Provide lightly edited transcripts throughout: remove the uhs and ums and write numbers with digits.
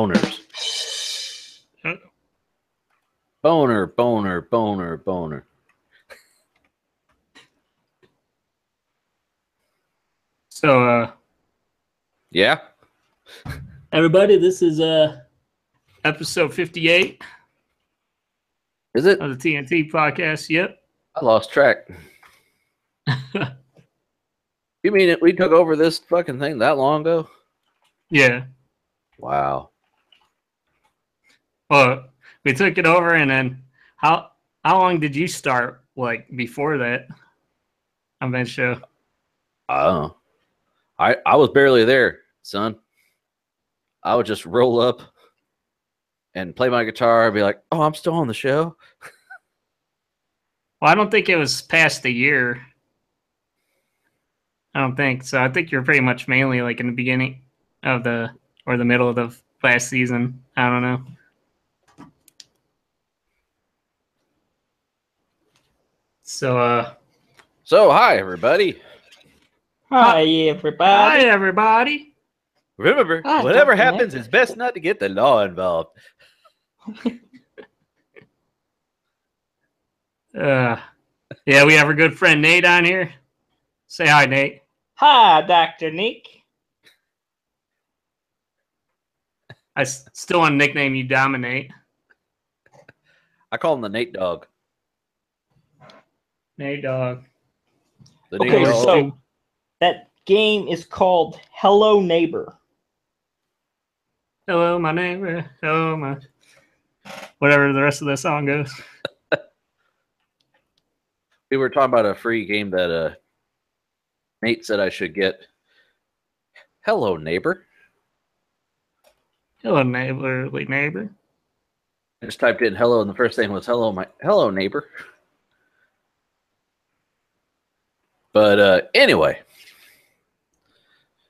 boners. Boner, boner, boner, boner. So, yeah. Everybody, this is episode 58. Is it? Of the TNT podcast. Yep. I lost track. You mean it? We took over this fucking thing that long ago? Yeah. Wow. Well, we took it over, and then how long did you start? Like before that, on that show? I don't know. I was barely there, son. I would just roll up and play my guitar and be like, "Oh, I'm still on the show." Well, I don't think it was past a year. I don't think so. I think you're pretty much mainly like in the beginning of the middle of the last season. I don't know. So hi everybody. Hi everybody. Hi everybody. Remember, whatever happens, it's best not to get the law involved. Yeah, we have our good friend Nate on here. Say hi, Nate. Hi, Dr. Nick. I still want to nickname you Dominate. I call him the Nate Dog. Nate Dog. Okay, so that game is called Hello Neighbor. Hello, my neighbor. Hello, my... Whatever the rest of the song goes. We were talking about a free game that Nate said I should get. Hello, neighbor. Hello, neighbor. I just typed in hello, and the first thing was hello, neighbor. But anyway,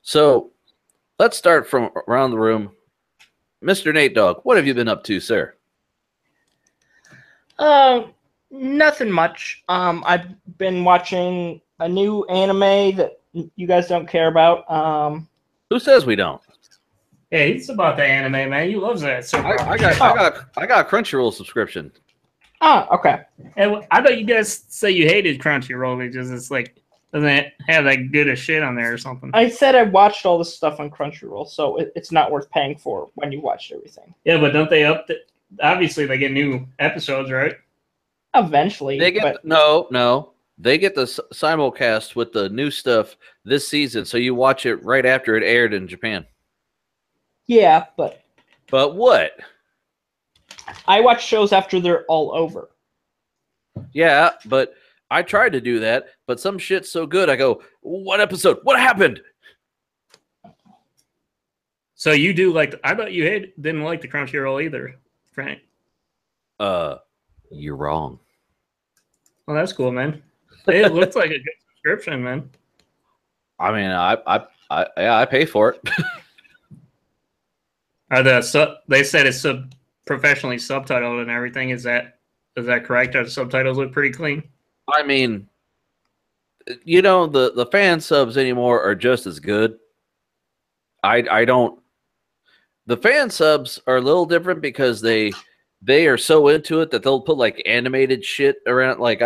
so let's start from around the room. Mr. Nate Dogg, what have you been up to, sir? Nothing much. I've been watching a new anime that you guys don't care about. Who says we don't? Yeah, it's about the anime, man. You love that. So I got a Crunchyroll subscription. Oh, okay. And I thought you guys say you hated Crunchyroll because it's like doesn't have that good of shit on there or something. I said I watched all this stuff on Crunchyroll, so it's not worth paying for when you watched everything. Yeah, but don't they obviously they get new episodes, right? Eventually. They get no. They get the simulcast with the new stuff this season, so you watch it right after it aired in Japan. Yeah, but what? I watch shows after they're all over. Yeah, but I tried to do that, but some shit's so good. I go, what episode? What happened? So you do like? I thought you didn't like the Crunchyroll either, Frank. You're wrong. Well, that's cool, man. It looks like a good subscription, man. I mean, I pay for it. They said it's professionally subtitled and everything. Is that correct? Are the subtitles look pretty clean? I mean, you know, the fan subs anymore are just as good. I don't. The fan subs are a little different because they are so into it that they'll put like animated shit around. Like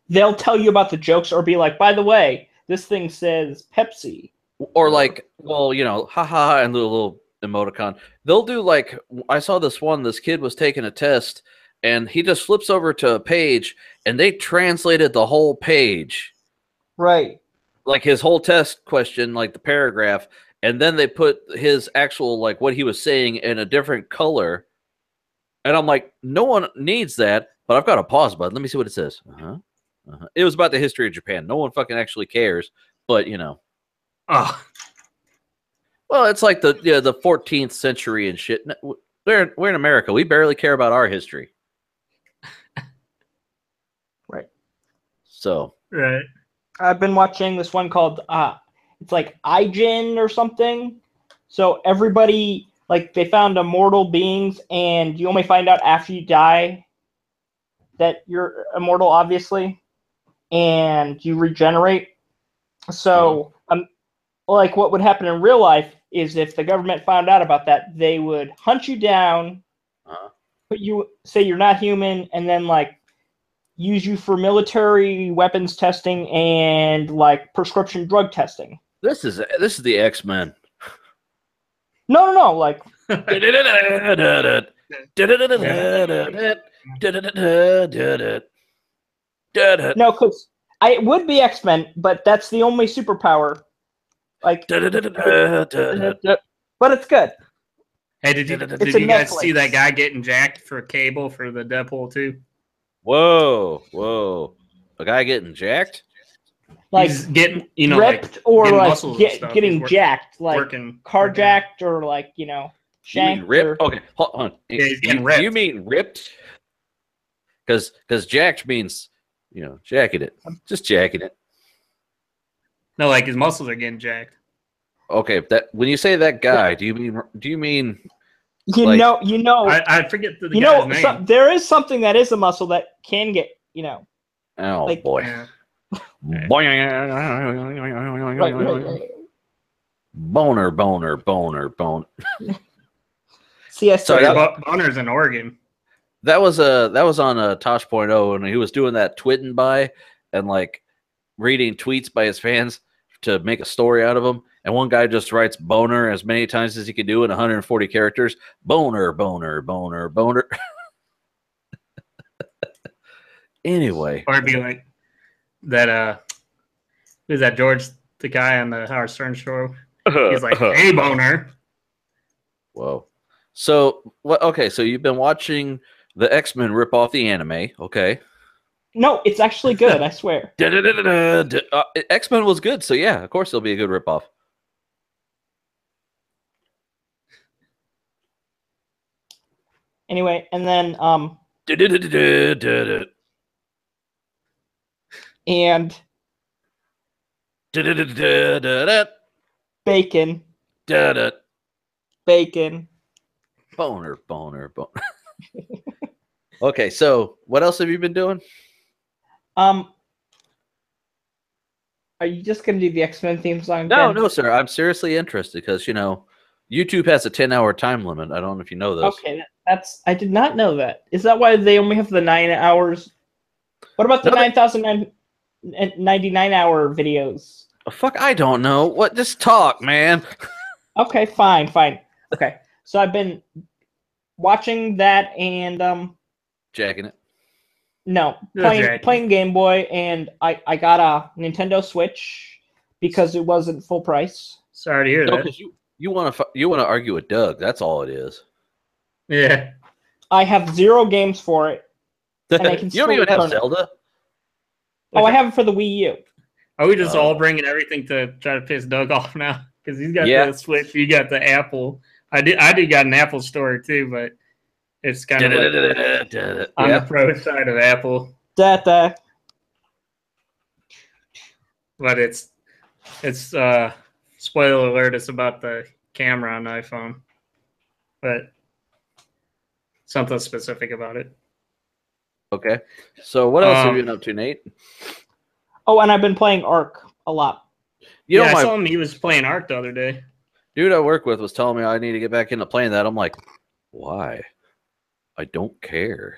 they'll tell you about the jokes or be like, by the way, this thing says Pepsi. Or like, well, you know, haha, and little emoticon. They'll do like, I saw this kid was taking a test and he just flips over to a page and they translated the whole page. Right. Like his whole test question, like the paragraph, and then they put his actual, like what he was saying in a different color. And I'm like, no one needs that, but I've got a pause button. Let me see what it says. It was about the history of Japan. No one fucking actually cares, but you know. Oh. Well, it's like the 14th century and shit. We're in America. We barely care about our history. Right. So. Right. I've been watching this one called it's like iGen or something. So everybody, like, they found immortal beings, and you only find out after you die that you're immortal, obviously, and you regenerate. So, like, what would happen in real life is if the government found out about that, they would hunt you down, put you, say you're not human, and then like use you for military weapons testing and like prescription drug testing. This is the X-Men. No, like no, because it would be X-Men, but that's the only superpower. Like, but it's good. Hey, did you guys see that guy getting jacked for a cable for the Deadpool 2? Whoa. A guy getting jacked? Like he's getting, ripped, like, or getting like getting jacked, like carjacked, or like, shanked. Ripped? Okay, hold on. Yeah, he's getting ripped. You mean ripped? Because jacked means, jacking it. Just jacking it. No, like his muscles are getting jacked. Okay, that when you say that guy, do you mean I forget the guy's name. There is something that is a muscle that can get, Oh like, boy. Yeah. Boner. See, sorry, Boner's in Oregon. That was on Tosh.0, and he was doing that twitting by and like reading tweets by his fans to make a story out of them. And one guy just writes boner as many times as he can do in 140 characters. Boner. Anyway. Or it'd be like that, who's that, George, the guy on the Howard Stern show? He's like, hey, boner. Whoa. So, what? Okay, so you've been watching the X-Men rip off the anime, okay? No, it's actually good, I swear. X-Men was good, so yeah, of course it'll be a good ripoff. Anyway, and then and bacon. Boner. Okay, so what else have you been doing? Are you just gonna do the X-Men theme song? No, sir. I'm seriously interested because YouTube has a 10-hour time limit. I don't know if you know this. Okay, I did not know that. Is that why they only have the 9 hours? What about the 9,099 hour videos? Oh, fuck, I don't know. What? Just talk, man. Okay, fine. Okay, so I've been watching that and jacking it. No, playing Game Boy, and I got a Nintendo Switch because it wasn't full price. Sorry to hear that. Because you want to argue with Doug. That's all it is. Yeah. I have 0 games for it, and I can. You don't even have Zelda. Oh, I have it for the Wii U. Are we just all bringing everything to try to piss Doug off now? Because he's got the Switch, you got the Apple. I did got an Apple store too, but it's kind of like on the pro side of Apple. But it's spoiler alert, it's about the camera on the iPhone. But something specific about it. Okay. So what else have you been up to, Nate? Oh, and I've been playing Ark a lot. I saw him, he was playing Ark the other day. Dude I work with was telling me I need to get back into playing that. I'm like, why? I don't care.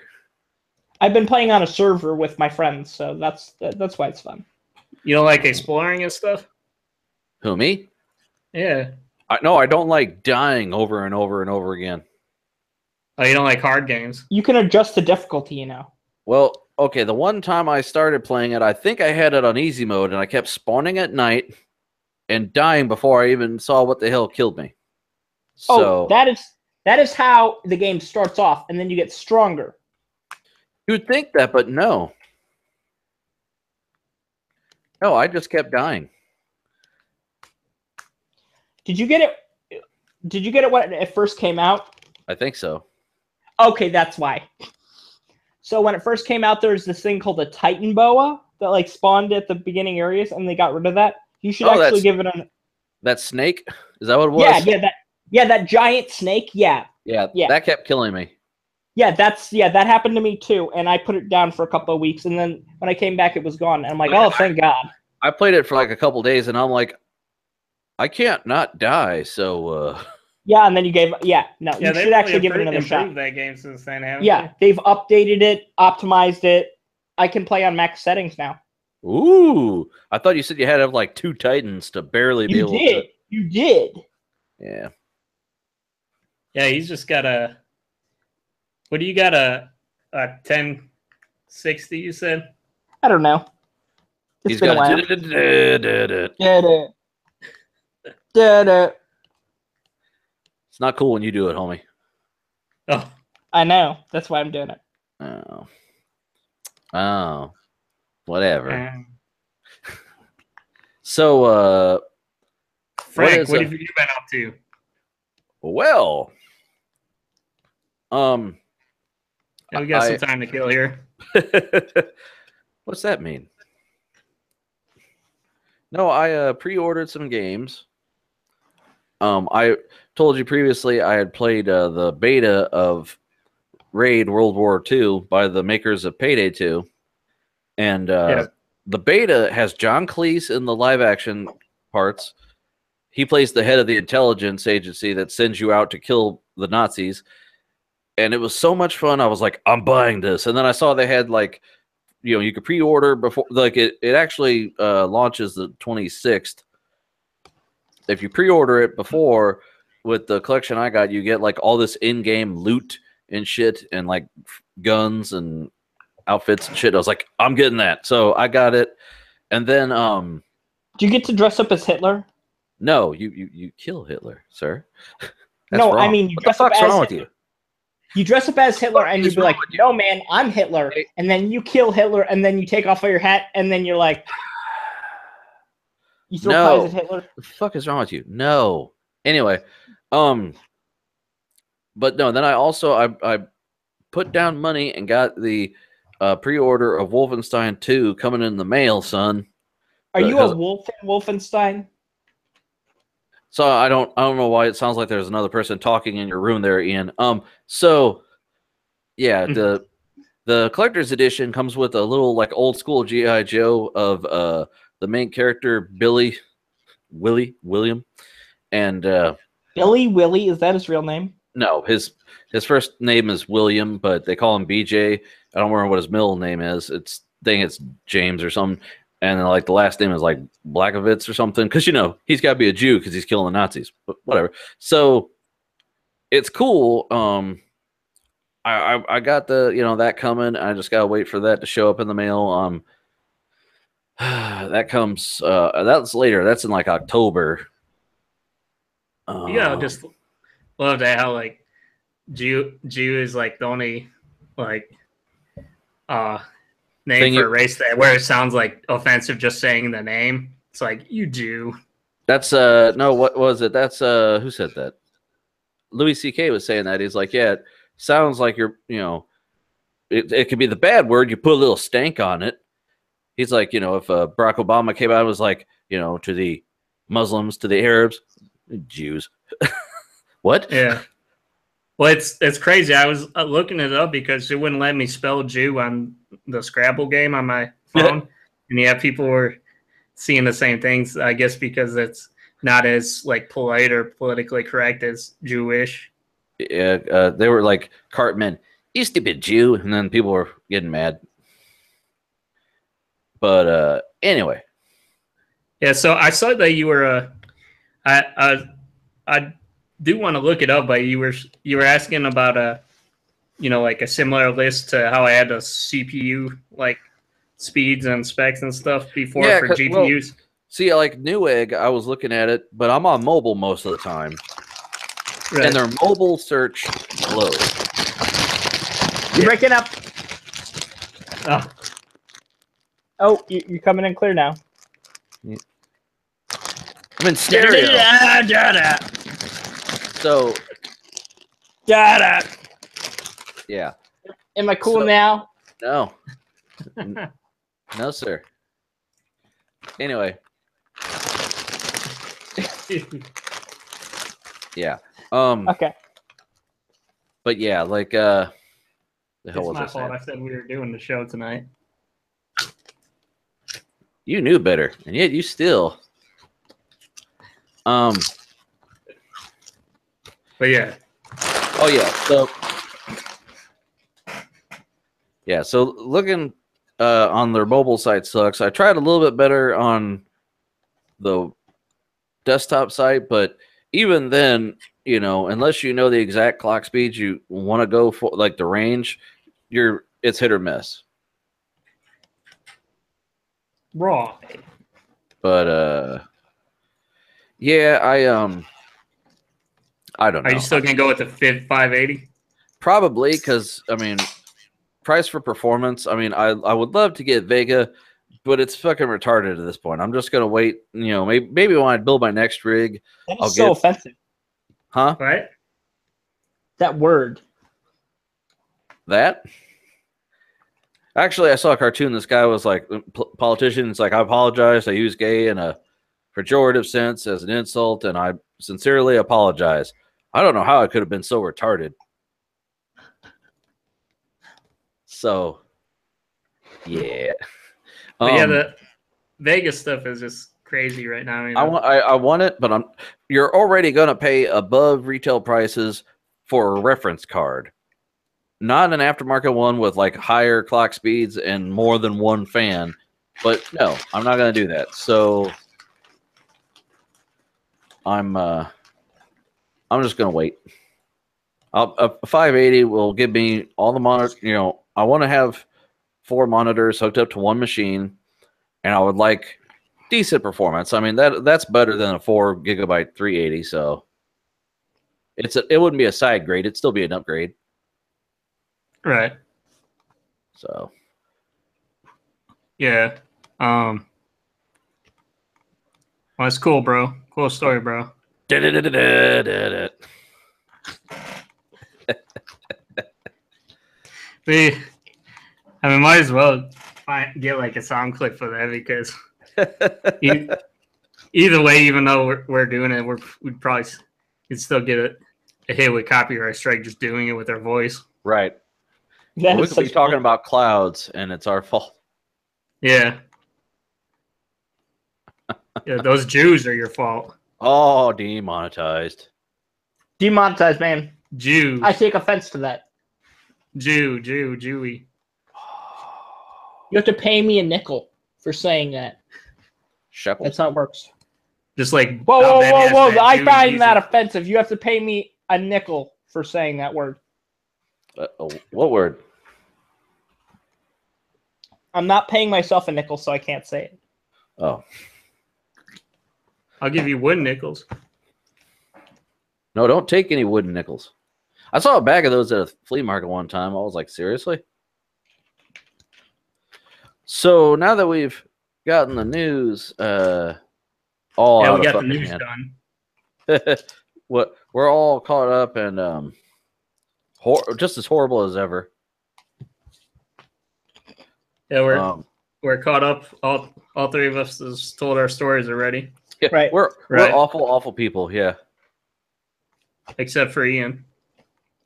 I've been playing on a server with my friends, so that's why it's fun. You don't like exploring and stuff? Who, me? Yeah. No, I don't like dying over and over and over again. Oh, you don't like hard games? You can adjust the difficulty, Well, okay, the one time I started playing it, I think I had it on easy mode, and I kept spawning at night and dying before I even saw what the hell killed me. So that is how the game starts off, and then you get stronger. You'd think that, but no. No, I just kept dying. Did you get it? Did you get it when it first came out? I think so. Okay, that's why. So when it first came out, there's this thing called a Titan Boa that like spawned at the beginning areas, and they got rid of that. You should actually give it an. That snake? Is that what it was? That giant snake. Yeah. That kept killing me. Yeah, that happened to me too, and I put it down for a couple of weeks, and then when I came back, it was gone. And I'm like, oh, thank God. I played it for like a couple of days, and I'm like, I can't not die, so Yeah, and then you gave no, Yeah, you they've should actually give it improved another shot. that game since then, haven't Yeah, they've updated it, optimized it. I can play on max settings now. ooh. I thought you said you had to have like 2 Titans to barely be able to. You did. Yeah. Yeah, he's just got a. What do you got? A 1060? You said. I don't know. He's got a. It's not cool when you do it, homie. Oh, I know. That's why I'm doing it. Oh. Whatever. So, Frank, what have you been up to? Well, yeah, we got some time to kill here. What's that mean? No, I pre-ordered some games. I told you previously I had played the beta of Raid World War II by the makers of Payday 2. And the beta has John Cleese in the live-action parts. He plays the head of the intelligence agency that sends you out to kill the Nazis. And it was so much fun. I was like, I'm buying this. And then I saw they had like, you could pre-order before, like it actually launches the 26th. If you pre-order it before, with the collection I got, you get like all this in-game loot and shit and like guns and outfits and shit. I was like, I'm getting that. So I got it. And then do you get to dress up as Hitler? No, you kill Hitler, sir. No, wrong. I mean you dress up as wrong with you? You dress up as Hitler and you'd be like, no man, I'm Hitler. And then you kill Hitler and then you take off all your hat and then you're like, you throw pies at Hitler. What the fuck is wrong with you? No. Anyway, but no, then I put down money and got the pre-order of Wolfenstein 2 coming in the mail, son. Are you a wolf in Wolfenstein? So I don't know why it sounds like there's another person talking in your room there, Ian. So yeah, the collector's edition comes with a little like old school G.I. Joe of the main character William, and Willie, is that his real name? No, his first name is William, but they call him BJ. I don't remember what his middle name is. It's James or something. And then, like, the last name is like Blackovitz or something, because he's got to be a Jew because he's killing the Nazis. But whatever. So it's cool. I got the that coming. I just gotta wait for that to show up in the mail. That comes. That's later. That's in like October. Just love that how like Jew is like the only like name for a race that where it sounds like offensive just saying the name. It's like, you Jew. That's no, what was it? That's who said that? Louis C.K. was saying that. He's like, yeah, it sounds like you're, it could be the bad word, you put a little stank on it. He's like, if Barack Obama came out and was like, to the Muslims, to the Arabs, Jews. What? Yeah. Well, it's crazy. I was looking it up because it wouldn't let me spell Jew on the Scrabble game on my phone. And people were seeing the same things, I guess, because it's not as like polite or politically correct as Jewish. Yeah, they were like Cartman, you stupid Jew, and then people were getting mad. But anyway. Yeah, so I saw that you were I do want to look it up, but you were asking about like a similar list to how I had the CPU like speeds and specs and stuff before for GPUs. Well, see, like Newegg, I was looking at it, but I'm on mobile most of the time. Right. And their mobile search loads. You're breaking up. Oh, you're coming in clear now. Yeah. I'm in stereo. So, yeah. Am I cool now? No. No, sir. Anyway. Yeah. Okay. But yeah, like the hell was my fault. I said we were doing the show tonight. You knew better, and yet you still. But yeah. Oh yeah. So looking on their mobile site sucks. I tried a little bit better on the desktop site, but even then, you know, unless you know the exact clock speeds you want to go for, like the range, it's hit or miss. Raw. But yeah, I don't know. Are you still gonna go with the 580? Probably, because I mean, price for performance. I mean, I would love to get Vega, but it's fucking retarded at this point. I'm just gonna wait. You know, maybe when I build my next rig, That is so offensive. Huh? Right? That word. That? Actually, I saw a cartoon. This guy was like, politician. It's like, I apologize. I use gay in a pejorative sense as an insult, and I sincerely apologize. I don't know how I could have been so retarded. So, yeah. Yeah, the Vegas stuff is just crazy right now. You know? I want it, but you're already going to pay above retail prices for a reference card. Not an aftermarket one with like higher clock speeds and more than one fan. But no, I'm not going to do that. So I'm just going to wait. A 580 will give me all the monitors. You know, I want to have 4 monitors hooked up to one machine, and I would like decent performance. I mean, that's better than a 4 gigabyte 380. So it wouldn't be a side grade. It'd still be an upgrade. Right. So yeah. Well, it's cool, bro. Cool story, bro. I mean, might as well get like a sound clip for that, because either way, even though we're doing it, we'd probably still get a hit with copyright strike just doing it with our voice. Right. Well, we could be talking about clouds, and it's our fault. Yeah. Yeah, those Jews are your fault. Oh, demonetized. Demonetized, man. Jew. I take offense to that. Jewy. You have to pay me a nickel for saying that. Shekels? That's how it works. Just like whoa! I find that offensive. You have to pay me a nickel for saying that word. What word? I'm not paying myself a nickel, so I can't say it. Oh. I'll give you wooden nickels. No, don't take any wooden nickels. I saw a bag of those at a flea market one time. I was like, seriously? So now that we've gotten the news, we got the news done. We're all caught up and just as horrible as ever. Yeah, we're caught up. All three of us has told our stories already. Yeah, right. We're awful people. Yeah. Except for Ian.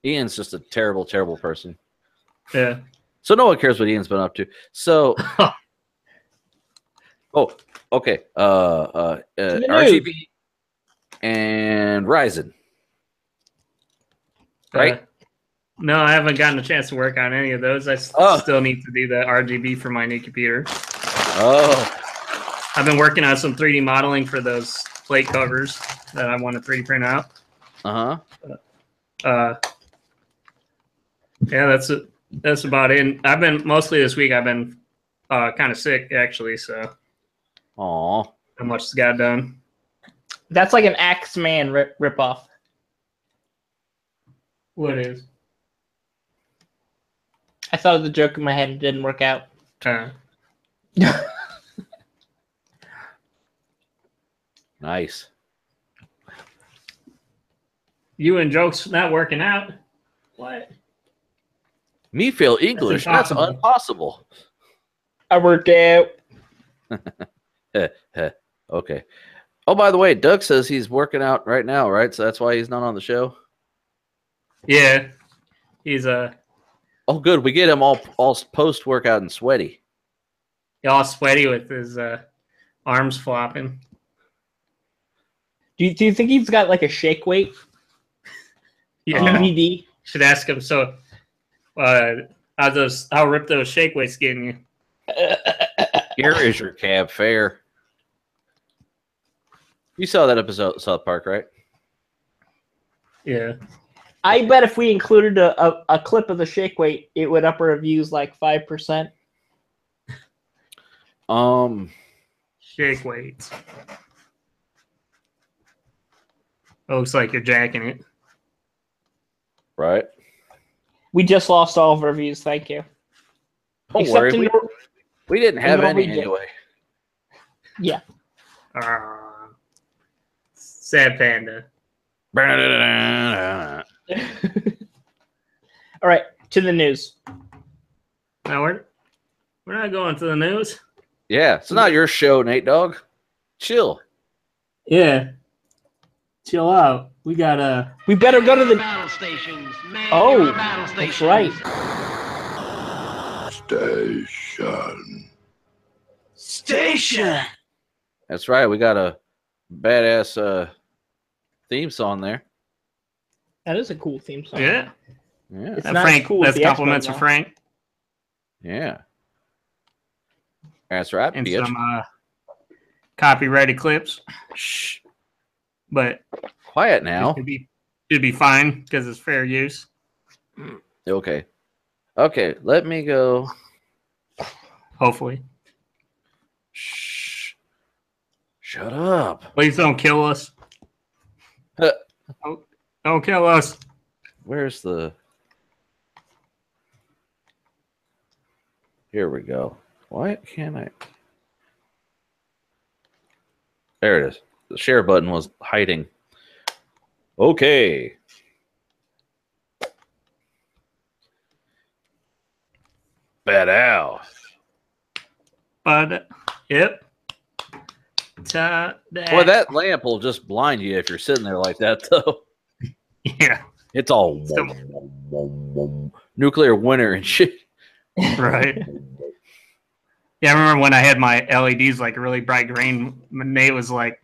Ian's just a terrible person. Yeah. So no one cares what Ian's been up to. So. Oh, okay. RGB and Ryzen. Right? No, I haven't gotten a chance to work on any of those. I still need to do the RGB for my new computer. Oh. I've been working on some 3D modeling for those plate covers that I want to 3D print out. Yeah, that's about it. And I've been mostly this week. I've been kind of sick actually, so. Aw. How much got done? That's like an Axeman ripoff. What is? I thought of the joke in my head. It didn't work out. Nice. You and jokes not working out. What? Me feel English. That's impossible. I worked out. Okay. Oh, by the way, Doug says he's working out right now, right? So that's why he's not on the show. Yeah, he's Oh, good. We get him all post workout and sweaty. All sweaty with his arms flopping. Do you think he's got like a shake weight Yeah. DVD? Should ask him. So, how ripped those shake weights getting you? Here is your cab fare. You saw that episode of South Park, right? Yeah. I bet if we included a clip of the shake weight, it would up our views like 5%. Shake weights. It looks like you're jacking it. Right. We just lost all of our views. Thank you. Don't Except worry. in We didn't have any Norwegian. anyway. Yeah. Sad panda. All right, to the news. No, we're not going to the news. Yeah, it's not your show, Nate Dogg. Chill. Yeah. Chill out. We got We better go to the battle stations. Man, Oh, battle that's stations. right. Station. That's right. We got a badass theme song there. That is a cool theme song. Yeah. Yeah. It's That not Frank. as cool as That's the compliments X-Men, for Frank Yeah. That's right, and bitch. some copyrighted clips. Shh. But Quiet now. it should be fine because it's fair use. Okay. Okay, let me go. Hopefully. Shh. Shut up. Please don't kill us. Don't kill us. Where's the... Here we go. Why can't I... There it is. The share button was hiding. Okay. Badass. But yep. Well, that lamp will just blind you if you're sitting there like that, though. Yeah. It's all nuclear winter and shit. Right. Yeah, I remember when I had my LEDs like really bright green. Nate was like,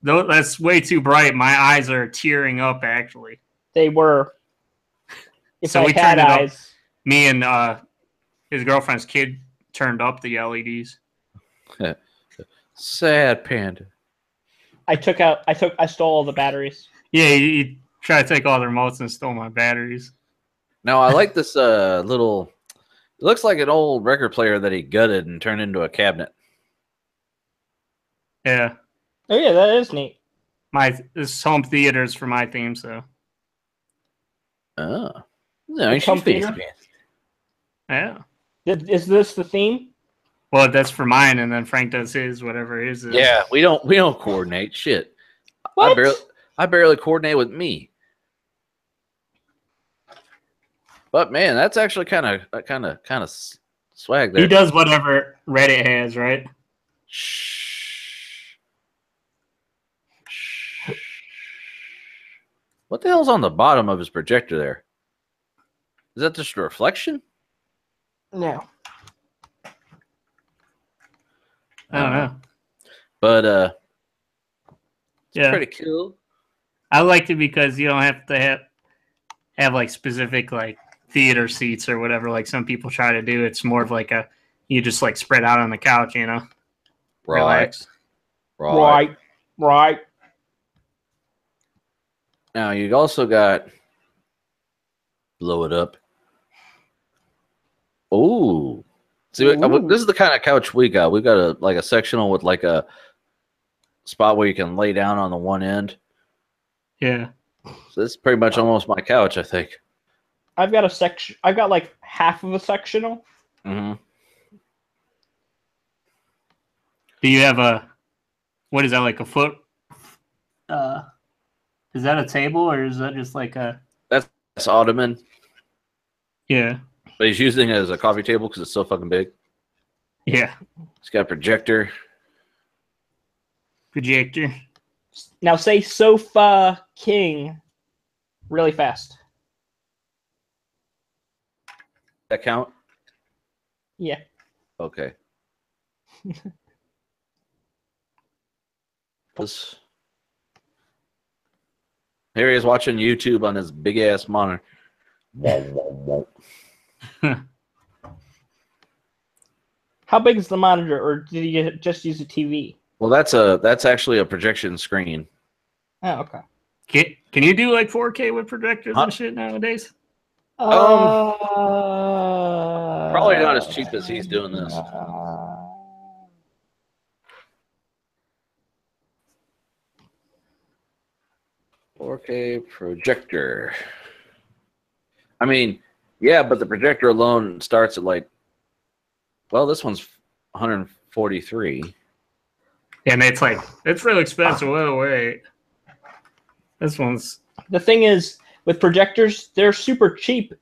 that's way too bright. My eyes are tearing up." Actually, They were. If So I we had turned it up. eyes, me and his girlfriend's kid turned up the LEDs. Sad panda. I stole all the batteries. Yeah, he tried to take all the remotes and stole my batteries. Now, I like this little... It looks like an old record player that he gutted and turned into a cabinet. Yeah, Oh yeah, that is neat. this home theater is for my theme, so Oh. No, It's home theater? yeah. Is this the theme? Well, that's for mine, and then Frank does his, whatever his is. Yeah, we don't coordinate shit. What? I barely coordinate with me. But man, that's actually kind of swag there. He does whatever Reddit has, right? Shh. Shh. What the hell's on the bottom of his projector there? Is that just a reflection? No. I don't know. But it's Yeah, pretty cool. I liked it because you don't have to have like specific like theater seats or whatever like some people try to do. It's more of like you just like spread out on the couch, you know. Right. Relax. Right. Now you also got blow it up. Oh, see, this is the kind of couch we got. We got a sectional with like a spot where you can lay down on the one end. Yeah. So this is pretty much almost my couch, I think. I've got a section. I've got like half of a sectional. Mm-hmm. Do you have what is that, like a foot? Is that a table or is that just like a? That's ottoman, Yeah. but he's using it as a coffee table because it's so fucking big. Yeah. It's got a projector. Projector. Now say sofa king really fast. That count? Yeah. Okay. This Here he is watching YouTube on his big ass monitor. How big is the monitor, or did you just use a TV? Well, that's actually a projection screen. Oh, okay. Can you do like 4K with projectors and shit nowadays? Probably not as cheap as he's doing this. 4K projector. I mean, yeah, but the projector alone starts at like, well, this one's 143. And it's really expensive. Whoa, wait. This one's. The thing is, with projectors, they're super cheap.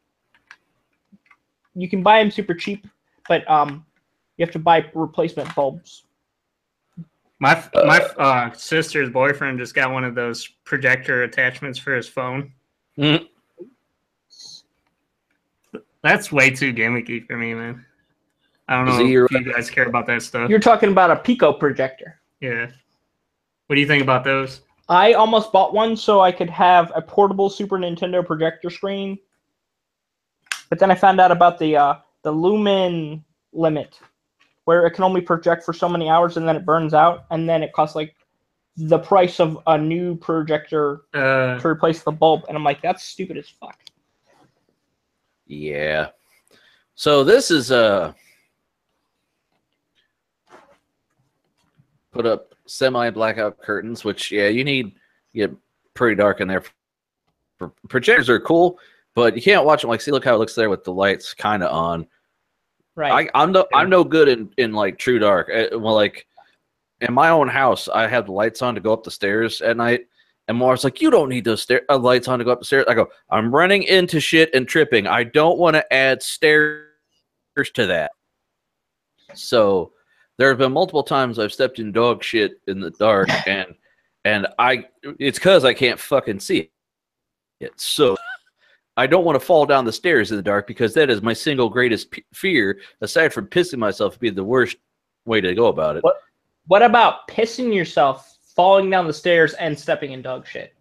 You can buy them super cheap, but you have to buy replacement bulbs. My sister's boyfriend just got one of those projector attachments for his phone. Mm-hmm. That's way too gimmicky for me, man. I don't know if you guys care about that stuff. You're talking about a Pico projector. Yeah. What do you think about those? I almost bought one so I could have a portable Super Nintendo projector screen. But then I found out about the lumen limit, where it can only project for so many hours and then it burns out, and then it costs like the price of a new projector to replace the bulb. And I'm like, that's stupid as fuck. Yeah. So this is put up semi-blackout curtains, which you get pretty dark in there. Projectors are cool, but you can't watch them. Like, see, look how it looks there with the lights kind of on. Right. I'm no good in like true dark. Well, like in my own house, I have the lights on to go up the stairs at night. And Mara's like, you don't need those lights on to go up the stairs. I go, I'm running into shit and tripping. I don't want to add stairs to that. So there have been multiple times I've stepped in dog shit in the dark, and it's because I can't fucking see it. So I don't want to fall down the stairs in the dark, because that is my single greatest fear, aside from pissing myself. Would be the worst way to go about it. What about pissing yourself, falling down the stairs, and stepping in dog shit?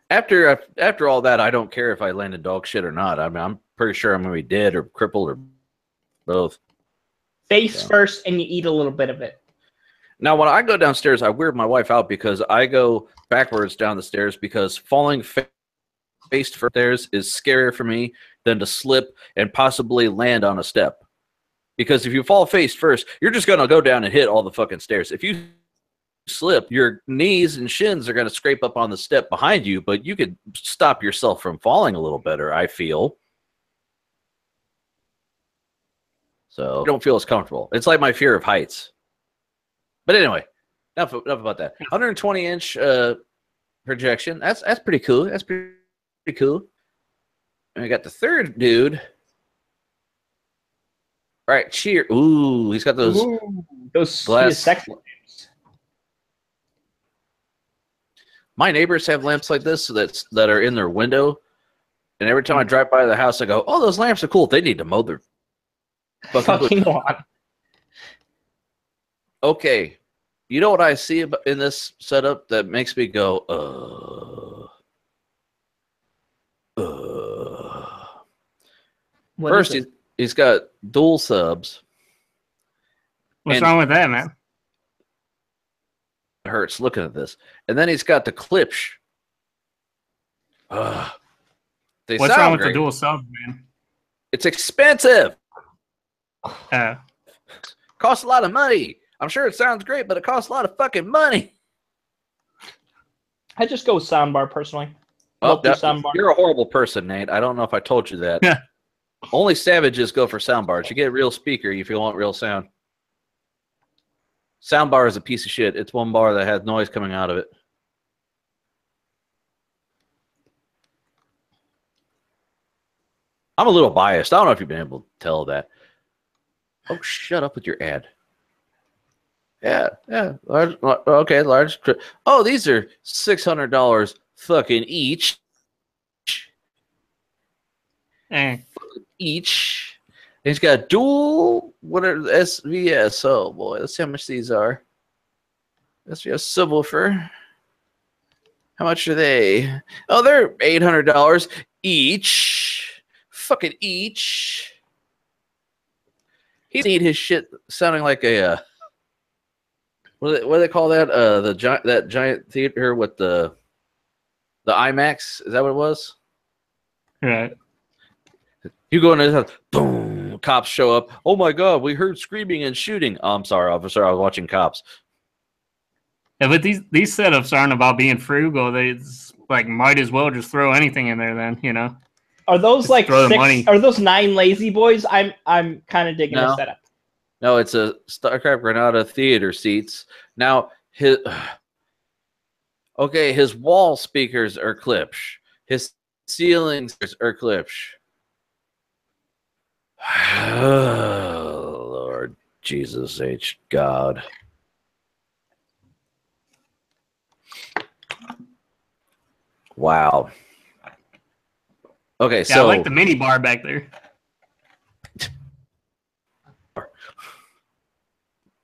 After all that, I don't care if I land in dog shit or not. I mean, I'm pretty sure I'm going to be dead or crippled or both. Face first, and you eat a little bit of it. Now, when I go downstairs, I weird my wife out, because I go backwards down the stairs, because falling face first stairs is scarier for me than to slip and possibly land on a step. Because if you fall face first, you're just going to go down and hit all the fucking stairs. If you slip, your knees and shins are going to scrape up on the step behind you, but you could stop yourself from falling a little better, I feel. So I don't feel as comfortable. It's like my fear of heights. But anyway, enough about that. 120-inch projection. That's pretty cool. That's pretty cool. And we got the third dude. All right, cheer. Ooh, he's got those glass sex lamps. My neighbors have lamps like this that are in their window, and every time I drive by the house, I go, "Oh, those lamps are cool. They need to mow their fucking lawn." Okay, you know what I see in this setup that makes me go, First, he's got dual subs. What's wrong with that, man? It hurts looking at this. And then he's got the clips. What's wrong with the dual subs, man? It's expensive. Costs a lot of money. I'm sure it sounds great, but it costs a lot of fucking money. I just go with soundbar personally. Soundbar. You're a horrible person, Nate. I don't know if I told you that. Only savages go for soundbars. You get a real speaker if you want real sound. Soundbar is a piece of shit. It's one bar that has noise coming out of it. I'm a little biased. I don't know if you've been able to tell that. Oh, shut up with your ad. Yeah. Large. Okay, large. Oh, these are $600 fucking each. Each. He's got dual, whatever, SVS. Oh boy, let's see how much these are. SVS subwoofer. How much are they? Oh, they're $800 each. Fucking each. He need his shit sounding like a what do they call that? That giant theater with the IMAX. Is that what it was? Right. You go in his house, boom. Cops show up. Oh my god, we heard screaming and shooting. Oh, I'm sorry, officer. I was watching Cops. Yeah, but these setups aren't about being frugal. They like might as well just throw anything in there. Then Are those just like throw the 6? money. Are those 9 lazy boys? I'm kind of digging the setup. No, it's a StarCraft Granada theater seats. Now his wall speakers are Klipsch. His ceilings are Klipsch. Oh, Lord Jesus H. God. Wow. Okay, Yeah, I like the mini bar back there.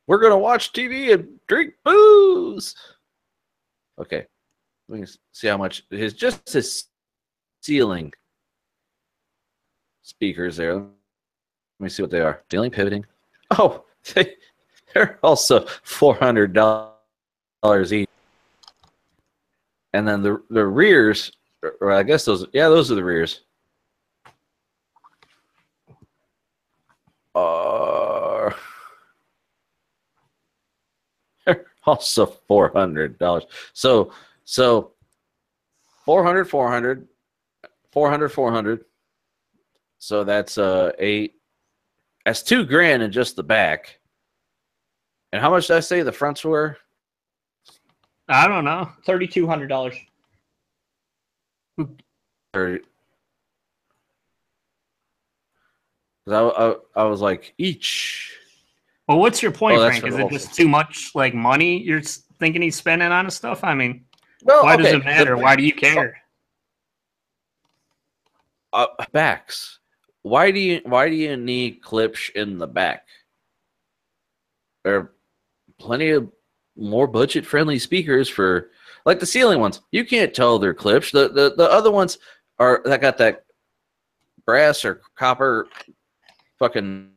We're gonna watch TV and drink booze. Okay, we can see how much his ceiling speakers there. Let me see what they are. Ceiling pivoting. Oh, they're also $400 each. And then the rears, or I guess those are the rears. They're also $400. So 400, 400, 400, 400. So that's $8. That's $2,000 in just the back. And how much did I say the fronts were? I don't know. $3,200. I was like each. Well, what's your point, Oh, Frank? Is it just too much like money you're thinking he's spending on his stuff? I mean, well, why does it matter? Why do you care? Backs. Why do you need Klipsch in the back? There are plenty of more budget friendly speakers for like the ceiling ones. You can't tell they're Klipsch. The other ones are that got that brass or copper fucking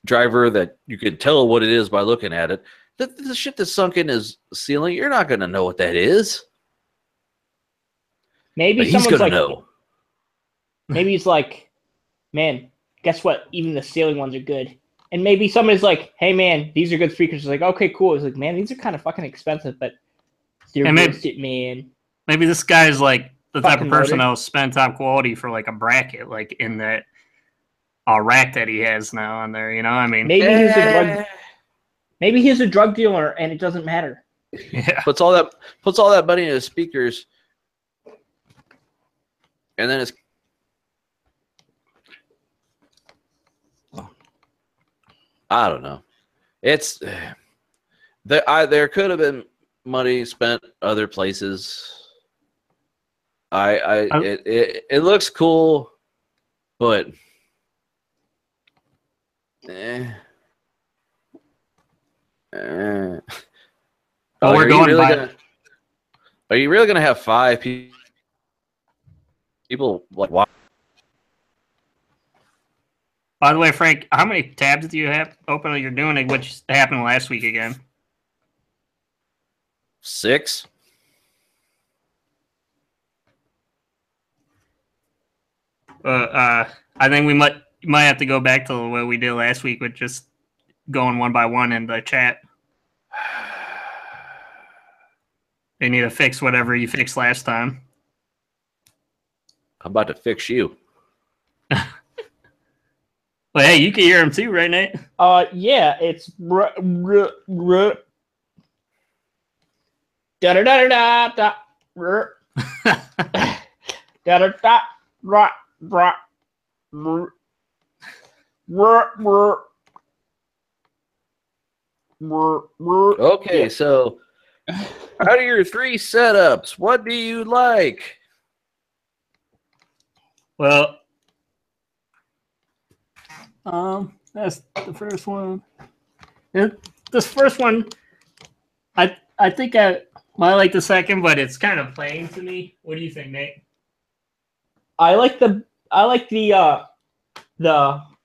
driver that you can tell what it is by looking at it. The shit that's sunk in his ceiling, you're not gonna know what that is. Maybe but he's someone's gonna like, know. Maybe he's like, man, guess what? Even the ceiling ones are good. And maybe somebody's like, hey, man, these are good speakers. It's like, okay, cool. It's like, man, these are kind of fucking expensive, but they're worth it, man. Maybe this guy's like the type of person motor. that'll spend top quality for like a bracket, like in that rack that he has now on there. I mean, maybe he's a drug dealer, and it doesn't matter. Yeah, puts all that money in his speakers, and then it's. I don't know. It's there could have been money spent other places. It looks cool, but well, we're going by. Are you really gonna have 5 people like watch? By the way, Frank, how many tabs do you have open? You're doing it, which happened last week again. 6. I think we might have to go back to what we did last week with just going one by one in the chat. They need to fix whatever you fixed last time. I'm about to fix you. Well, hey, you can hear him too, right, Nate? Yeah, it's da da da da da da da da da Okay, so out of your 3 setups, what do you like? Well, that's the first one. This first one, I think Well, I like the second, but it's kind of plain to me. What do you think, Nate? I like the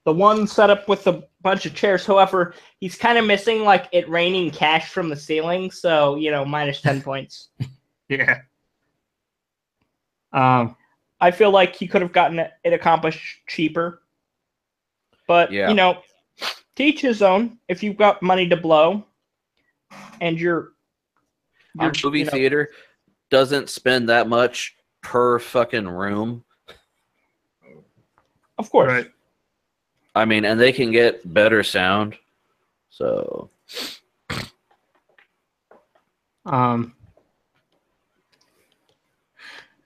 one setup with a bunch of chairs. However, he's kind of missing like it raining cash from the ceiling, so minus 10 points. Yeah. I feel like he could have gotten it accomplished cheaper. But to each his own. If you've got money to blow, and your movie theater doesn't spend that much per fucking room. Of course. Right. I mean, and they can get better sound. So.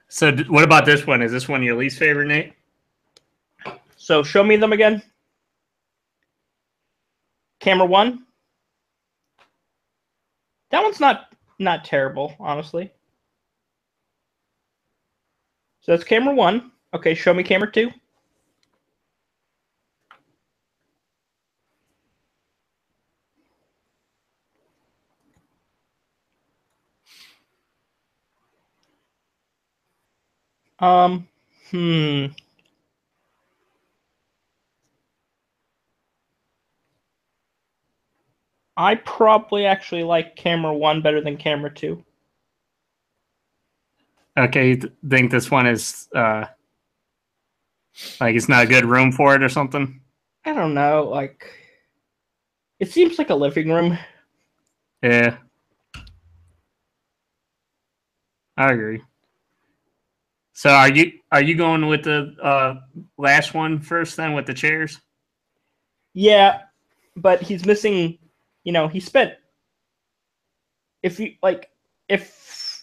So what about this one? Is this one your least favorite, Nate? So show me them again. Camera 1. That one's not terrible, honestly. So that's camera 1. Okay, show me camera 2. I probably actually like camera 1 better than camera 2. Okay, you think this one is like it's not a good room for it or something? I don't know, like it seems like a living room. Yeah. I agree. So are you going with the last one first then with the chairs? Yeah, but he's missing, he spent if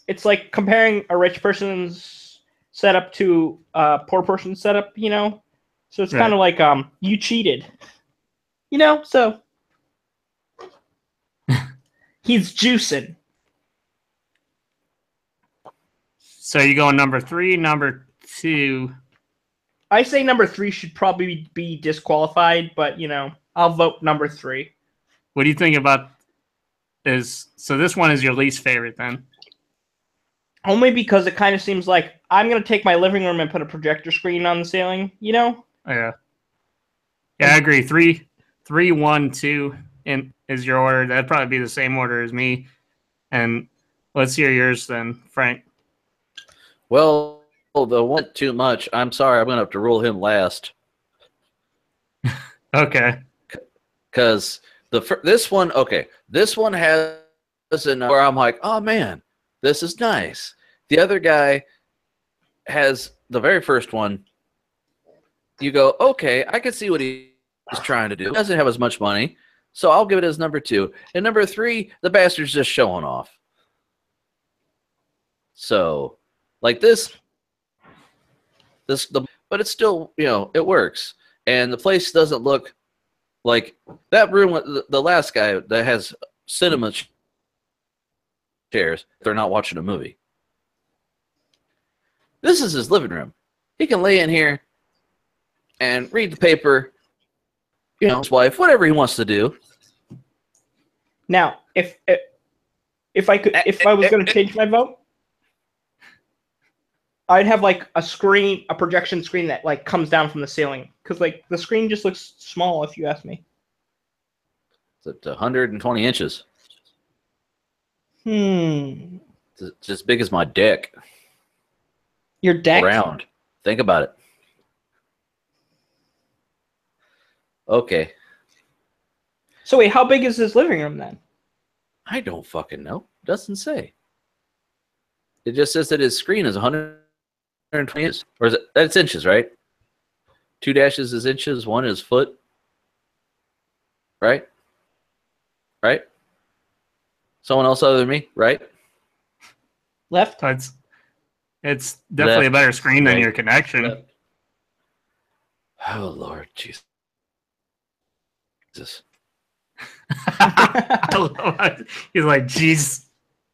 it's like comparing a rich person's setup to a poor person's setup, So it's kind of like you cheated. So he's juicing. So you going number 3, number 2? I say number 3 should probably be disqualified, but I'll vote number 3. What do you think about so this one is your least favorite then? Only because it kind of seems like I'm gonna take my living room and put a projector screen on the ceiling, Yeah. Yeah, I agree. 3, 1, 2 is your order. That'd probably be the same order as me. And let's hear yours then, Frank. Well, the one too much. I'm sorry. I'm going to have to rule him last. Okay. Because this one has where I'm like, oh man, this is nice. The other guy has the very first one. You go, okay, I can see what he's trying to do. He doesn't have as much money, so I'll give it as number 2. And number 3, the bastard's just showing off. So, like but it's still, it works. And the place doesn't look like that room. The last guy that has cinema chairs, they're not watching a movie. This is his living room. He can lay in here and read the paper, his wife, whatever he wants to do. Now, if I was going to change my vote, I'd have like a projection screen that like comes down from the ceiling, because like the screen just looks small if you ask me. It's 120 inches. It's as big as my dick. Your deck? Round. Think about it. Okay. So wait, how big is his living room then? I don't fucking know. It doesn't say. It just says that his screen is 120 inches. Or is it? That's inches, right? 2 dashes is inches, 1 is foot. Right? Right? Someone else other than me, right? Left? It's definitely Left. a better screen than Right. your connection. Left. Oh, Lord Jesus. I love it. He's like, geez,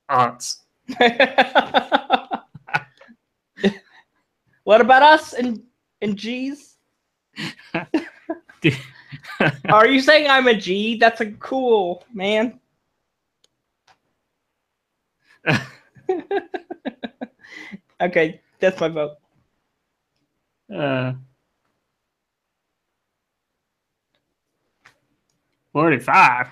aunts. What about us and G's? Are you saying I'm a G? That's a cool, man. Okay, that's my vote. 45.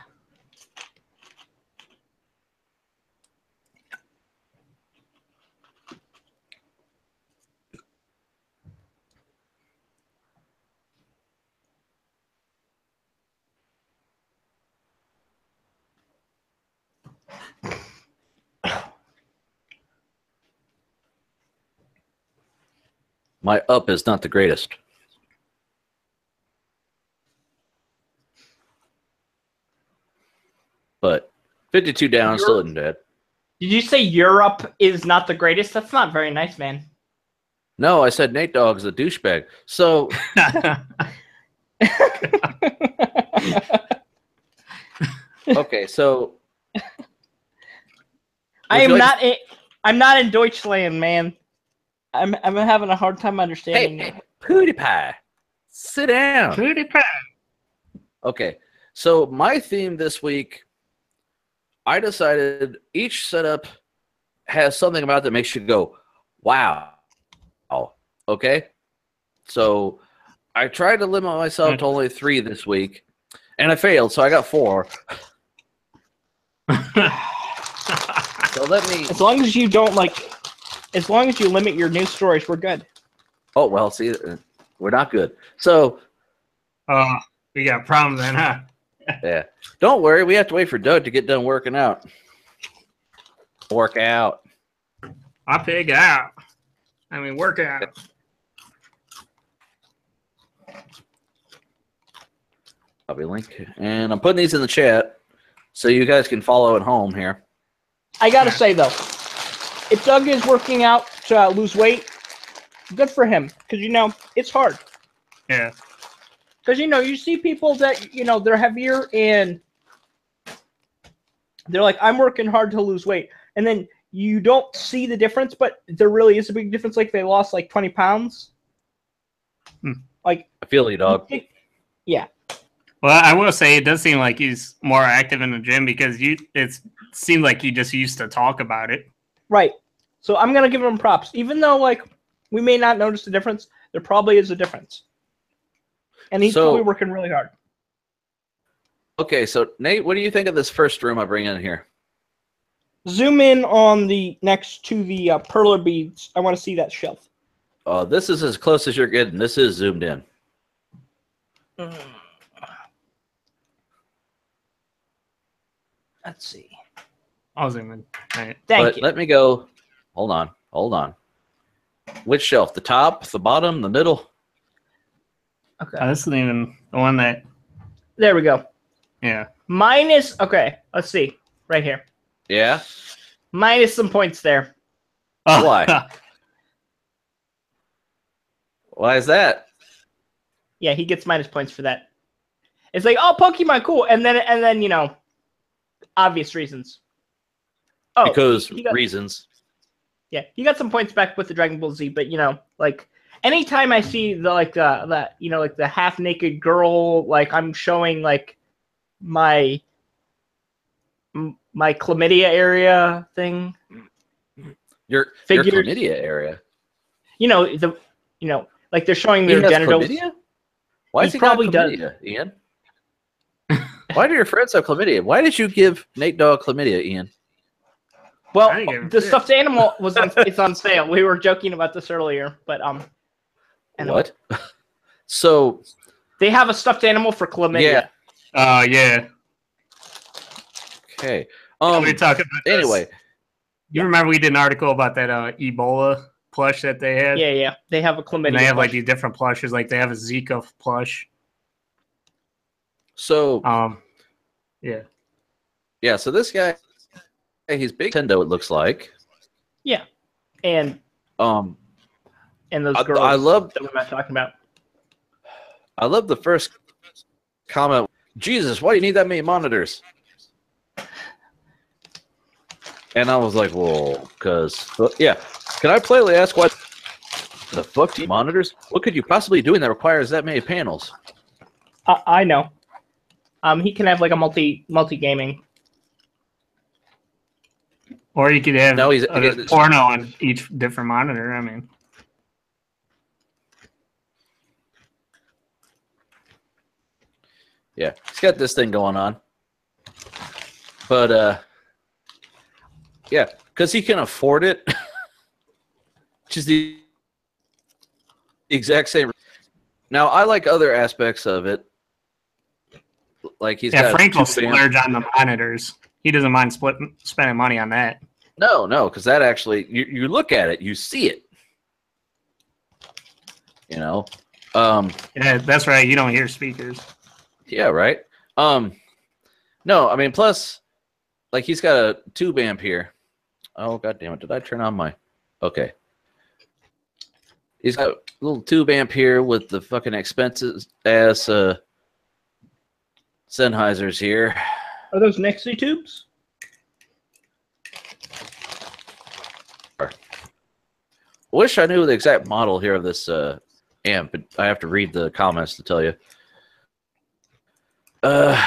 My up is not the greatest. But 52 down still isn't bad. Did you say Europe is not the greatest? That's not very nice, man. No, I said Nate Dogg's a douchebag. So okay, so I'm not in Deutschland, man. I'm having a hard time understanding. Hey, PewDiePie, sit down. PewDiePie. Okay, so my theme this week, I decided each setup has something about it that makes you go, wow. Okay? So I tried to limit myself to only 3 this week, and I failed, so I got 4. So let me... As long as you don't, like... As long as you limit your news stories, we're good. Oh, well, see, we're not good. So... we got a problem then, huh? Yeah. Don't worry, we have to wait for Doug to get done working out. Work out. I pig out. I mean, work out. Copy link. And I'm putting these in the chat so you guys can follow at home here. I gotta say, though, if Doug is working out to lose weight, good for him. Because, you know, it's hard. Yeah. Because, you know, you see people that, you know, they're heavier and they're like, I'm working hard to lose weight. And then you don't see the difference, but there really is a big difference. Like, they lost, like, 20 pounds. Like, I feel you, dog. Yeah. Well, I will say it does seem like he's more active in the gym because it seemed like you just used to talk about it. Right. So I'm going to give him props. Even though, like, we may not notice the difference, there probably is a difference. And he's probably working really hard. Okay, so Nate, what do you think of this first room I bring in here? Zoom in on the next to the perler beads. I want to see that shelf. This is as close as you're getting. This is zoomed in. Let's see. I'll zoom in. Right. Thank you. Let me go. Hold on. Which shelf? The top, the bottom, the middle? Okay. This isn't even the one that... There we go. Yeah. Minus... Okay, let's see. Right here. Yeah? Minus some points there. Why? Why is that? Yeah, he gets minus points for that. It's like, oh, Pokemon, cool. And then you know, obvious reasons. Oh, because reasons. Yeah, he got some points back with the Dragon Ball Z, but you know, like anytime I see the you know, like the half naked girl, like I'm showing like my chlamydia area thing. Your chlamydia area. You know, like they're showing their genitals. Chlamydia? Why is he probably chlamydia, Ian? Why do your friends have chlamydia? Why did you give Nate Dogg chlamydia, Ian? Well, the stuffed animal it's on sale. We were joking about this earlier, but anyway. What? So they have a stuffed animal for chlamydia. Yeah. Yeah. Okay. We're talking about this. Anyway, you remember we did an article about that Ebola plush that they had? Yeah. They have a chlamydia. And they have plush. like these different plushes. Like they have a Zika plush. So yeah. So this guy, he's big Nintendo. It looks like. Yeah, and those girls. I love that we're not talking about. I love the first comment. Jesus, why do you need that many monitors? And I was like, well, because yeah. Can I politely ask what the fuck do you monitors? What could you possibly do that requires that many panels? I know. He can have like a multi gaming. Or you could have No, he's porno on each different monitor. I mean, yeah, he's got this thing going on. But yeah, because he can afford it, which is the exact same. Now, I like other aspects of it. Like he's got Frank will splurge on the monitors. He doesn't mind spending money on that. No, because that actually, you look at it, you see it. You know? Yeah, that's right. You don't hear speakers. Yeah, right? No, I mean, plus, like, he's got a tube amp here. Oh, God damn it. Did I turn on my... Okay. He's got a little tube amp here with the fucking expensive ass Sennheisers here. Are those Nixie tubes? Wish I knew the exact model here of this amp, but I have to read the comments to tell you. And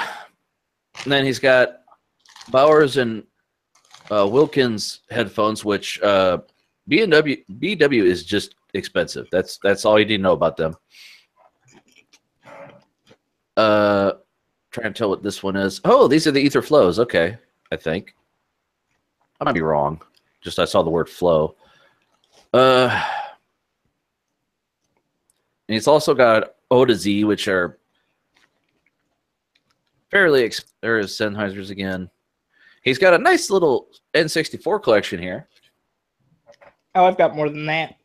then he's got Bowers and Wilkins headphones, which BW is just expensive. That's all you need to know about them. Trying to tell what this one is. Oh, these are the Ether Flows. Okay, I think. I might be wrong. Just I saw the word flow. And he's also got O to Z, which are fairly there's Sennheisers again. He's got a nice little N64 collection here. Oh, I've got more than that.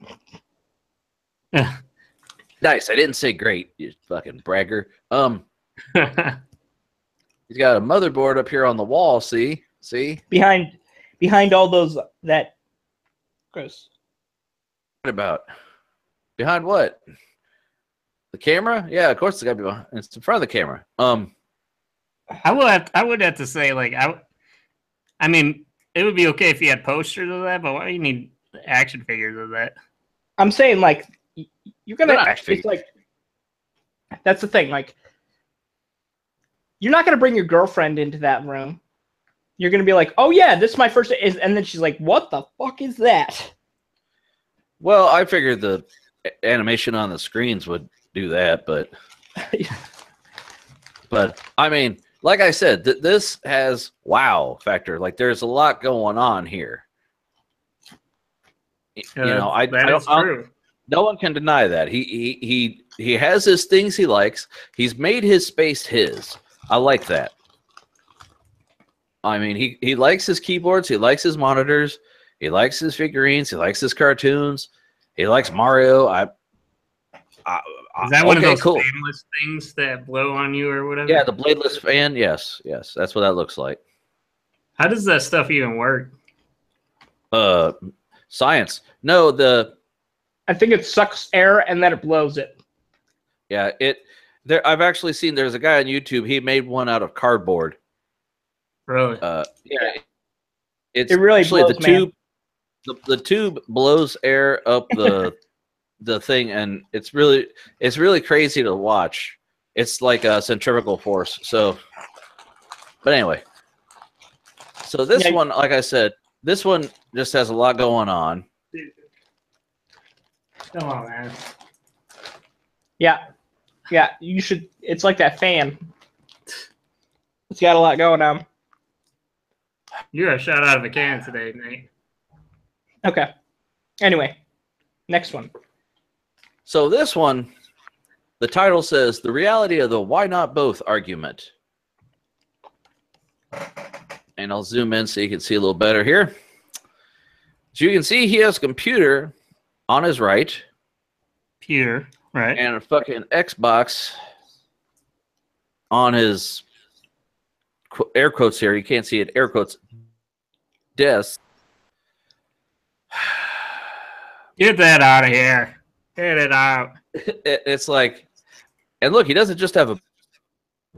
Nice. I didn't say great, you fucking bragger. He's got a motherboard up here on the wall. See? Behind all those that gross. What about? Behind what? The camera? Yeah, of course it's gotta be behind. It's in front of the camera. I would have to say, like, I mean, it would be okay if you had posters of that, but why do you need action figures of that? I'm saying, like, you're gonna. It's like that's the thing. Like, you're not gonna bring your girlfriend into that room. You're gonna be like, "Oh yeah, this is my first," and then she's like, "What the fuck is that?" Well, I figured the animation on the screens would do that, but I mean, like I said, this has wow factor. Like, there's a lot going on here. You know, I don't. No one can deny that. He has his things he likes. He's made his space his. I like that. I mean, he likes his keyboards. He likes his monitors. He likes his figurines. He likes his cartoons. He likes Mario. Is that one of those fanless things that blow on you or whatever? Yeah, the bladeless fan. Yes, that's what that looks like. How does that stuff even work? Science. No, I think it sucks air and then it blows it. Yeah, I've actually seen. There's a guy on YouTube. He made one out of cardboard. Really? Yeah. It really blows, the tube. The tube blows air up the thing, and it's really crazy to watch. It's like a centrifugal force. So, but anyway, so this one, like I said, this one just has a lot going on. Come on, man. Yeah, you should. It's like that fan. It's got a lot going on. You're a shot out of a can today, Nate. Okay. Anyway, next one. So this one, the title says, "The reality of the why not both argument." And I'll zoom in so you can see a little better here. So you can see he has a computer on his right. Computer, right. And a fucking Xbox on his air quotes here. You can't see it. Air quotes. Desk. Get that out of here. Get it out. It's like, and look, he doesn't just have a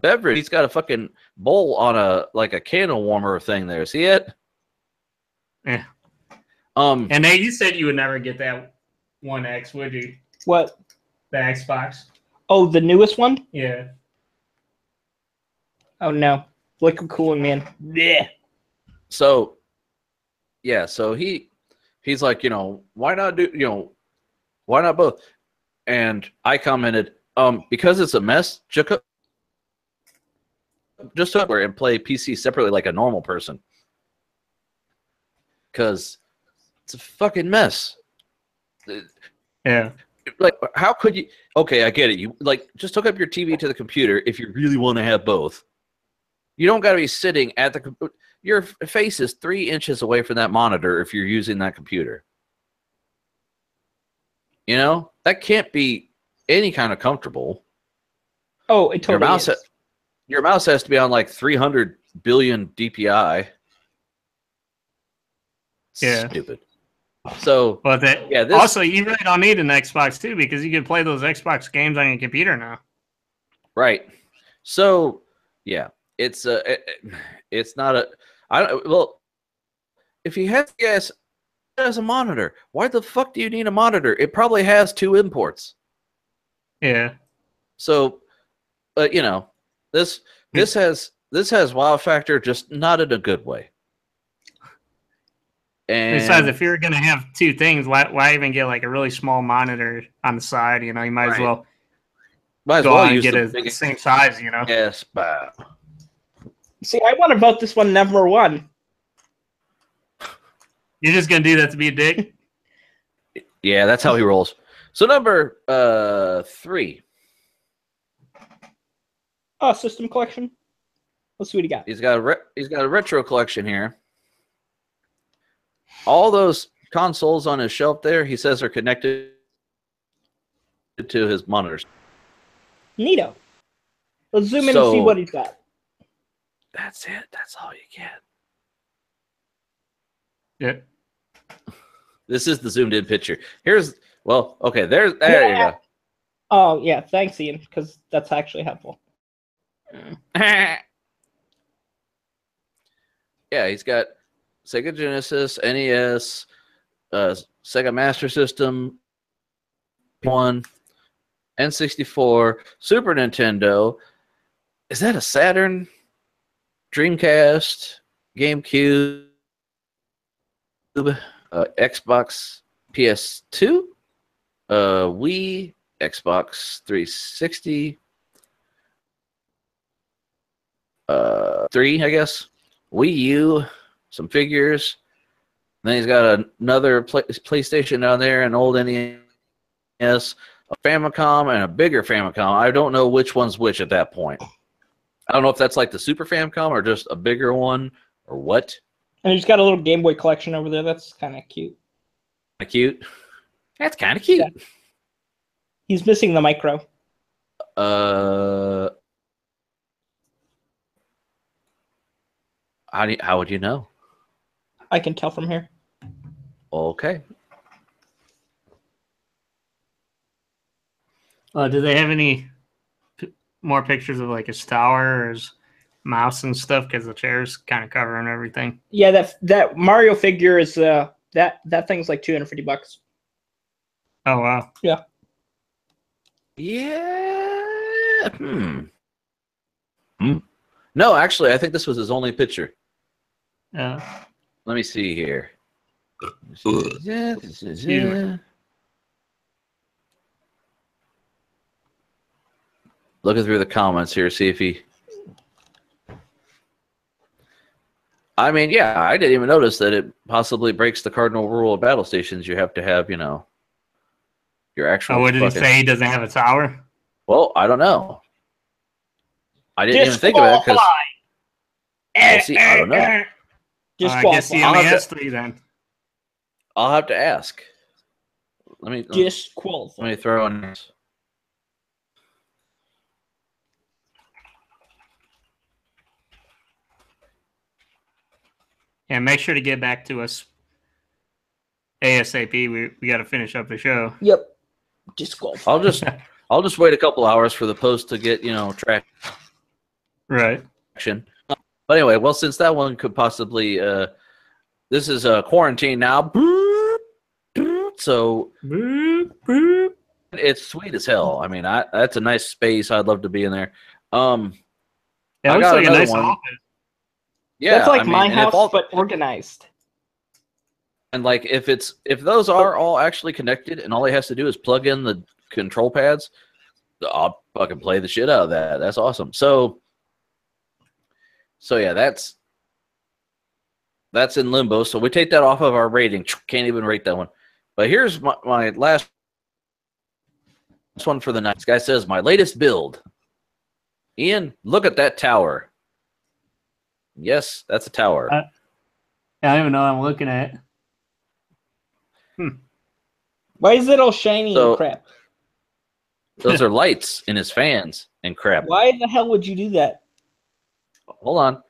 beverage. He's got a fucking bowl on a candle warmer thing there. See it? Yeah. And Nate, you said you would never get that 1X, would you? What? The Xbox. Oh, the newest one? Yeah. Oh no. Liquid cooling, man. Yeah. So yeah, so he's like, why not do, why not both? And I commented, because it's a mess, just software and play PC separately like a normal person. Because it's a fucking mess. Yeah. Like, how could you? Okay, I get it. You just hook up your TV to the computer if you really want to have both. You don't got to be sitting at the computer. Your face is 3 inches away from that monitor if you're using that computer. That can't be any kind of comfortable. Oh, it totally is. Your mouse has to be on like 300 billion DPI. Yeah. Stupid. So, also, you really don't need an Xbox too, because you can play those Xbox games on your computer now. Right. So, yeah, it's not a. Well, if he has a monitor, why the fuck do you need a monitor? It probably has 2 imports. Yeah. So, this has wow factor, just not in a good way. And besides, if you're gonna have 2 things, why even get like a really small monitor on the side? You might as well go on and get the same size. Yes, but see, I want to vote this one number 1. You're just gonna do that to be a dick? Yeah, that's how he rolls. So number 3. Oh, system collection. Let's see what he got. He's got a retro collection here. All those consoles on his shelf there, he says, are connected to his monitors. Neato. Let's zoom in and see what he's got. That's it. That's all you get. Yeah. This is the zoomed in picture. There you go. Oh, yeah. Thanks, Ian, because that's actually helpful. Yeah, he's got Sega Genesis, NES, Sega Master System, P1, N64, Super Nintendo. Is that a Saturn? Dreamcast, GameCube, Xbox, PS2, Wii, Xbox 360, 3, I guess, Wii U, some figures. Then he's got another PlayStation down there, an old NES, a Famicom, and a bigger Famicom. I don't know which one's which at that point. I don't know if that's like the Super Famicom or just a bigger one or what. And he's got a little Game Boy collection over there. That's kind of cute. Cute? That's kind of cute. Yeah. He's missing the micro. How would you know? I can tell from here. Okay. Do they have any more pictures of like his tower or his mouse and stuff? Because the chair's kind of covering everything. Yeah, that Mario figure is that thing's like $250. Oh wow. Yeah. Yeah. No, actually, I think this was his only picture. Yeah. Let me see here. Looking through the comments here, see if he. I mean, yeah, I didn't even notice that it possibly breaks the cardinal rule of battle stations. You have to have, your actual. Oh, what did he say? He doesn't have a tower? Well, I don't know. I didn't even think of it because. See, I don't know. I guess he only has 3 then. I'll have to ask. Let me throw in. Yeah, make sure to get back to us ASAP. We got to finish up the show. Yep. Disqualified. I'll just wait a couple hours for the post to get traction. Right. But anyway, well, since that one could possibly, this is a quarantine now, so it's sweet as hell. I mean, that's a nice space. I'd love to be in there. It looks like a nice office. Yeah, that's like my house, but organized. like if those are all actually connected and all he has to do is plug in the control pads, I'll fucking play the shit out of that. That's awesome. So yeah, that's in limbo. So we take that off of our rating. Can't even rate that one. But here's my last one for the night. This guy says, my latest build. Ian, look at that tower. Yes, that's a tower. I don't even know what I'm looking at. Why is it all shiny and crap? Those are lights in his fans and crap. Why the hell would you do that? Hold on.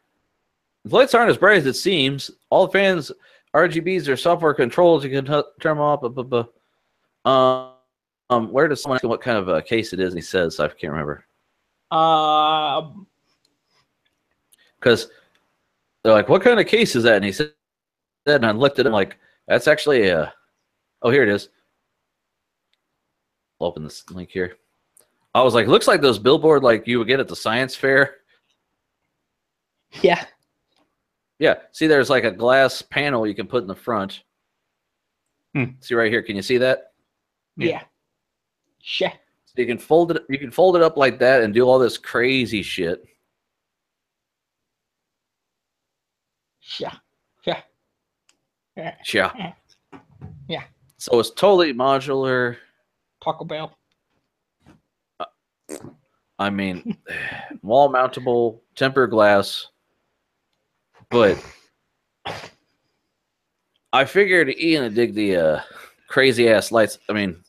The lights aren't as bright as it seems. All the fans, RGBs are software controls. You can turn them off. Where does someone ask him what kind of a case it is? And he says, I can't remember. Because they're like, what kind of case is that? And he said, and I looked at him like, that's actually a. Oh, here it is. I'll open this link here. I was like, looks like those billboard like you would get at the science fair. Yeah. Yeah. See, there's like a glass panel you can put in the front. See right here. Can you see that? Yeah. Sure. So you can fold it. You can fold it up like that and do all this crazy shit. Yeah. Yeah. Yeah. Yeah. So it's totally modular. Taco Bell. I mean, wall mountable, tempered glass. But I figured Ian would dig the crazy ass lights. I mean,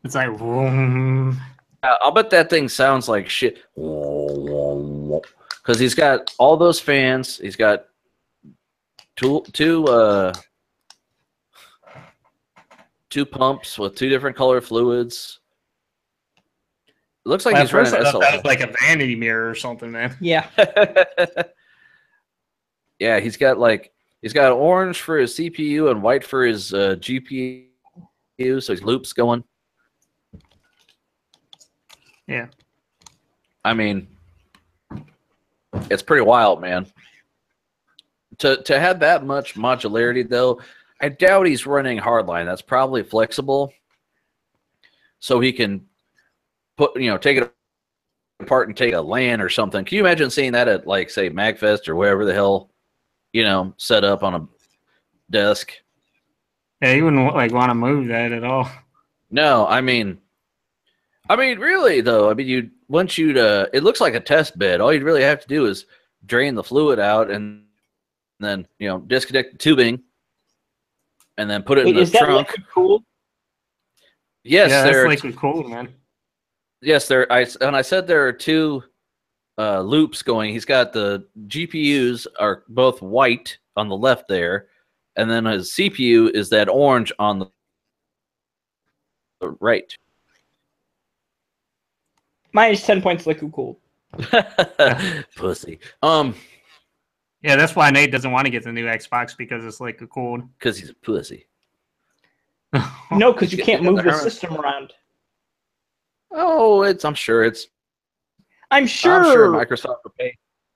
it's like, vroom. I'll bet that thing sounds like shit. Because he's got all those fans. He's got two pumps with two different color fluids. It looks like he's running SL. That was like a vanity mirror or something, man. Yeah. Yeah, he's got orange for his CPU and white for his GPU, so his loops going. Yeah. I mean, it's pretty wild, man. To have that much modularity, though, I doubt he's running hardline. That's probably flexible, so he can take it apart and take a LAN or something. Can you imagine seeing that at, like, say, MagFest or wherever the hell, set up on a desk? Yeah, you wouldn't want to move that at all. No, I mean, really though. I mean, it looks like a test bed. All you'd really have to do is drain the fluid out and then disconnect the tubing and then put it in the trunk. Cool. Yes, yeah, that's liquid cooled, man. Yes, I said there are two loops going. He's got the GPUs are both white on the left there, and then his CPU is that orange on the right. Minus 10 points liquid cooled. Pussy. Yeah, that's why Nate doesn't want to get the new Xbox, because it's liquid cooled. Because he's a pussy. No, because you can't move the system around. Oh, I'm sure Microsoft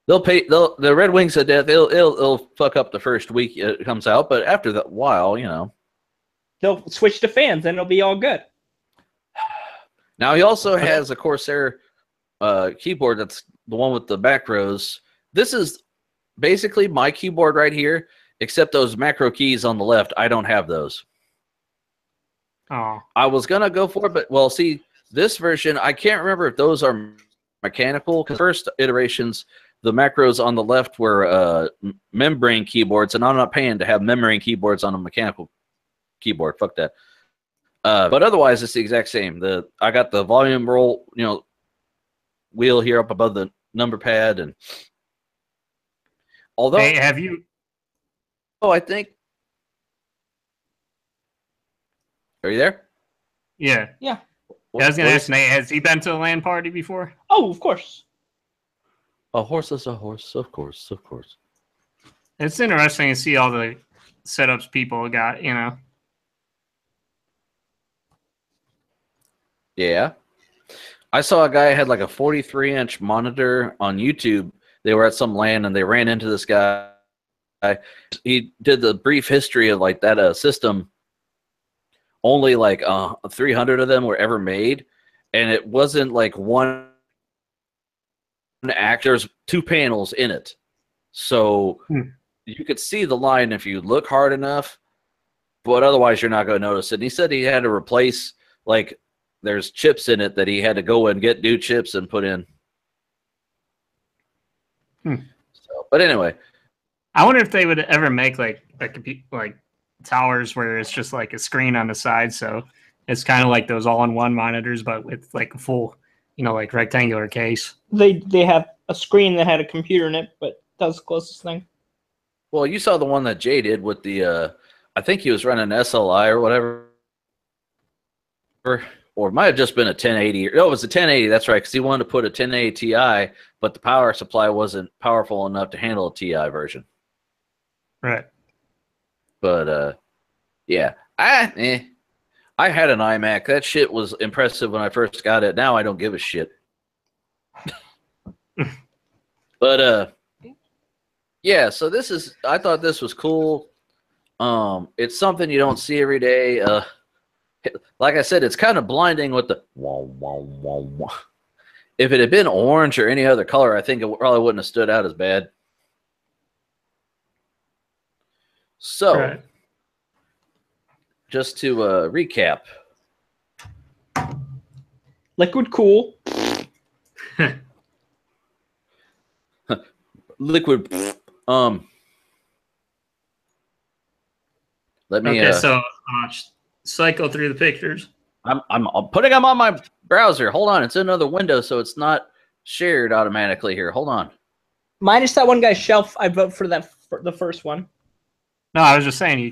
will pay. The Red Wings of Death. It'll fuck up the first week it comes out, but after that while, they'll switch to fans and it'll be all good. Now he also has a Corsair keyboard. That's the one with the macros. This is basically my keyboard right here, except those macro keys on the left. I don't have those. Oh, I was gonna go for it, but see. This version, I can't remember if those are mechanical. Because first iterations, the macros on the left were membrane keyboards, and I'm not paying to have membrane keyboards on a mechanical keyboard. Fuck that. But otherwise, it's the exact same. I got the volume roll, wheel here up above the number pad, and although have you? Oh, I think. Are you there? Yeah. Yeah. I was going to ask Nate, has he been to a LAN party before? Oh, of course. A horse is a horse, of course, of course. It's interesting to see all the setups people got, Yeah. I saw a guy had like a 43-inch monitor on YouTube. They were at some LAN and they ran into this guy he did the brief history of like that system. Only like 300 of them were ever made, and it wasn't like one act. There's 2 panels in it, so you could see the line if you look hard enough, but otherwise you're not going to notice it. And he said he had to replace, like, there's chips in it that he had to go and get new chips and put in. So, but anyway, I wonder if they would ever make like towers where it's just like a screen on the side, so it's kind of like those all-in-one monitors, but with like a full, like rectangular case. They have a screen that had a computer in it, but that was the closest thing. well, you saw the one that Jay did with the, I think he was running SLI or whatever, or it might have just been a 1080. No, it was a 1080. That's right, because he wanted to put a 1080 Ti, but the power supply wasn't powerful enough to handle a Ti version. Right. But yeah, I had an iMac. That shit was impressive when I first got it. Now I don't give a shit. But yeah. So I thought this was cool. It's something you don't see every day. Like I said, it's kind of blinding with the wah, wah, wah, wah. If it had been orange or any other color, I think it probably wouldn't have stood out as bad. So, Right. just to recap. Liquid cool. Liquid. Let me. Okay, so cycle through the pictures. I'm putting them on my browser. Hold on, it's in another window, so it's not shared automatically here. Hold on. Minus that one guy's shelf, I vote for the first one. No, I was just saying we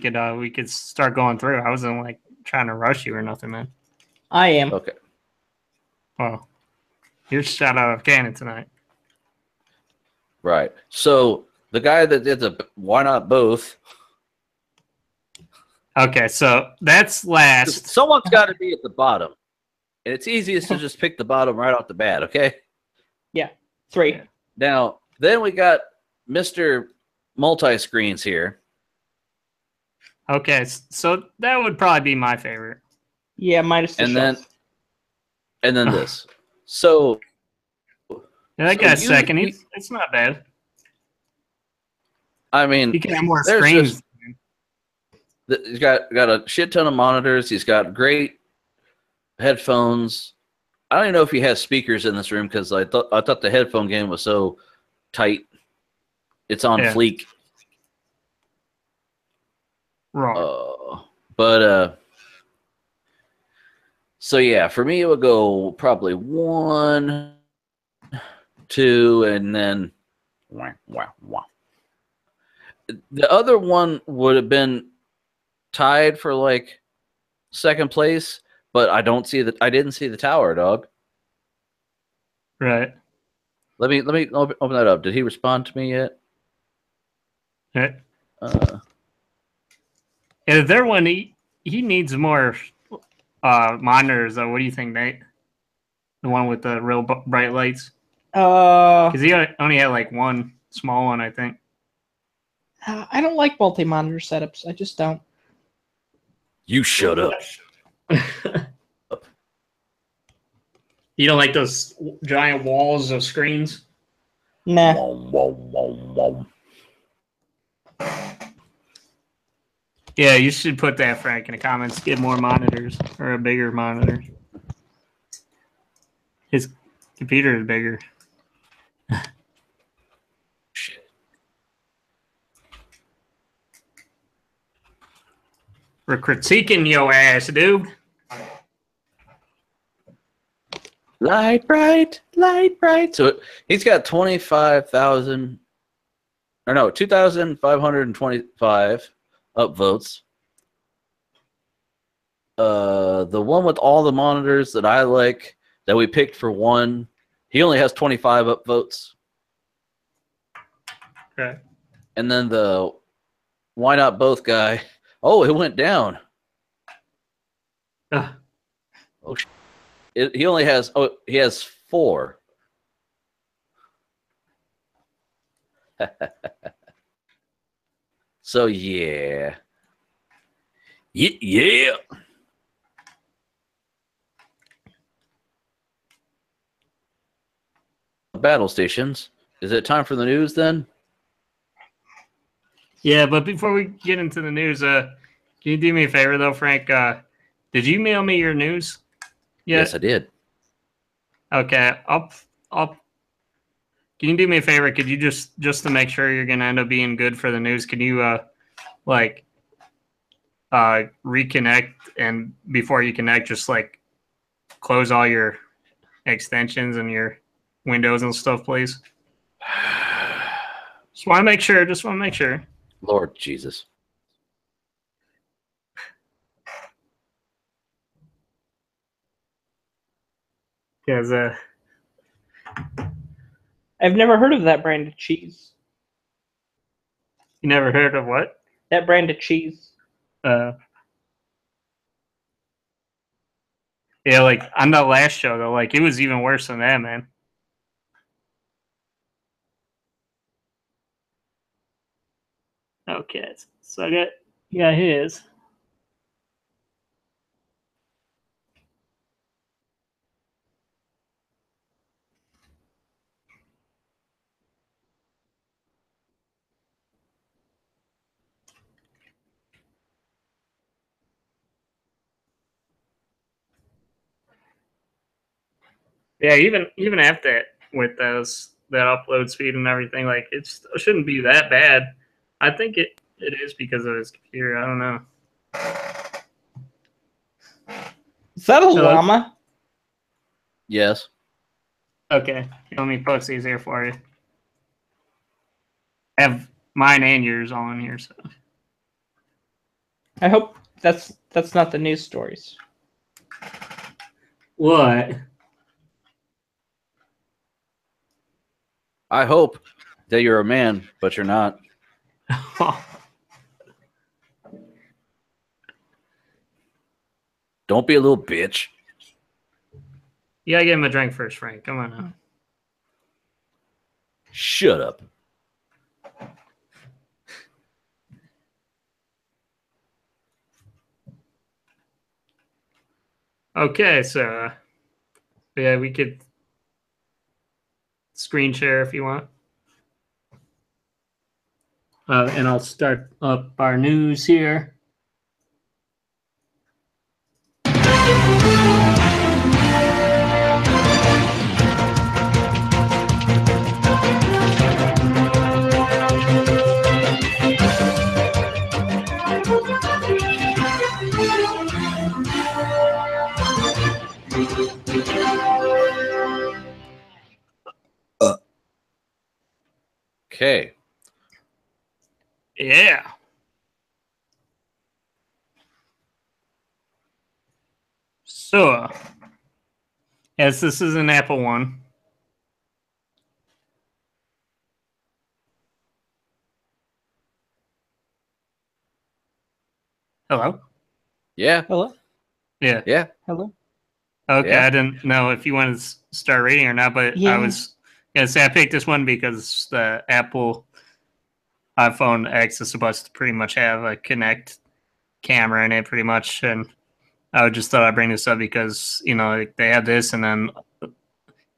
could start going through. I wasn't like trying to rush you or nothing, man. I am. Okay. Well, you're shot out of cannon tonight. Right. So the guy that did the why not both? Okay, so that's last. Someone's got to be at the bottom, and it's easiest to just pick the bottom right off the bat. Okay. Yeah. 3. Now, then we got Mr. Multi-Screens here. Okay, so that would probably be my favorite. Yeah, minus the shelf. And then this. So Yeah, that guy's second. It's not bad. I mean, he can have more screens. He's got a shit ton of monitors. He's got great headphones. I don't even know if he has speakers in this room because I thought the headphone game was so tight. It's on fleek. Wrong. So yeah, for me it would go probably 1, 2, and then the other one would have been tied for like second place, but I didn't see the tower, dog. Right. Let me open that up. Did he respond to me yet? Yeah. Is there one he needs more monitors though? What do you think, Nate? The one with the real bright lights? Because he only had like one small one, I think. I don't like multi-monitor setups. I just don't. You shut up. You don't like those giant walls of screens? Nah. Yeah, you should put that, Frank, in the comments. Get more monitors or a bigger monitor. His computer is bigger. Shit. We're critiquing your ass, dude. Light bright, light bright. So he's got 25,000, or no, 2,525 upvotes. The one with all the monitors that I like, that we picked for one, he only has 25 upvotes. Okay. And then the why not both guy, oh, it went down. Oh, he only has, he has 4. So yeah. Yeah. Battle stations. Is it time for the news then? Yeah, but before we get into the news, can you do me a favor though, Frank? Did you mail me your news? Yes, I did. Okay, I'll. Can you do me a favor? Could you just to make sure you're gonna end up being good for the news? Can you like reconnect, and before you connect, just like close all your extensions and your windows and stuff, please? Just want to make sure. Just want to make sure. Lord Jesus. Because I've never heard of that brand of cheese. you never heard of what? That brand of cheese. Yeah, like on the last show though, like it was even worse than that, man. Okay, so I got his. Yeah, even after with that upload speed and everything, like it shouldn't be that bad. I think it is because of his computer. I don't know. Is that a Hello? llama? Yes. Okay, let me post these here for you. I have mine and yours all in here. So I hope that's not the news stories. what? I hope that you're a man, but you're not. Don't be a little bitch. You gotta give him a drink first, Frank. Come on now. Shut up. Okay, so yeah, we could screen share if you want. And I'll start up our news here. Okay. Yeah. So, yes, this is an Apple one. Hello? Yeah. Hello? Yeah. Yeah. Hello? Okay, Yeah. I didn't know if you wanted to start reading or not, but Yeah. I was going to say I picked this one because the Apple iPhone X is supposed to pretty much have a Connect camera in it pretty much, and I just thought I'd bring this up because, you know, like, they had this, and then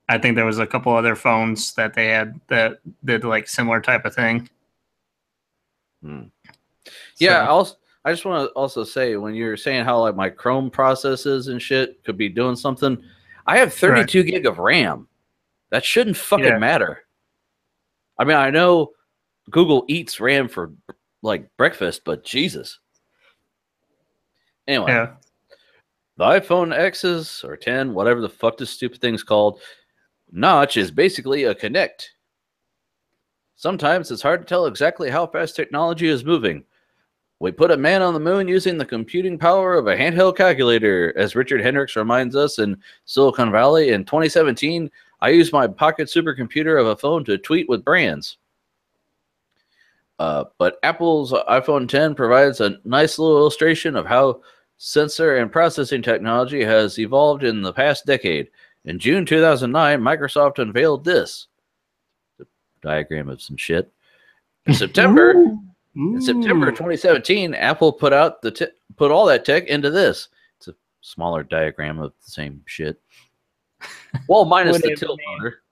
I think there was a couple other phones that they had that did like similar type of thing. Yeah, So, I just want to also say, when you're saying how like my Chrome processes and shit could be doing something, I have 32 gig of RAM. That shouldn't fucking matter. I mean, I know Google eats RAM for like breakfast, but Jesus. Anyway, the iPhone X's or 10, whatever the fuck this stupid thing's called, notch is basically a Connect. Sometimes it's hard to tell exactly how fast technology is moving. We put a man on the moon using the computing power of a handheld calculator, as Richard Hendricks reminds us in Silicon Valley. In 2017, I used my pocket supercomputer of a phone to tweet with brands. But Apple's iPhone 10 provides a nice little illustration of how sensor and processing technology has evolved in the past decade. In June 2009, Microsoft unveiled this. The diagram of some shit. In September, In September 2017, Apple put out put all that tech into this. It's a smaller diagram of the same shit. Well, minus the tilt motor.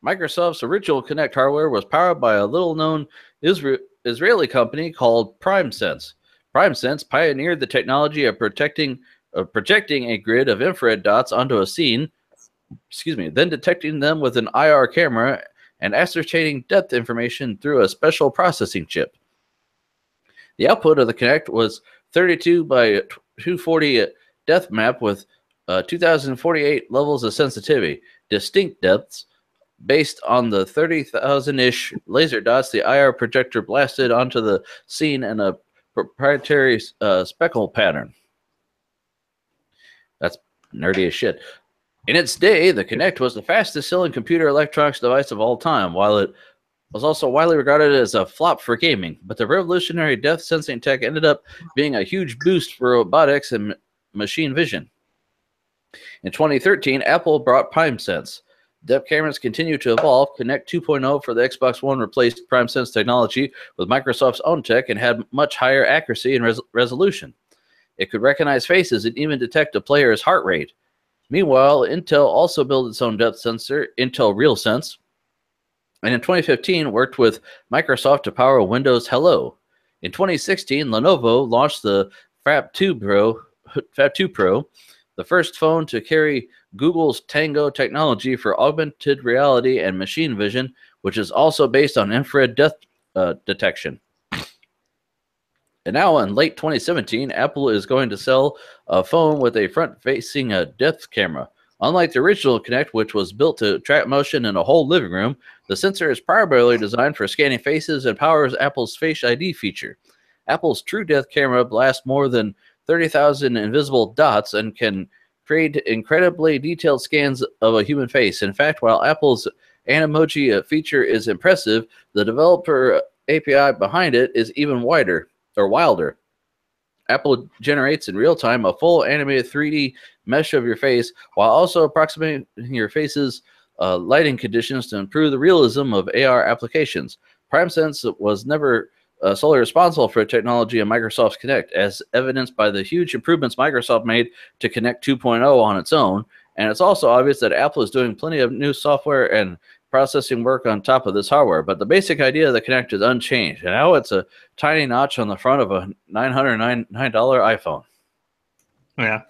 Microsoft's original Kinect hardware was powered by a little-known Israeli company called PrimeSense. PrimeSense pioneered the technology of projecting a grid of infrared dots onto a scene, then detecting them with an IR camera and ascertaining depth information through a special processing chip. The output of the Kinect was 32 by 240 depth map with 2048 levels of sensitivity, distinct depths. Based on the 30,000-ish laser dots the IR projector blasted onto the scene in a proprietary speckle pattern. That's nerdy as shit. In its day, the Kinect was the fastest-selling computer electronics device of all time, while it was also widely regarded as a flop for gaming. But the revolutionary depth sensing tech ended up being a huge boost for robotics and machine vision. In 2013, Apple brought PrimeSense. Depth cameras continue to evolve. Kinect 2.0 for the Xbox One replaced PrimeSense technology with Microsoft's own tech and had much higher accuracy and resolution. It could recognize faces and even detect a player's heart rate. Meanwhile, Intel also built its own depth sensor, Intel RealSense, and in 2015 worked with Microsoft to power Windows Hello. In 2016, Lenovo launched the Fab 2 Pro, the first phone to carry Google's Tango technology for augmented reality and machine vision, which is also based on infrared depth detection. And now in late 2017, Apple is going to sell a phone with a front-facing depth camera. Unlike the original Kinect, which was built to track motion in a whole living room, the sensor is primarily designed for scanning faces and powers Apple's Face ID feature. Apple's True Depth camera blasts more than 30,000 invisible dots and can create incredibly detailed scans of a human face. In fact, while Apple's Animoji feature is impressive, the developer API behind it is even wilder. Apple generates in real time a full animated 3D mesh of your face while also approximating your face's lighting conditions to improve the realism of AR applications. PrimeSense was never solely responsible for technology in Microsoft's Kinect, as evidenced by the huge improvements Microsoft made to Kinect 2.0 on its own. And it's also obvious that Apple is doing plenty of new software and processing work on top of this hardware, but the basic idea of the Kinect is unchanged, and now it's a tiny notch on the front of a $909 iPhone. Yeah.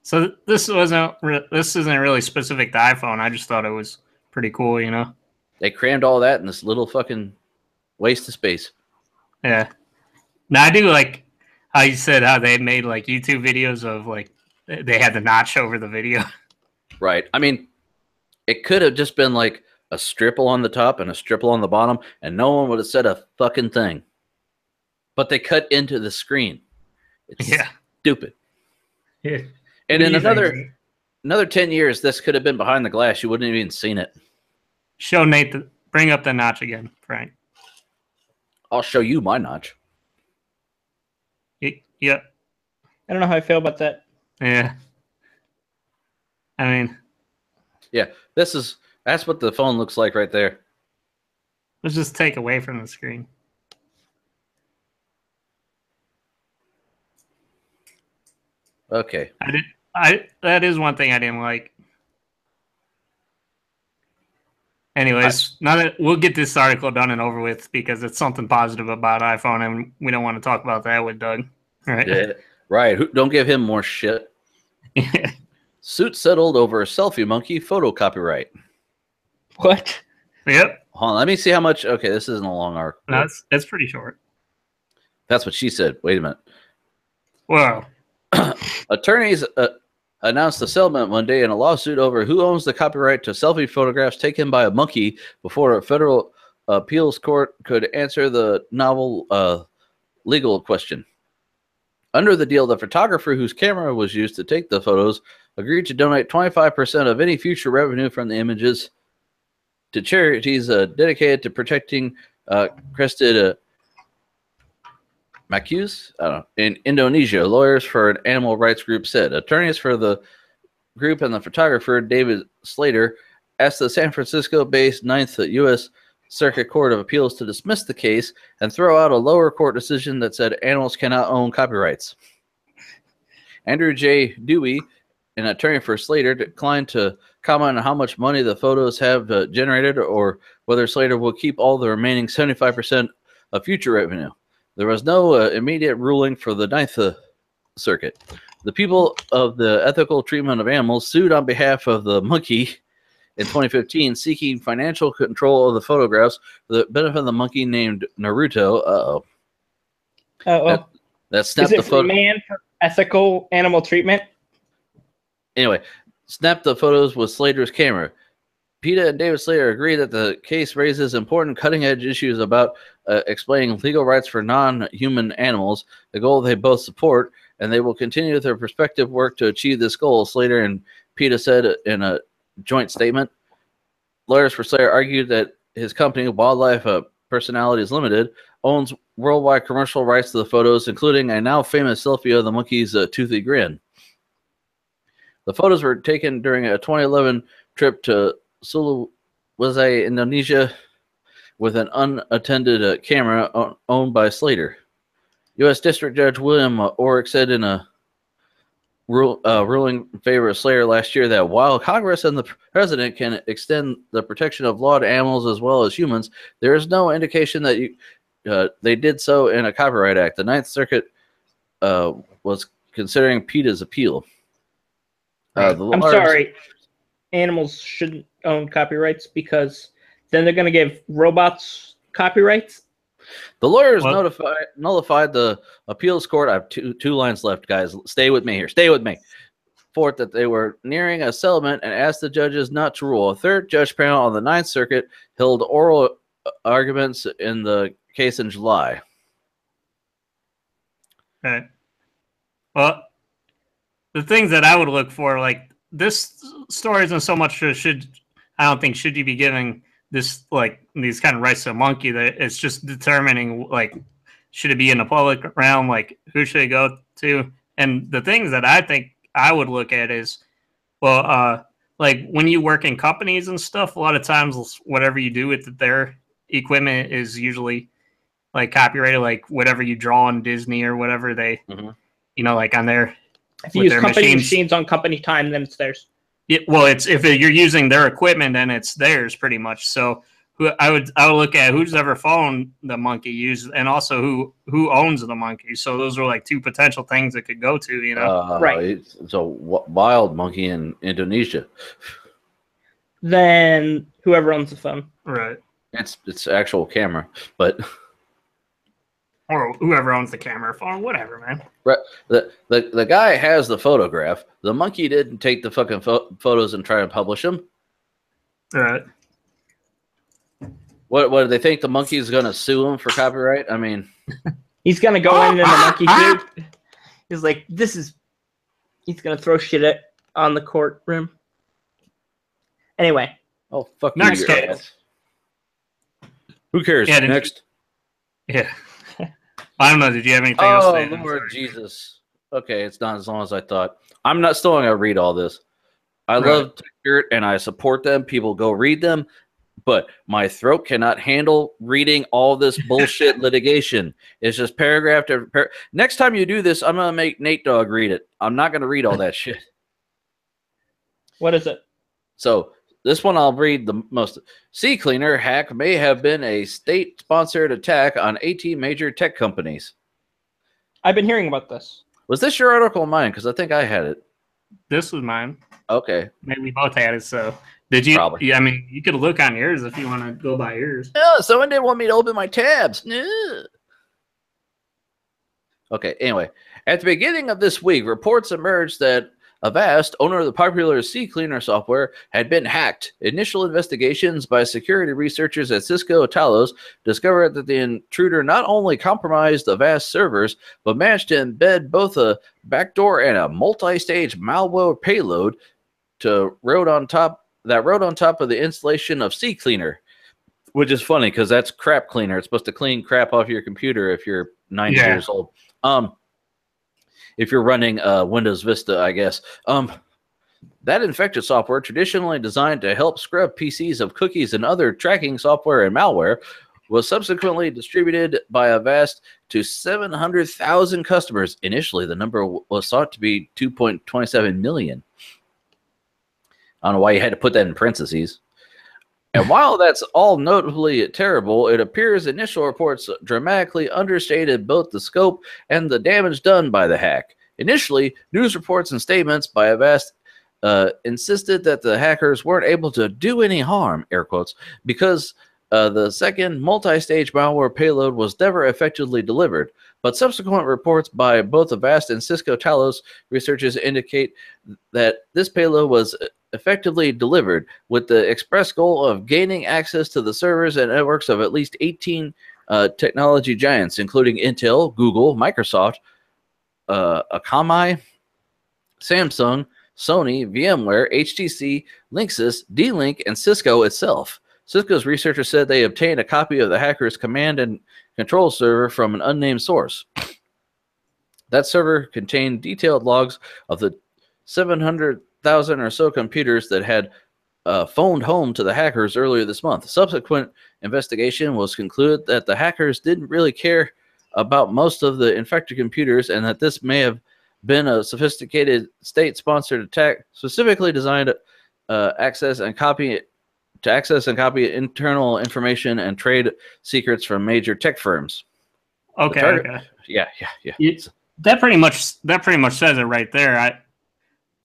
So this isn't really specific to iPhone. I just thought it was pretty cool, you know. They crammed all that in this little fucking waste of space. Yeah. Now I do like how you said how they made like YouTube videos of like they had the notch over the video. Right. I mean, it could have just been like a stripple on the top and a stripple on the bottom, and no one would have said a fucking thing. But they cut into the screen. It's stupid. Yeah. And in another 10 years, this could have been behind the glass. You wouldn't have even seen it. Show Nate bring up the notch again, Frank. I'll show you my notch. Yep. I don't know how I feel about that. Yeah. I mean, yeah, that's what the phone looks like right there. Let's just take away from the screen. Okay. That is one thing I didn't like. Anyways, now that we'll get this article done and over with because it's something positive about iPhone, and we don't want to talk about that with Doug. Right? Yeah, right. Don't give him more shit. Suit settled over a selfie monkey photo copyright. What? Yep. Hold on, let me see how much. Okay, this isn't a long article. No, that's pretty short. That's what she said. Wait a minute. Wow. Attorneys announced a settlement Monday in a lawsuit over who owns the copyright to selfie photographs taken by a monkey before a federal appeals court could answer the novel legal question. Under the deal, the photographer whose camera was used to take the photos agreed to donate 25% of any future revenue from the images to charities dedicated to protecting crested macaques in Indonesia. Lawyers for an animal rights group said. Attorneys for the group and the photographer, David Slater, asked the San Francisco-based 9th U.S. Circuit Court of Appeals to dismiss the case and throw out a lower court decision that said animals cannot own copyrights. Andrew J. Dewey, an attorney for Slater, declined to comment on how much money the photos have generated or whether Slater will keep all the remaining 75% of future revenue. There was no immediate ruling for the Ninth Circuit. The people of the ethical treatment of animals sued on behalf of the monkey in 2015, seeking financial control of the photographs for the benefit of the monkey named Naruto. Uh-oh. Uh-oh. That snapped Is it the photo. Man for Ethical Animal Treatment? Anyway, snapped the photos with Slater's camera. PETA and David Slater agree that the case raises important cutting-edge issues about explaining legal rights for non-human animals, a goal they both support, and they will continue their prospective work to achieve this goal, Slater and PETA said in a joint statement. Lawyers for Slater argued that his company, Wildlife Personalities Limited, owns worldwide commercial rights to the photos, including a now famous selfie of the monkey's toothy grin. The photos were taken during a 2011 trip to Sulawesi, Indonesia, with an unattended camera owned by Slater. U.S. District Judge William Orrick said in a ruling in favor of Slater last year that while Congress and the President can extend the protection of law to animals as well as humans, there is no indication that they did so in a Copyright Act. The Ninth Circuit was considering PETA's appeal. I'm sorry. Animals shouldn't own copyrights because then they're going to give robots copyrights. The lawyers nullified the appeals court. I have two lines left, guys. Stay with me here. Stay with me. Fourth, that they were nearing a settlement and asked the judges not to rule. A third judge panel on the Ninth Circuit held oral arguments in the case in July. Okay. Well, the things that I would look for, like, this story isn't so much should you be giving this, like, these kind of rights to a monkey, that it's just determining, like, should it be in the public realm, like, who should it go to? And the things that I think I would look at is, well, like, when you work in companies and stuff, a lot of times whatever you do with their equipment is usually, like, copyrighted, like whatever you draw on Disney or whatever they, you know, like on their, if you use company machines on company time, then it's theirs. Yeah, well, it's if you're using their equipment, then it's theirs pretty much. So I would look at who's ever phone the monkey used, and also who owns the monkey. So those are like two potential things that could go to, you know. Right. It's a wild monkey in Indonesia. Then whoever owns the phone. Right. It's actual camera, but. Or whoever owns the camera phone, whatever, man. Right. The guy has the photograph. The monkey didn't take the fucking photos and try and publish them. Right. What do they think? The monkey's going to sue him for copyright? I mean, he's going to go in the monkey suit. He's like, he's going to throw shit on the courtroom. Anyway. Oh, fuck next you. Case. Who cares? Yeah, next. Yeah. I don't know. Did you have anything else to say? Oh, Lord Jesus. Okay, it's not as long as I thought. I'm not still going to read all this. I love Dirt and I support them. People go read them. But my throat cannot handle reading all this bullshit litigation. It's just paragraph to paragraph. Next time you do this, I'm going to make Nate Dogg read it. I'm not going to read all that shit. What is it? So this one I'll read the most. Sea Cleaner hack may have been a state-sponsored attack on 18 major tech companies. I've been hearing about this. Was this your article or mine? Because I think I had it. This was mine. Okay. Maybe we both had it, so... Did you? Probably. Yeah, I mean, you could look on yours if you want to go by yours. No, someone didn't want me to open my tabs. Okay, anyway. At the beginning of this week, reports emerged that Avast, owner of the popular Sea Cleaner software, had been hacked. Initial investigations by security researchers at Cisco Talos discovered that the intruder not only compromised Avast servers, but managed to embed both a backdoor and a multi-stage malware payload that rode on top of the installation of Sea Cleaner, which is funny because that's crap cleaner. It's supposed to clean crap off your computer if you're 90 years old. If you're running Windows Vista, I guess. That infected software, traditionally designed to help scrub PCs of cookies and other tracking software and malware, was subsequently distributed by Avast to 700,000 customers. Initially, the number was thought to be 2.27 million. I don't know why you had to put that in parentheses. And while that's all notably terrible, it appears initial reports dramatically understated both the scope and the damage done by the hack. Initially, news reports and statements by Avast insisted that the hackers weren't able to do any harm, air quotes, because the second multi-stage malware payload was never effectively delivered. But subsequent reports by both Avast and Cisco Talos researchers indicate that this payload was effectively delivered with the express goal of gaining access to the servers and networks of at least 18 technology giants, including Intel, Google, Microsoft, Akamai, Samsung, Sony, VMware, HTC, Linksys, D-Link, and Cisco itself. Cisco's researchers said they obtained a copy of the hacker's command and control server from an unnamed source. That server contained detailed logs of the 700,000 or so computers that had phoned home to the hackers earlier this month. Subsequent investigation was concluded that the hackers didn't really care about most of the infected computers and that this may have been a sophisticated state-sponsored attack specifically designed to access and copy internal information and trade secrets from major tech firms. Okay. Yeah. That pretty much says it right there.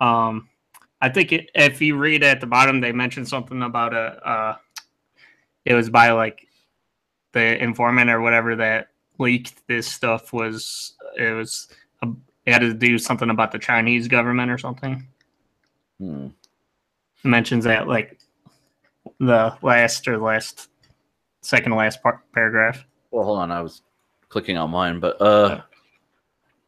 I think if you read at the bottom, they mentioned something about it was by like the informant or whatever that leaked this stuff it had to do something about the Chinese government or something. It mentions that like the second to last paragraph. Well, hold on. I was clicking on mine, but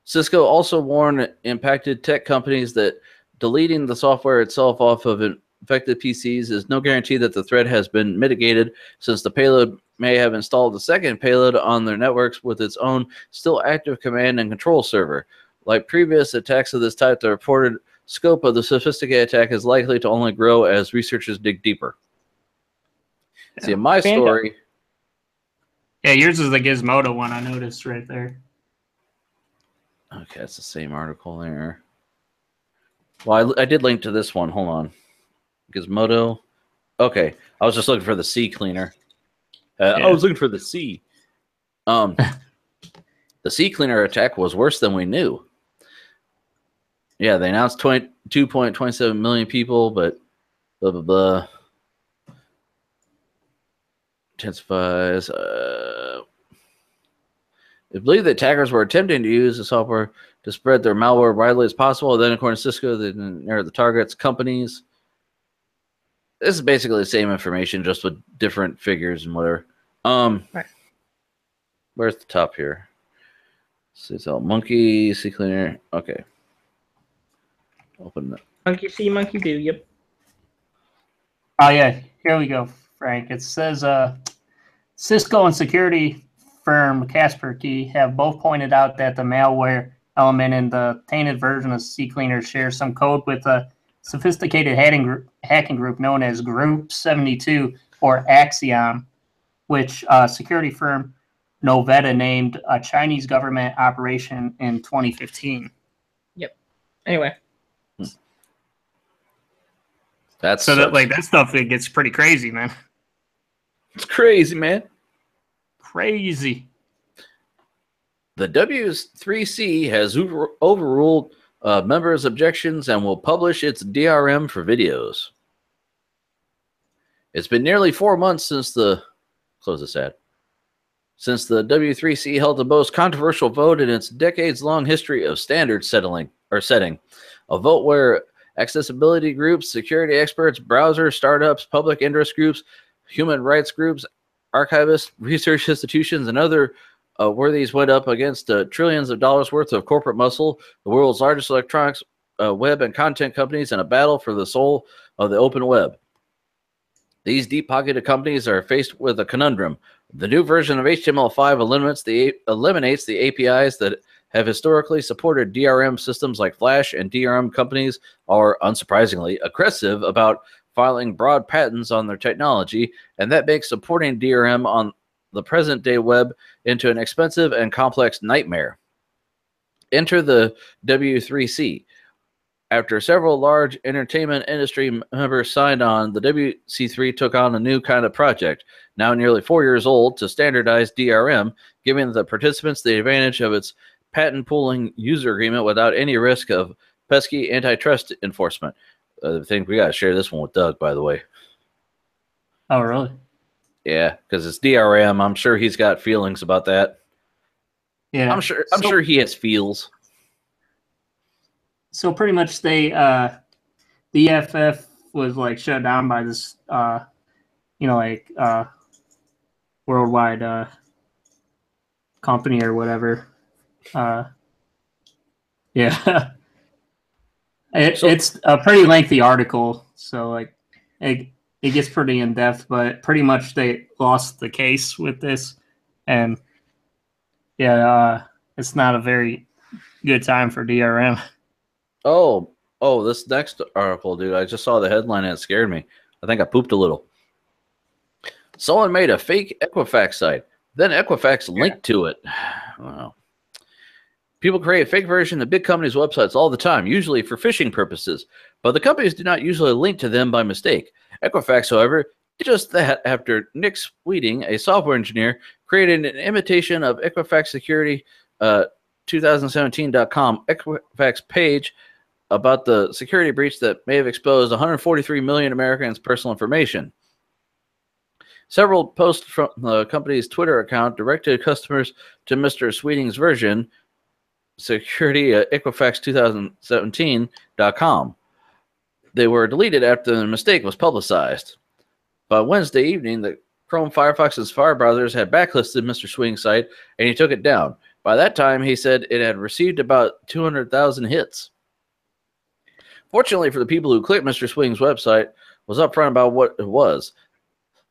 Cisco also warned impacted tech companies that deleting the software itself off of infected PCs is no guarantee that the threat has been mitigated, since the payload may have installed a second payload on their networks with its own still active command and control server. Like previous attacks of this type, the reported scope of the sophisticated attack is likely to only grow as researchers dig deeper. Yeah. See, in my story... Yeah, yours is the Gizmodo one I noticed right there. Okay, it's the same article there. Well, I did link to this one. Hold on. Gizmodo. Okay, I was just looking for the C cleaner. I was looking for the C. The C cleaner attack was worse than we knew. Yeah, they announced 2.27 million people, but blah, blah, blah. Intensifies. They believe that attackers were attempting to use the software to spread their malware widely as possible. Then, according to Cisco, they narrowed the targets companies. This is basically the same information, just with different figures and whatever. Right. Where's the top here? So monkey, C cleaner. Okay. Open that. Monkey see, monkey do. Yep. Oh yeah, here we go, Frank. It says Cisco and security firm Kaspersky have both pointed out that the malware element in the tainted version of CCleaner shares some code with a sophisticated hacking group known as Group 72 or Axiom, which security firm Novetta named a Chinese government operation in 2015. Yep. Anyway. That's so that that stuff, it gets pretty crazy, man. It's crazy, man. Crazy. The W3C has overruled members' objections and will publish its DRM for videos. It's been nearly 4 months since the since the W3C held the most controversial vote in its decades-long history of standard setting. A vote where accessibility groups, security experts, browsers, startups, public interest groups, human rights groups, archivists, research institutions, and other worthies went up against trillions of dollars worth of corporate muscle, the world's largest electronics, web, and content companies, in a battle for the soul of the open web. These deep-pocketed companies are faced with a conundrum. The new version of HTML5 eliminates the APIs that have historically supported DRM systems like Flash, and DRM companies are, unsurprisingly, aggressive about filing broad patents on their technology, and that makes supporting DRM on the present-day web into an expensive and complex nightmare. Enter the W3C. After several large entertainment industry members signed on, the WC3 took on a new kind of project, now nearly 4 years old, to standardize DRM, giving the participants the advantage of its patent pooling user agreement without any risk of pesky antitrust enforcement. I think we got to share this one with Doug, by the way. Oh, really? Yeah, because it's DRM. I'm sure he's got feelings about that. Yeah, I'm sure he has feels. So pretty much the EFF was like shut down by this worldwide company or whatever. Yeah. It's a pretty lengthy article, so like it gets pretty in depth, but pretty much they lost the case with this, and it's not a very good time for DRM. Oh, this next article, dude, I just saw the headline and it scared me. I think I pooped a little. Someone made a fake Equifax site. Then Equifax linked to it. Wow. People create fake versions of big companies' websites all the time, usually for phishing purposes, but the companies do not usually link to them by mistake. Equifax, however, did just that after Nick Sweeting, a software engineer, created an imitation of Equifax Security 2017.com Equifax page about the security breach that may have exposed 143 million Americans' personal information. Several posts from the company's Twitter account directed customers to Mr. Sweeting's version, security Equifax2017.com. They were deleted after the mistake was publicized. By Wednesday evening, the Chrome, Firefox, and Safari browsers had backlisted Mr. Sweeting's site, and he took it down. By that time, he said it had received about 200,000 hits. Fortunately for the people who clicked Mr. Sweeting's website, was upfront about what it was.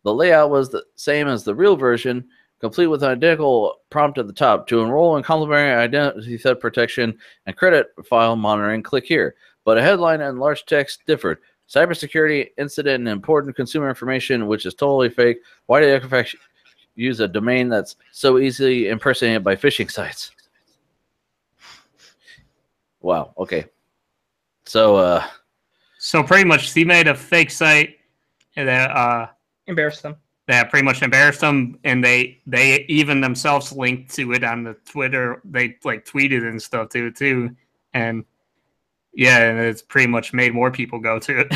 The layout was the same as the real version, complete with an identical prompt at the top. To enroll in complimentary identity theft protection and credit file monitoring, click here. But a headline and large text differed. Cybersecurity incident and important consumer information, which is totally fake. Why did Equifax use a domain that's so easily impersonated by phishing sites? Wow. Okay. So pretty much he made a fake site that embarrassed them. That pretty much embarrassed them, and they even themselves linked to it on the Twitter. They like tweeted and stuff too, and and it's pretty much made more people go to it.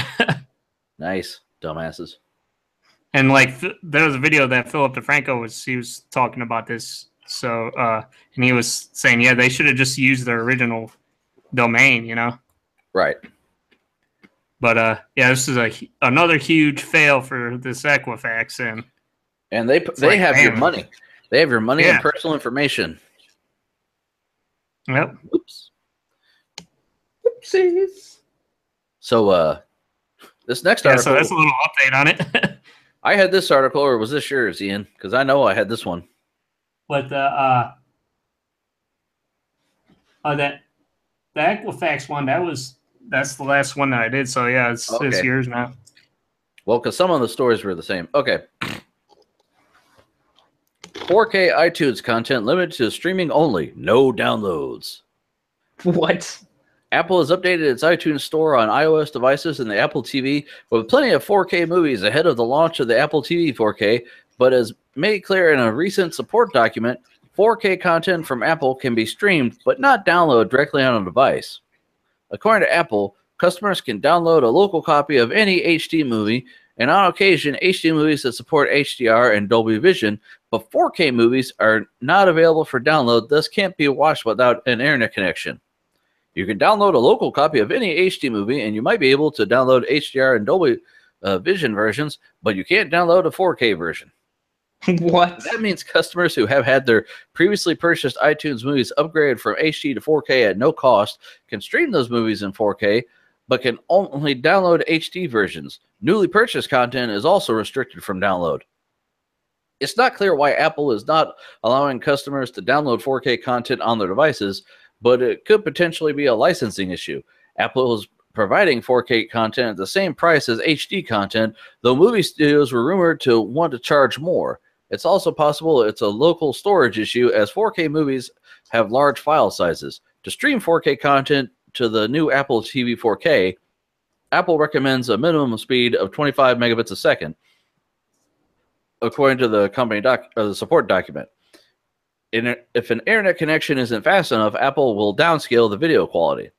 Nice, dumbasses. And like there was a video that Philip DeFranco was talking about this. So and he was saying, they should have just used their original domain, Right. But this is another huge fail for this Equifax, and they have your money. They have your money and personal information. Yep. Oops. Oopsies. So this next article. So that's a little update on it. I had this article, or was this yours, Ian? Because I know I had this one. But the Equifax one, that's the last one that I did. So it's yours now. Well, because some of the stories were the same. Okay. 4K iTunes content limited to streaming only. No downloads. What? Apple has updated its iTunes store on iOS devices and the Apple TV with plenty of 4K movies ahead of the launch of the Apple TV 4K, but as made clear in a recent support document, 4K content from Apple can be streamed but not downloaded directly on a device. According to Apple, customers can download a local copy of any HD movie, and on occasion, HD movies that support HDR and Dolby Vision, but 4K movies are not available for download, thus can't be watched without an internet connection. You can download a local copy of any HD movie, and you might be able to download HDR and Dolby Vision versions, but you can't download a 4K version. What? That means customers who have had their previously purchased iTunes movies upgraded from HD to 4K at no cost can stream those movies in 4K, but can only download HD versions. Newly purchased content is also restricted from download. It's not clear why Apple is not allowing customers to download 4K content on their devices, but it could potentially be a licensing issue. Apple is providing 4K content at the same price as HD content, though movie studios were rumored to want to charge more. It's also possible it's a local storage issue, as 4K movies have large file sizes. To stream 4K content to the new Apple TV 4K, Apple recommends a minimum speed of 25 megabits a second, according to the company the support document. If an internet connection isn't fast enough, Apple will downscale the video quality.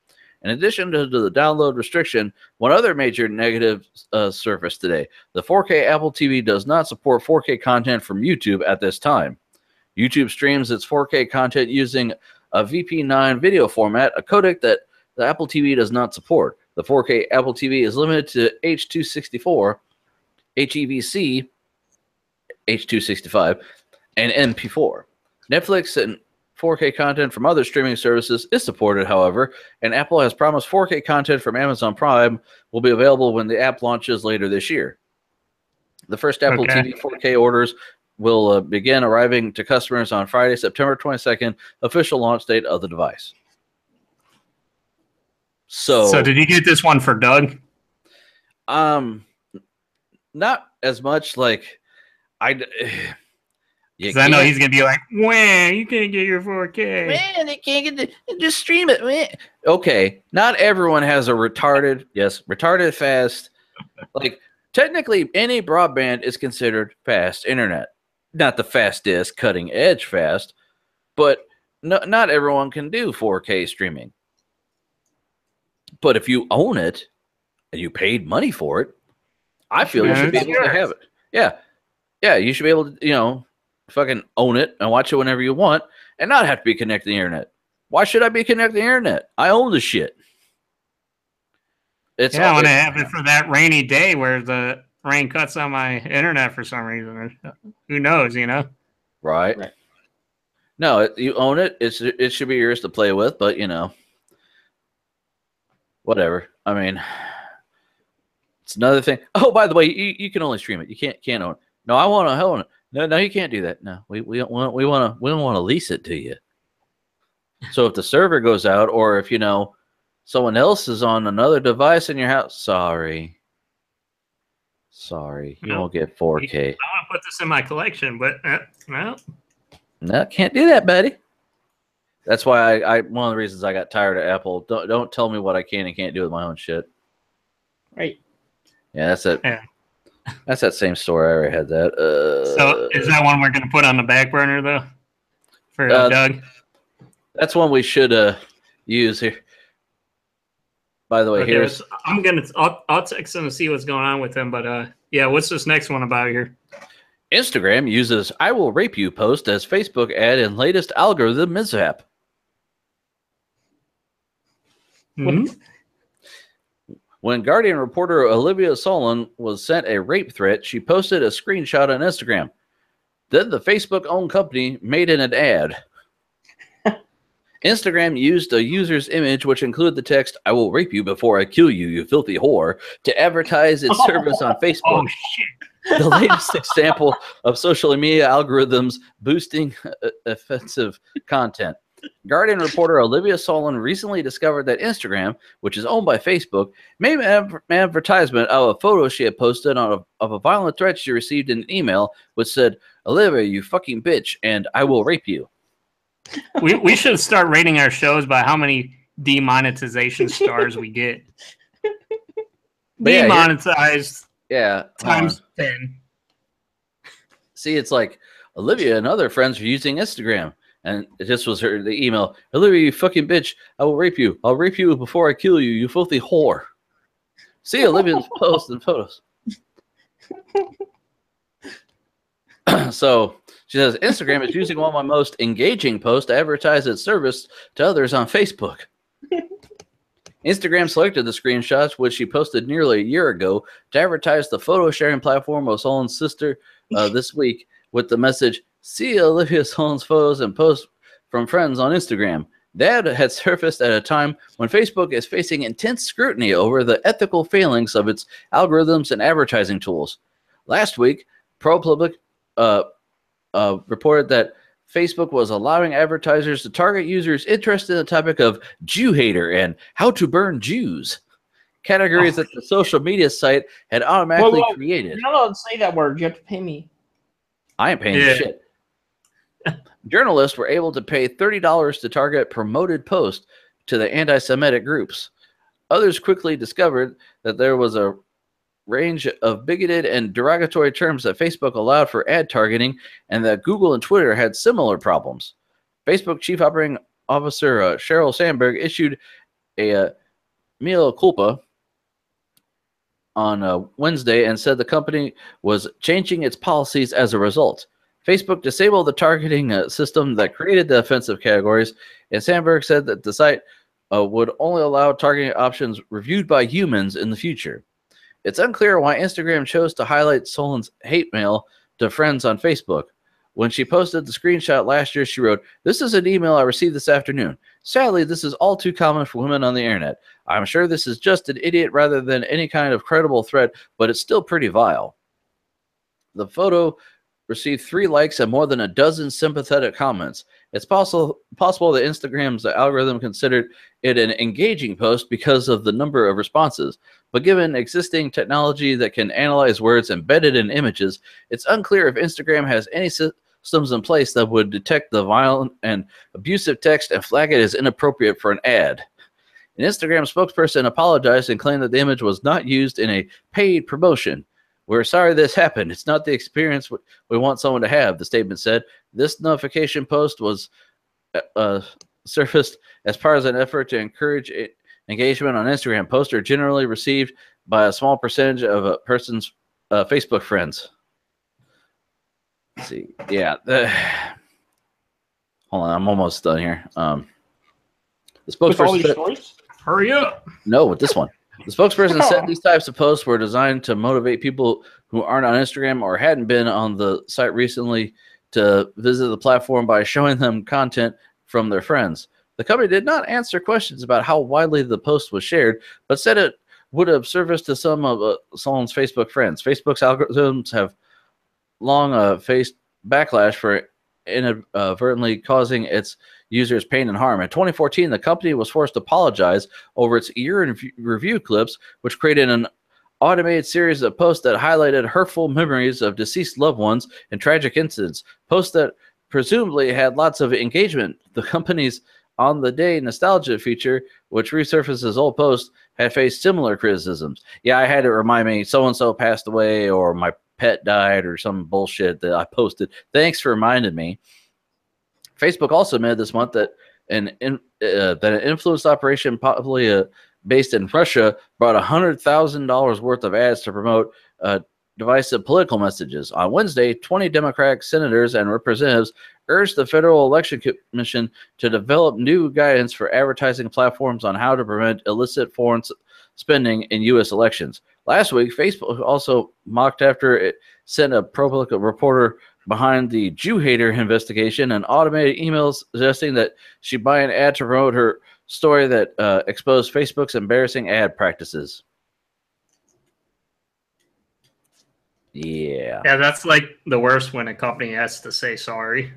In addition to the download restriction, one other major negative surfaced today. The 4K Apple TV does not support 4K content from YouTube at this time. YouTube streams its 4K content using a VP9 video format, a codec that the Apple TV does not support. The 4K Apple TV is limited to H.264, HEVC, H.265, and MP4. Netflix and 4K content from other streaming services is supported, however, and Apple has promised 4K content from Amazon Prime will be available when the app launches later this year. The first Apple TV 4K orders will begin arriving to customers on Friday, September 22nd, official launch date of the device. So did you get this one for Doug? Not as much. Like, because I know he's gonna be like, "Wah, you can't get your 4K. Man, they can't get just stream it." Man. Okay, not everyone has a retarded fast. Like, technically, any broadband is considered fast internet. Not the fastest, cutting edge fast, but not everyone can do 4K streaming. But if you own it and you paid money for it, I feel you should be able to have it. Yeah, you should be able to, fucking own it and watch it whenever you want and not have to be connected to the internet. Why should I be connected to the internet? I own the shit. I want to have it for that rainy day where the rain cuts on my internet for some reason. Who knows, Right. No, you own it. It should be yours to play with, but, whatever. I mean, it's another thing. Oh, by the way, you can only stream it. You can't own it. No, I want to own it. No, you can't do that. No, we don't want to lease it to you. So if the server goes out, or if someone else is on another device in your house, sorry, you won't get 4K. I want to put this in my collection, but no, can't do that, buddy. That's why I one of the reasons I got tired of Apple. Don't tell me what I can and can't do with my own shit. Right. Yeah, that's it. Yeah. That's that same story. I already had that. So is that one we're going to put on the back burner, though, for Doug? That's one we should use here. By the way, here's... I'll text him to see what's going on with him. But, yeah, what's this next one about here? Instagram uses "I will rape you" post as Facebook ad in latest algorithm mishap. Mm-hmm. When Guardian reporter Olivia Solon was sent a rape threat, she posted a screenshot on Instagram. Then the Facebook-owned company made an ad. Instagram used a user's image, which included the text, "I will rape you before I kill you, you filthy whore," to advertise its service on Facebook. Oh, shit. The latest example of social media algorithms boosting offensive content. Guardian reporter Olivia Solon recently discovered that Instagram, which is owned by Facebook, made an advertisement of a photo she had posted of a violent threat she received in an email, which said, "Olivia, you fucking bitch, and I will rape you." We should start rating our shows by how many demonetization stars we get. Demonetized. Times 10. See, it's like Olivia and other friends are using Instagram. And this was the email. "Olivia, you fucking bitch. I will rape you. I'll rape you before I kill you, you filthy whore." See Olivia's posts and photos. So she says, Instagram is using one of my most engaging posts to advertise its service to others on Facebook. Instagram selected the screenshots, which she posted nearly a year ago, to advertise the photo sharing platform of Solon's sister this week with the message, "See Olivia Solon's photos and posts from friends on Instagram." The ad had surfaced at a time when Facebook is facing intense scrutiny over the ethical failings of its algorithms and advertising tools. Last week, ProPublica reported that Facebook was allowing advertisers to target users interested in the topic of Jew hater and how to burn Jews, categories that the social media site had automatically created. You're not allowed to say that word. You have to pay me. I ain't paying shit. Journalists were able to pay $30 to target promoted posts to the anti-Semitic groups. Others quickly discovered that there was a range of bigoted and derogatory terms that Facebook allowed for ad targeting, and that Google and Twitter had similar problems. Facebook Chief Operating Officer Sheryl Sandberg issued a mea culpa on Wednesday and said the company was changing its policies as a result. Facebook disabled the targeting system that created the offensive categories, and Sandberg said that the site would only allow targeting options reviewed by humans in the future. It's unclear why Instagram chose to highlight Solin's hate mail to friends on Facebook. When she posted the screenshot last year, she wrote, "This is an email I received this afternoon. Sadly, this is all too common for women on the internet. I'm sure this is just an idiot rather than any kind of credible threat, but it's still pretty vile." The photo received 3 likes and more than a dozen sympathetic comments. It's possible that Instagram's algorithm considered it an engaging post because of the number of responses. But given existing technology that can analyze words embedded in images, it's unclear if Instagram has any systems in place that would detect the violent and abusive text and flag it as inappropriate for an ad. An Instagram spokesperson apologized and claimed that the image was not used in a paid promotion. "We're sorry this happened. It's not the experience we want someone to have," the statement said. This notification post was surfaced as part of an effort to encourage engagement on Instagram. Posts are generally received by a small percentage of a person's Facebook friends. Let's see. Yeah. Hold on. I'm almost done here. The spokesperson Hurry up. No, with this one. The spokesperson said these types of posts were designed to motivate people who aren't on Instagram or hadn't been on the site recently to visit the platform by showing them content from their friends. The company did not answer questions about how widely the post was shared, but said it would have service to some of Solin's Facebook friends. Facebook's algorithms have long faced backlash for inadvertently causing its users pain and harm. In 2014, the company was forced to apologize over its year in review clips, which created an automated series of posts that highlighted hurtful memories of deceased loved ones and tragic incidents. Posts that presumably had lots of engagement. The company's On the Day nostalgia feature, which resurfaces old posts, had faced similar criticisms. Yeah, I had it remind me so-and-so passed away or my pet died or some bullshit that I posted. Thanks for reminding me. Facebook also admitted this month that an influence operation, probably based in Russia, brought $100,000 worth of ads to promote divisive political messages. On Wednesday, 20 Democratic senators and representatives urged the Federal Election Commission to develop new guidance for advertising platforms on how to prevent illicit foreign spending in U.S. elections. Last week, Facebook also mocked after it sent a ProPublica reporter behind the Jew hater investigation and automated emails suggesting that she buy an ad to promote her story that exposed Facebook's embarrassing ad practices. Yeah. Yeah, that's like the worst when a company has to say sorry.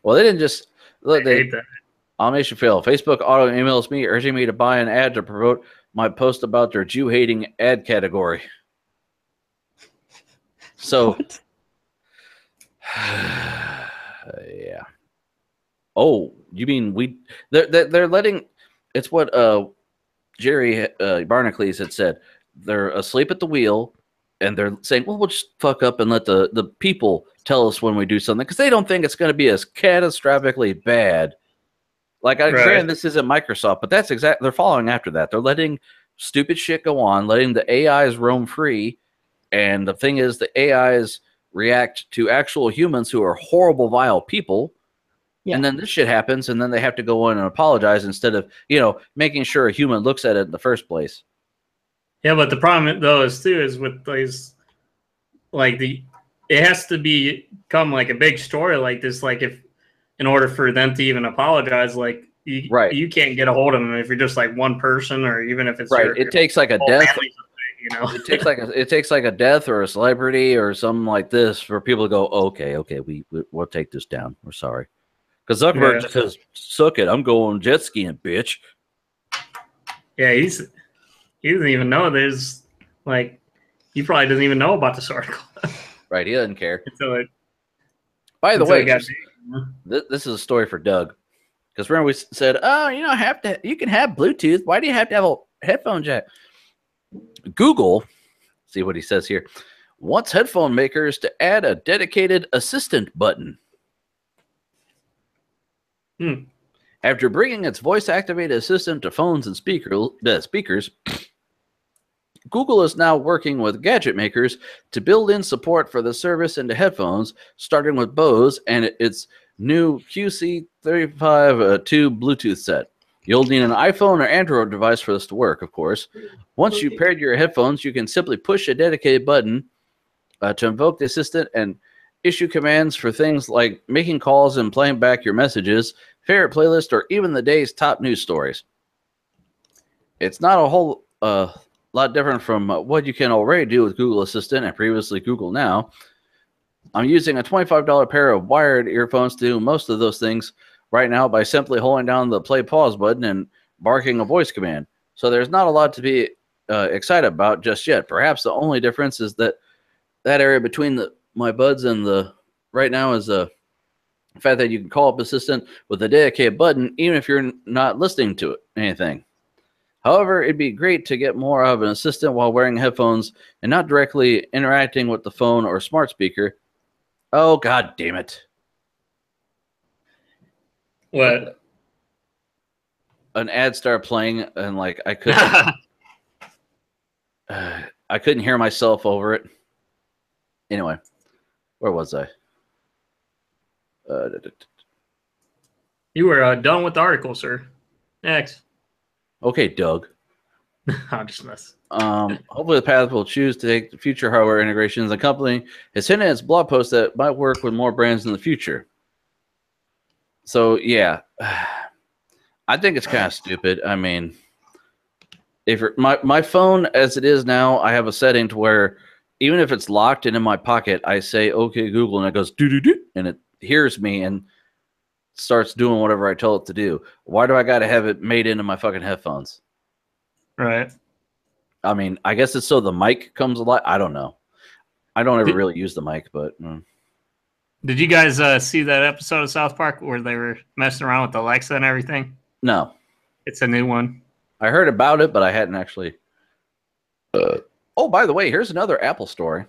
Well, they didn't just look. I hate that. Automation fail. Facebook auto emails me urging me to buy an ad to promote my post about their Jew hating ad category. So, yeah. Oh, you mean they're letting? It's what Jerry Barnacles had said. They're asleep at the wheel, and they're saying, "Well, we'll just fuck up and let the people tell us when we do something," because they don't think it's going to be as catastrophically bad. Like, granted, this isn't Microsoft, but that's they're following after that. They're letting stupid shit go on, letting the AIs roam free, and the thing is, the AIs react to actual humans who are horrible, vile people. Yeah. And then this shit happens, and then they have to go in and apologize instead of, making sure a human looks at it in the first place. Yeah, but the problem though is with these, like it has to become like a big story like this. Like if in order for them to even apologize, like you can't get a hold of them if you're just like one person or even if it's right. It takes like a death. you know. It takes like a death or a celebrity or something like this for people to go, okay, we'll take this down. We're sorry. Because Zuckerberg just says, suck it, I'm going jet skiing, bitch. Yeah, he doesn't even know there's like he probably doesn't even know about this article. Right, he doesn't care. By the way, this is a story for Doug. Because remember we said, oh, you can have Bluetooth. Why do you have to have a headphone jack? Google, see what he says here, wants headphone makers to add a dedicated assistant button. After bringing its voice-activated assistant to phones and speakers, Google is now working with gadget makers to build in support for the service into headphones, starting with Bose and its new QC35-2 Bluetooth set. You'll need an iPhone or Android device for this to work, of course. Once you paired your headphones, you can simply push a dedicated button to invoke the assistant and issue commands for things like making calls and playing back your messages, favorite playlist, or even the day's top news stories. It's not a whole lot different from what you can already do with Google Assistant and previously Google Now. I'm using a $25 pair of wired earphones to do most of those things right now by simply holding down the play pause button and barking a voice command. So there's not a lot to be excited about just yet. Perhaps the only difference is that area between my buds and the right now is the fact that you can call up Assistant with a dedicated button even if you're not listening to anything. However, it'd be great to get more of an assistant while wearing headphones and not directly interacting with the phone or smart speaker. Oh, God damn it. What? An ad started playing and like I couldn't hear myself over it. Anyway, where was I? You were done with the article, sir. Next. Okay, Doug. I'm just mess. Hopefully the path will choose to take future hardware integrations. The company has hinted in its blog post that might work with more brands in the future. So yeah, I think it's kind of stupid. I mean, if my phone as it is now, I have a setting to where even if it's locked and in my pocket, I say "Okay, Google," and it goes "do do do," and it hears me and starts doing whatever I tell it to do. Why do I got to have it made into my fucking headphones? Right. I mean, I guess it's so the mic comes alive. I don't know. I don't ever really use the mic, but. Did you guys see that episode of South Park where they were messing around with Alexa and everything? No. It's a new one. I heard about it, but I hadn't actually. Oh, by the way, here's another Apple story.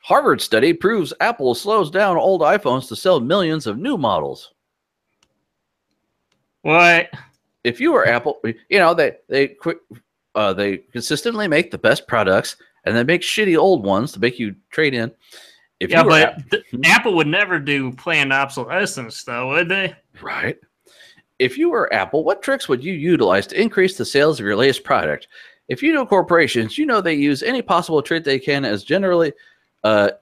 Harvard study proves Apple slows down old iPhones to sell millions of new models. What? If you were Apple, they consistently make the best products and they make shitty old ones to make you trade in. Apple would never do planned obsolescence, though, would they? Right. If you were Apple, what tricks would you utilize to increase the sales of your latest product? If you know corporations, you know they use any possible trick they can as generally to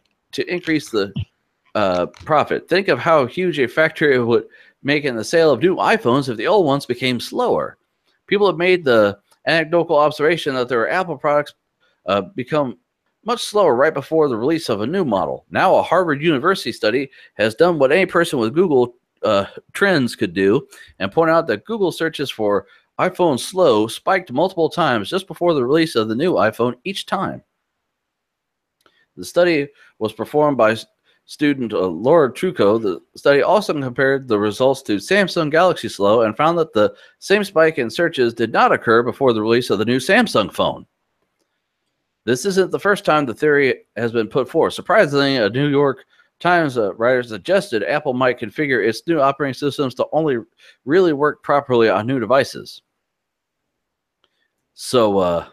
increase the profit. Think of how huge a factor it would make in the sale of new iPhones if the old ones became slower. People have made the anecdotal observation that their Apple products become much slower right before the release of a new model. Now a Harvard University study has done what any person with Google Trends could do and point out that Google searches for iPhone slow spiked multiple times just before the release of the new iPhone each time. The study was performed by student Laura Trucco. The study also compared the results to Samsung Galaxy Slow and found that the same spike in searches did not occur before the release of the new Samsung phone. This isn't the first time the theory has been put forth. Surprisingly, a New York Times writer suggested Apple might configure its new operating systems to only really work properly on new devices. So,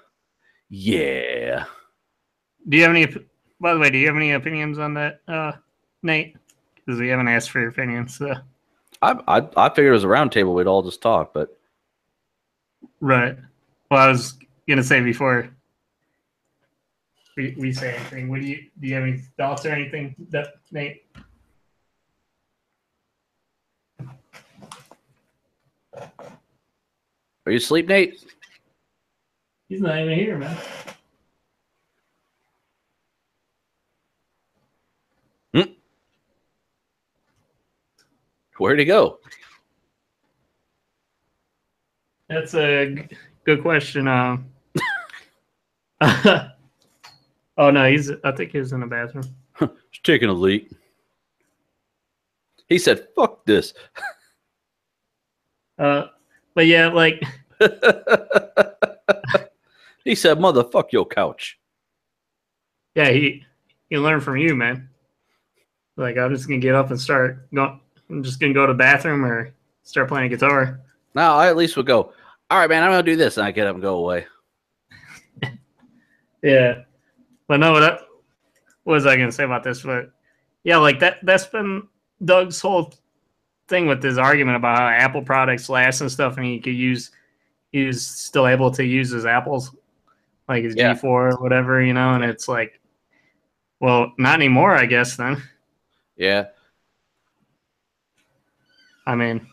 yeah. Do you have any? By the way, do you have any opinions on that, Nate? Because we haven't asked for your opinions. So. I figured it was a round table. We'd all just talk, but right. Well, I was gonna say before we say anything. Do you have any thoughts or anything, Nate? Are you asleep, Nate? He's not even here, man. Where'd he go? That's a good question. Oh no, I think he's in the bathroom. He's taking a leak. He said, "Fuck this." But yeah, like he said, "Motherfuck your couch." Yeah, he learned from you, man. Like, I'm just gonna get up and start going. I'm just gonna go to the bathroom or start playing guitar. Now I at least would go, all right, man, I'm gonna do this, and I get up and go away. Yeah, but no, what was I gonna say about this? But yeah, like that's been Doug's whole thing with his argument about how Apple products last and stuff, and he's still able to use his Apples, like his G4 or whatever, and it's like, well, not anymore, I guess then. Yeah. I mean,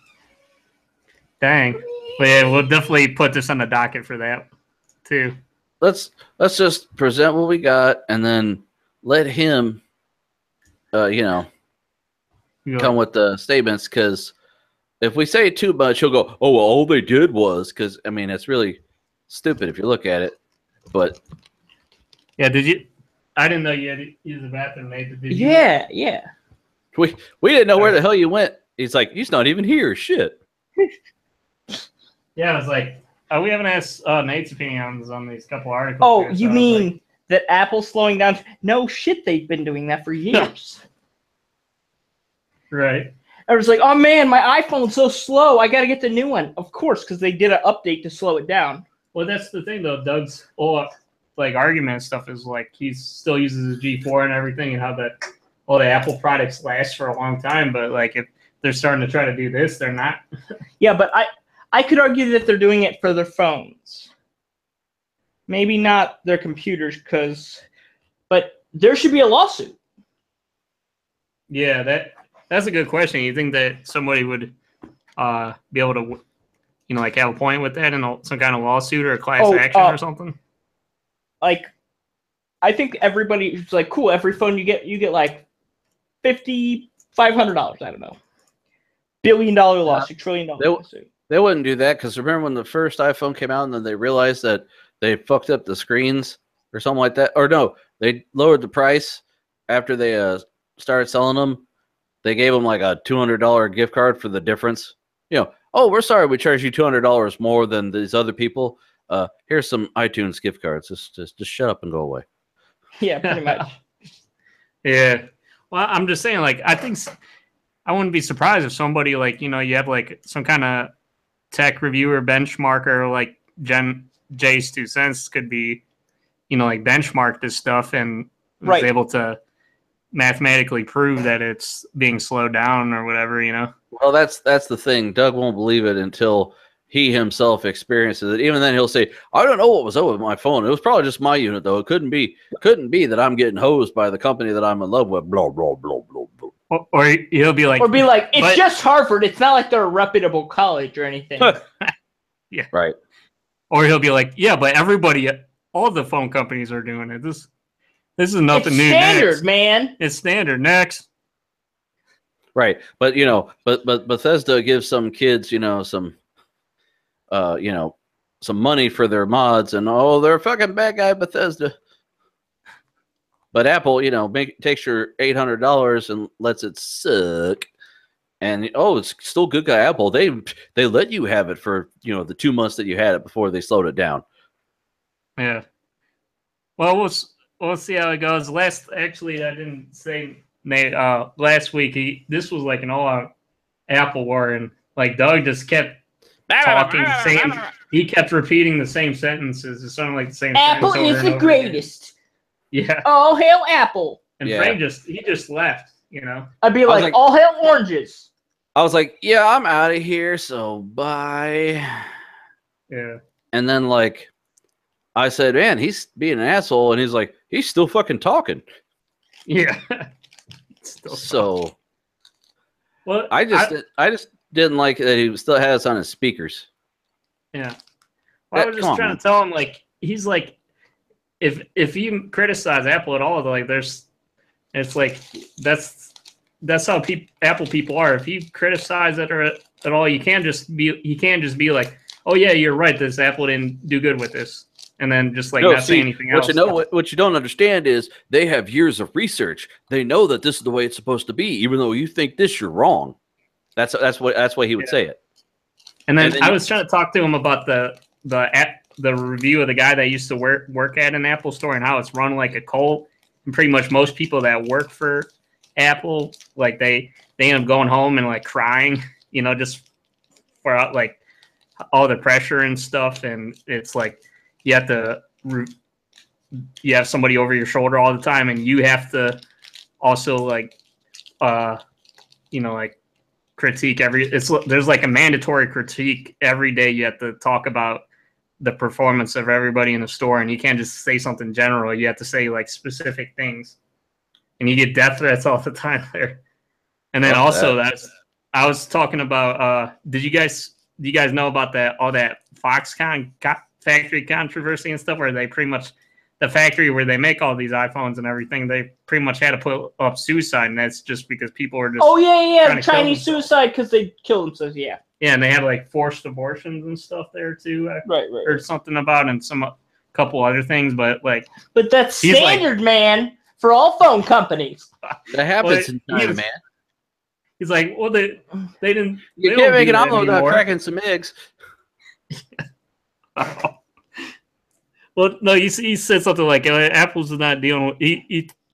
dang. But yeah, we'll definitely put this on the docket for that too. Let's just present what we got and then let him come with the statements, because if we say too much, he'll go, oh, well, all they did was, because I mean, it's really stupid if you look at it. But yeah, I didn't know you had to use the bathroom, Nate. Did you? Yeah. We didn't know where the hell you went. He's like, he's not even here. Shit. Yeah, I was like, we haven't asked Nate's opinions on these couple articles. Oh, here, you mean that Apple's slowing down? No shit, they've been doing that for years. Right. I was like, oh man, my iPhone's so slow. I got to get the new one. Of course, because they did an update to slow it down. Well, that's the thing, though. Doug's argument and stuff is like he still uses his G4 and everything, and how all the Apple products last for a long time. But like if they're starting to try to do this, they're not. Yeah, but I could argue that they're doing it for their phones. Maybe not their computers, but there should be a lawsuit. Yeah, that's a good question. You think that somebody would be able to, like have a point with that in some kind of lawsuit or a class action or something? Like, I think everybody's like, cool. Every phone you get like $500. I don't know. $1 billion lawsuit, $1 trillion lawsuit. They wouldn't do that, because remember when the first iPhone came out and then they realized that they fucked up the screens or something like that? Or no, they lowered the price after they started selling them. They gave them like a $200 gift card for the difference. Oh, we're sorry, we charged you $200 more than these other people. Here's some iTunes gift cards. Just shut up and go away. Yeah, pretty much. Yeah. Well, I'm just saying, like, I think I wouldn't be surprised if somebody, like, you have like some kind of tech reviewer benchmarker, like Jay's 2 cents could be, like benchmark this stuff and was able to mathematically prove that it's being slowed down or whatever, Well, that's the thing. Doug won't believe it until he himself experiences it. Even then, he'll say, "I don't know what was up with my phone. It was probably just my unit, though. It couldn't be that I'm getting hosed by the company that I'm in love with." Blah blah blah blah blah. Or he'll be like, it's just Harvard. It's not like they're a reputable college or anything. Yeah, right. Or he'll be like, yeah, but everybody, all the phone companies are doing it. This is nothing new. Standard, next. Man. It's standard. Next. Right, but but Bethesda gives some kids, some money for their mods, and they're a fucking bad guy, Bethesda. But Apple, takes your $800 and lets it suck, and it's still good guy Apple. They let you have it for the 2 months that you had it before they slowed it down. Yeah. Well, we'll see how it goes. Actually, I didn't say. Nate, last week, this was like an all-out Apple war, and like Doug just kept talking the same. He kept repeating the same sentences. It sounded like the same. Apple is the greatest. Yeah. All hail Apple. And Frank just left. I'd be like all hail oranges. I was like, yeah, I'm out of here, so bye. Yeah. And then like, I said, man, he's being an asshole, and he's like, he's still fucking talking. Yeah. So, well, I just didn't like that he still has on his speakers. Yeah, well, I was just trying to tell him, like, he's like, if you criticize Apple at all, like it's like that's how Apple people are. If you criticize it or at all, you can't just be like, oh yeah, you're right. This Apple didn't do good with this, and then just like not say anything else. What you don't understand is they have years of research. They know that this is the way it's supposed to be. Even though you think this, you're wrong. That's why he would say it. And then I was trying to talk to him about the review of the guy that used to work at an Apple store and how it's run like a cult. And pretty much most people that work for Apple, like they end up going home and like crying, you know, just for like all the pressure and stuff. And it's like you have somebody over your shoulder all the time, and you have to also like you know, like critique there's like a mandatory critique every day. You have to talk about the performance of everybody in the store, and you can't just say something general. You have to say like specific things, and you get death threats all the time there. And then I was talking about do you guys know about all that Foxconn factory controversy and stuff, where they pretty much, the factory where they make all these iPhones and everything, they pretty much had to put up suicide, and that's just because people are just the Chinese suicide because they killed themselves. Yeah, and they had like forced abortions and stuff there too. Right. Heard something about, and couple other things, but that's standard, man, for all phone companies. That happens in China, man. He's like, well, they didn't. You can't make an omelet without cracking some eggs. Well, no, he said something like Apple's not dealing with.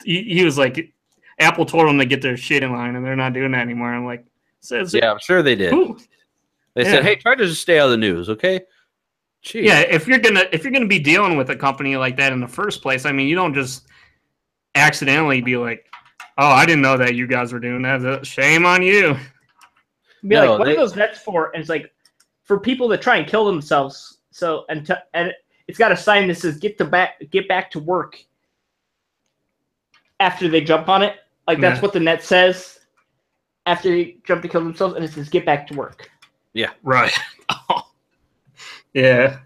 He was like, Apple told them to get their shit in line, and they're not doing that anymore. I'm like, yeah, I'm sure they did. Ooh. They said, hey, try to just stay out of the news, okay? Jeez. Yeah, if you're gonna be dealing with a company like that in the first place, I mean, you don't just accidentally be like, oh, I didn't know that you guys were doing that. Shame on you. Be like, what are those nets for? And it's like for people that try and kill themselves. So and it's got a sign that says get back to work after they jump on it. Like that's what the net says after they jump to kill themselves, and it says get back to work. Yeah. Right. Yeah.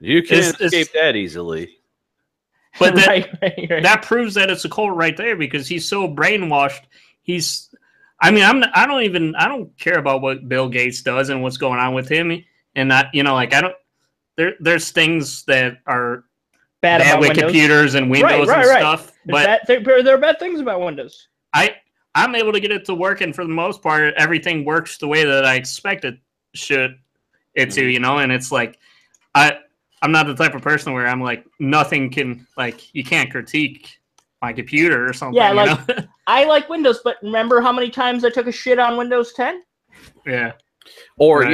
You can't escape that easily. But that, that proves that it's a cult right there, because he's so brainwashed. I don't care about what Bill Gates does and what's going on with him. And there's things that are bad with Windows. Computers and Windows and stuff. But there are bad things about Windows. I'm able to get it to work, and for the most part, everything works the way that I expect it to, and it's like, I'm not the type of person where I'm like, nothing can, like, you can't critique my computer or something. Yeah, like, I like Windows, but remember how many times I took a shit on Windows 10? Yeah. Or,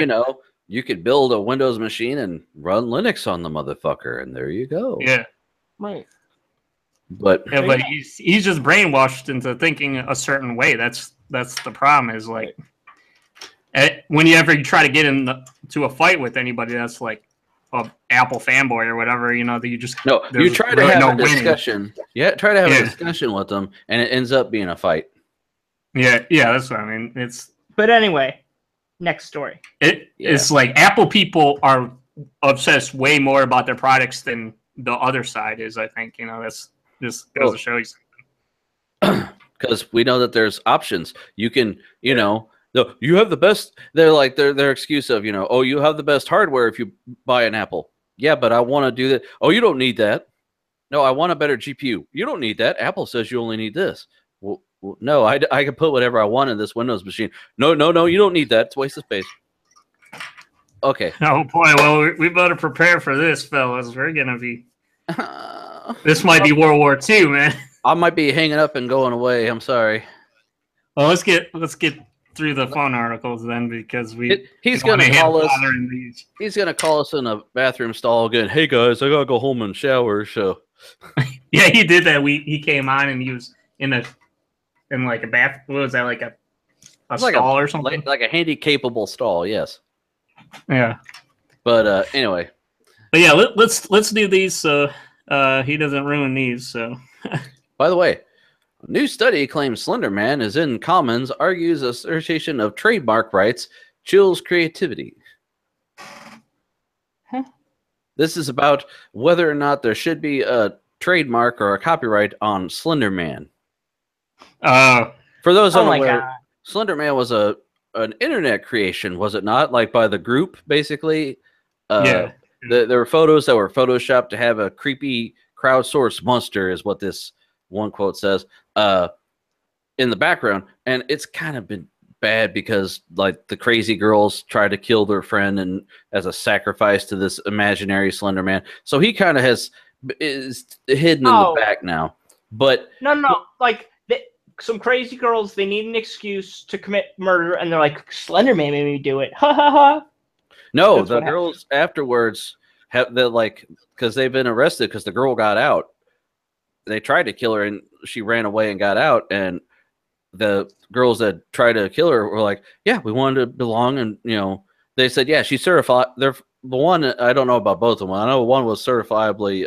you could build a Windows machine and run Linux on the motherfucker, and there you go. Yeah. Right. But he's just brainwashed into thinking a certain way. That's the problem, is like, when you ever try to get into a fight with anybody that's like a Apple fanboy or whatever, that you just you try to have a discussion. Yeah, try to have a discussion with them, and it ends up being a fight. Yeah, that's what I mean. But anyway, next story. It's like Apple people are obsessed way more about their products than the other side is. I think that's just goes to show you something. Because we know that there's options. You can, no, you have the best. They're like their excuse of, oh, you have the best hardware if you buy an Apple. Yeah, but I want to do that. Oh, you don't need that. No, I want a better GPU. You don't need that. Apple says you only need this. Well, no, I can put whatever I want in this Windows machine. No, you don't need that. It's a waste of space. Okay. Oh boy, well, we better prepare for this, fellas. We're gonna be. This might be World War II, man. I might be hanging up and going away. I'm sorry. Well, let's get through the phone articles then, because he's gonna call us. He's gonna call us in a bathroom stall again. Hey guys, I gotta go home and shower. So. Yeah, he did that. He came on and he was in like a bath. What was that, like a stall or something? Like a handy capable stall. Yes. Yeah. But anyway. But yeah, let's do these so he doesn't ruin these. So. By the way, a new study claims Slender Man is in Commons, argues assertion of trademark rights chills creativity. Huh? This is about whether or not there should be a trademark or a copyright on Slender Man. For those unaware, Slender Man was an internet creation, was it not? Like by the group, basically. Yeah. There were photos that were photoshopped to have a creepy crowdsourced monster, is what this one quote says, in the background. And it's kind of been bad because like the crazy girls try to kill their friend and as a sacrifice to this imaginary Slender Man. So he kind of is hidden in the back now. But no, like some crazy girls, they need an excuse to commit murder, and they're like, Slender Man made me do it. Ha ha ha. No, that's the girls afterwards have the like because they've been arrested because the girl got out. They tried to kill her and she ran away and got out, and the girls that tried to kill her were like, yeah, we wanted to belong. And, you know, they said, yeah, she's certified. They're the one, I don't know about both of them. I know one was certifiably,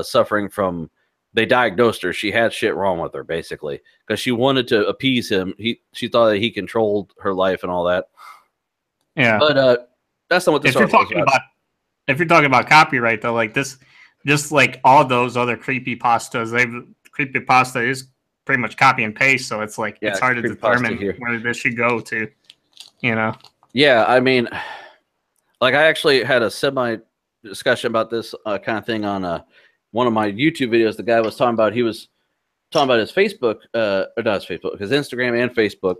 suffering from, they diagnosed her. She had shit wrong with her, basically, because she wanted to appease him. She thought that he controlled her life and all that. Yeah. But that's not what this article is about. If you're talking about copyright, though, like this, just like all those other creepypastas, creepypasta is pretty much copy and paste, so it's like it's hard to determine where this should go to, you know. Yeah, I mean, like I actually had a semi discussion about this kind of thing on one of my YouTube videos. The guy was talking about his Facebook, or not his Facebook, his Instagram and Facebook.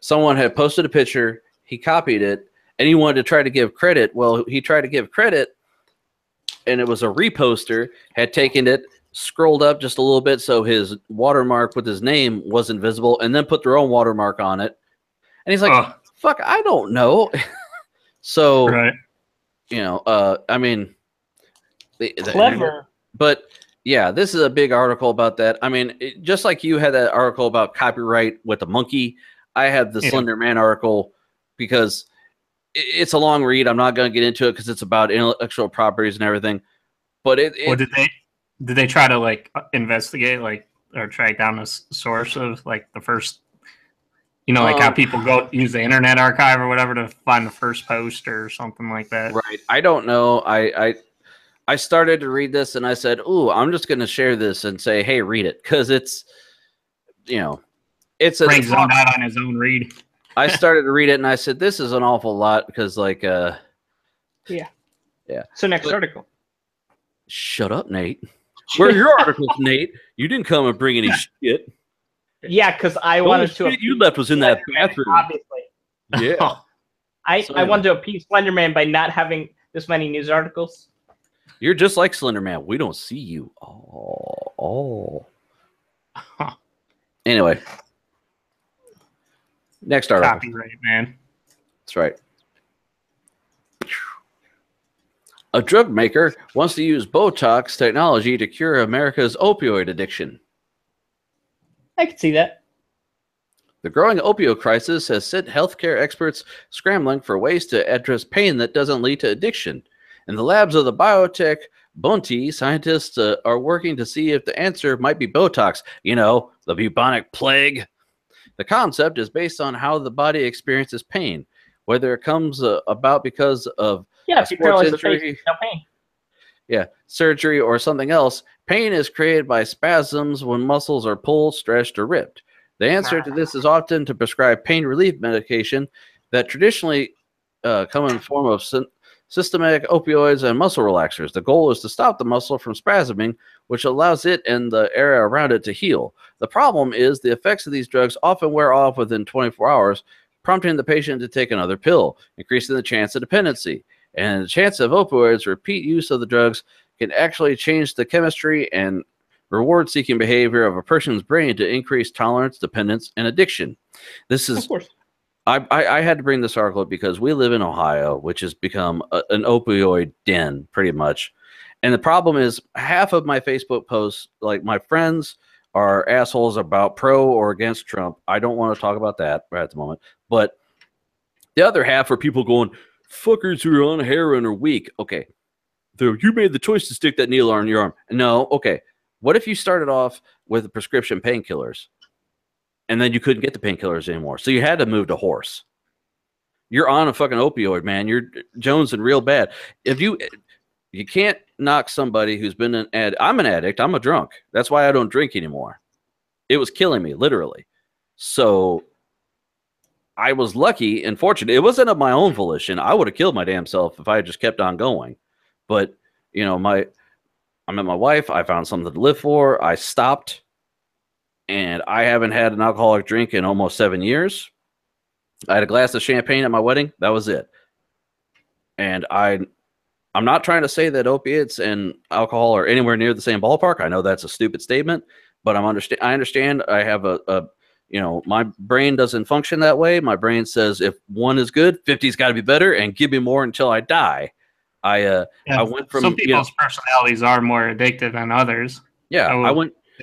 Someone had posted a picture, he copied it, and he wanted to try to give credit. Well, he tried to give credit, and it was a reposter had taken it, scrolled up just a little bit so his watermark with his name wasn't visible, and then put their own watermark on it. And he's like, fuck, I don't know. So, right. You know, I mean, clever. But yeah, this is a big article about that. I mean, just like you had that article about copyright with the monkey, I had the Slender Man article because it's a long read. I'm not going to get into it because it's about intellectual properties and everything. But well, did they try to like investigate or track down the source of like the first, you know, like how people go use the Internet Archive or whatever to find the first post or something like that? Right. I don't know. I started to read this and I said, ooh, I'm just going to share this and say, hey, read it. Because it's, you know, it's Frank's zoned out on his own read. I started to read it and I said, this is an awful lot because like, yeah. So next article. Shut up, Nate. Where are your articles, Nate? You didn't come and bring any shit. Yeah, because I wanted to. You left was in that bathroom. Obviously. Yeah. I wanted to appease Slenderman by not having this many news articles. You're just like Slenderman. We don't see you. Oh. Anyway. Next article. Copyright, man. That's right. A drug maker wants to use Botox technology to cure America's opioid addiction. I can see that. The growing opioid crisis has sent healthcare experts scrambling for ways to address pain that doesn't lead to addiction. In the labs of the biotech Bonti, scientists are working to see if the answer might be Botox. You know, the bubonic plague. The concept is based on how the body experiences pain, whether it comes about because of sports injury, no pain. Yeah, surgery or something else. Pain is created by spasms when muscles are pulled, stretched, or ripped. The answer to this is often to prescribe pain relief medication that traditionally come in the form of systemic opioids and muscle relaxers. The goal is to stop the muscle from spasming, which allows it and the area around it to heal. The problem is the effects of these drugs often wear off within 24 hours, prompting the patient to take another pill, increasing the chance of dependency. And the chance of opioids, repeat use of the drugs, can actually change the chemistry and reward-seeking behavior of a person's brain to increase tolerance, dependence, and addiction. This is, of course. I had to bring this article because we live in Ohio, which has become an opioid den, pretty much. And the problem is half of my Facebook posts, like my friends are assholes about pro or against Trump. I don't want to talk about that right at the moment. But the other half are people going, fuckers who are on heroin are weak. Okay. You made the choice to stick that needle on your arm. No. Okay. What if you started off with the prescription painkillers and then you couldn't get the painkillers anymore? So you had to move to horse. You're on a fucking opioid, man. You're jonesing real bad. If you You can't knock somebody who's been an addict. I'm an addict. I'm a drunk. That's why I don't drink anymore. It was killing me, literally. So I was lucky and fortunate. It wasn't of my own volition. I would have killed my damn self if I had just kept on going. But, you know, I met my wife. I found something to live for. I stopped. And I haven't had an alcoholic drink in almost 7 years. I had a glass of champagne at my wedding. That was it. And I'm not trying to say that opiates and alcohol are anywhere near the same ballpark. I know that's a stupid statement, but I understand. I have my brain doesn't function that way. My brain says if one is good, 50's got to be better, and give me more until I die. I went from some people's personalities are more addictive than others. Yeah,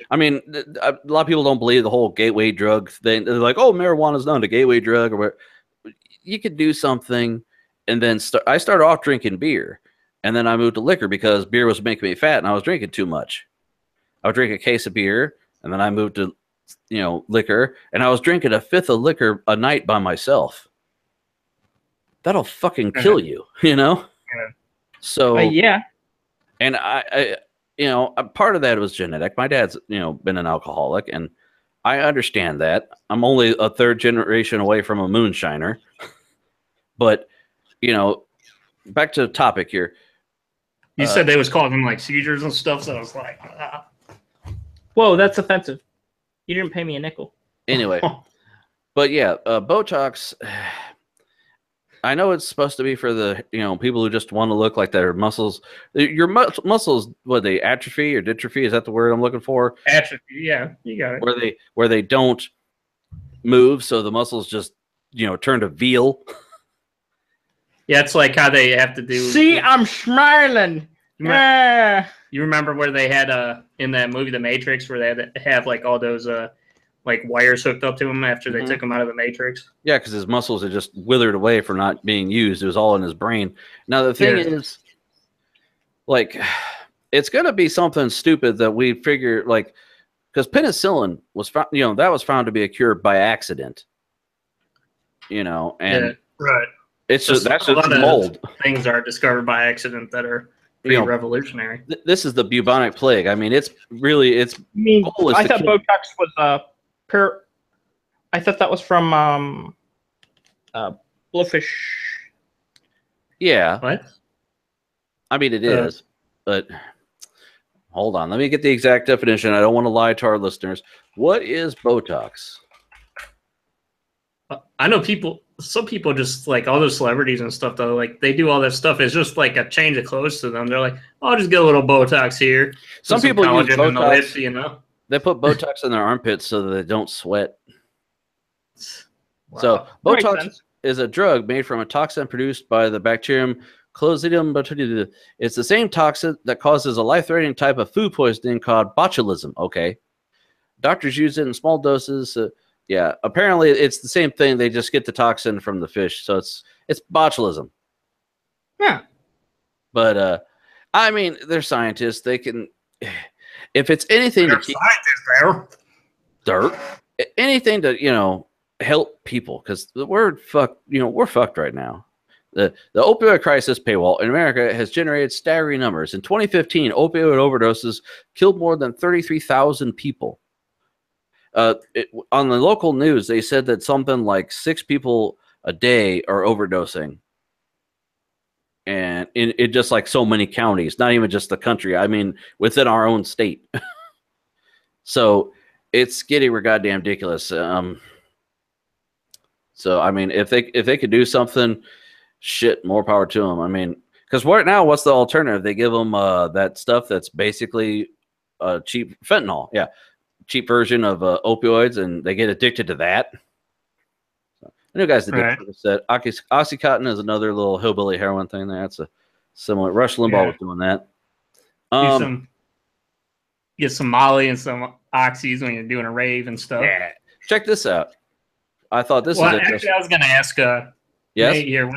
I mean, a lot of people don't believe the whole gateway drug thing. They're like, "Oh, marijuana's not a gateway drug," or whatever. You could do something, and then I started off drinking beer, and then I moved to liquor because beer was making me fat, and I was drinking too much. I would drink a case of beer, and then I moved to, liquor, and I was drinking a fifth of liquor a night by myself. That'll fucking kill you, Yeah. So yeah, and I a part of that was genetic. My dad's, been an alcoholic, and I understand that. I'm only a third generation away from a moonshiner. But, back to the topic here. You said they was calling them like seizures and stuff, so I was like, Whoa, that's offensive. You didn't pay me a nickel. Anyway, but yeah, Botox, I know it's supposed to be for the, people who just want to look like their muscles. Your muscles, what, they atrophy or dystrophy? Is that the word I'm looking for? Atrophy, yeah, you got it. Where they don't move, so the muscles just, turn to veal. Yeah, it's like how they have to do. See, I'm smiling. You remember where they had in that movie The Matrix, where they had to have like all those like wires hooked up to him after they took him out of the Matrix? Yeah, because his muscles are just withered away for not being used. It was all in his brain. Now the thing is, like, it's gonna be something stupid that we figure, like, because penicillin was found, that was found to be a cure by accident. And right. It's just that's just mold. Things are discovered by accident that are pretty revolutionary. This is the bubonic plague. I mean, it's really I thought Botox was I thought that was from blowfish. Yeah. What? I mean, it is, but hold on. Let me get the exact definition. I don't want to lie to our listeners. What is Botox? I know some people just like all those celebrities and stuff, though, like they do all this stuff. It's just like a change of clothes to them. They're like, I'll just get a little Botox here. Some people use Botox. In the lips, They put Botox in their armpits so that they don't sweat. Wow. So Botox is a drug made from a toxin produced by the bacterium Clostridium botulinum. It's the same toxin that causes a life-threatening type of food poisoning called botulism. Okay. Doctors use it in small doses. Yeah, apparently it's the same thing. They just get the toxin from the fish, so it's botulism. Yeah, but I mean, they're scientists. They can, if it's anything to keep anything to help people, because the word fuck, we're fucked right now. The opioid crisis paywall in America has generated staggering numbers. In 2015, opioid overdoses killed more than 33,000 people. On the local news, they said that something like 6 people a day are overdosing, and in just like so many counties, not even just the country. I mean, within our own state. So it's getting goddamn ridiculous. So I mean, if they could do something, shit, more power to them. I mean, because right now, what's the alternative? They give them that stuff that's basically cheap fentanyl. Yeah. Cheap version of opioids, and they get addicted to that. So, I know guys addicted to that. Oxycontin is another little hillbilly heroin thing there. That's a similar. Rush Limbaugh was doing that. Get some Molly and some oxys when you're doing a rave and stuff. Yeah. Check this out. I thought this was interesting. Actually, I was going to ask yes? Nate here.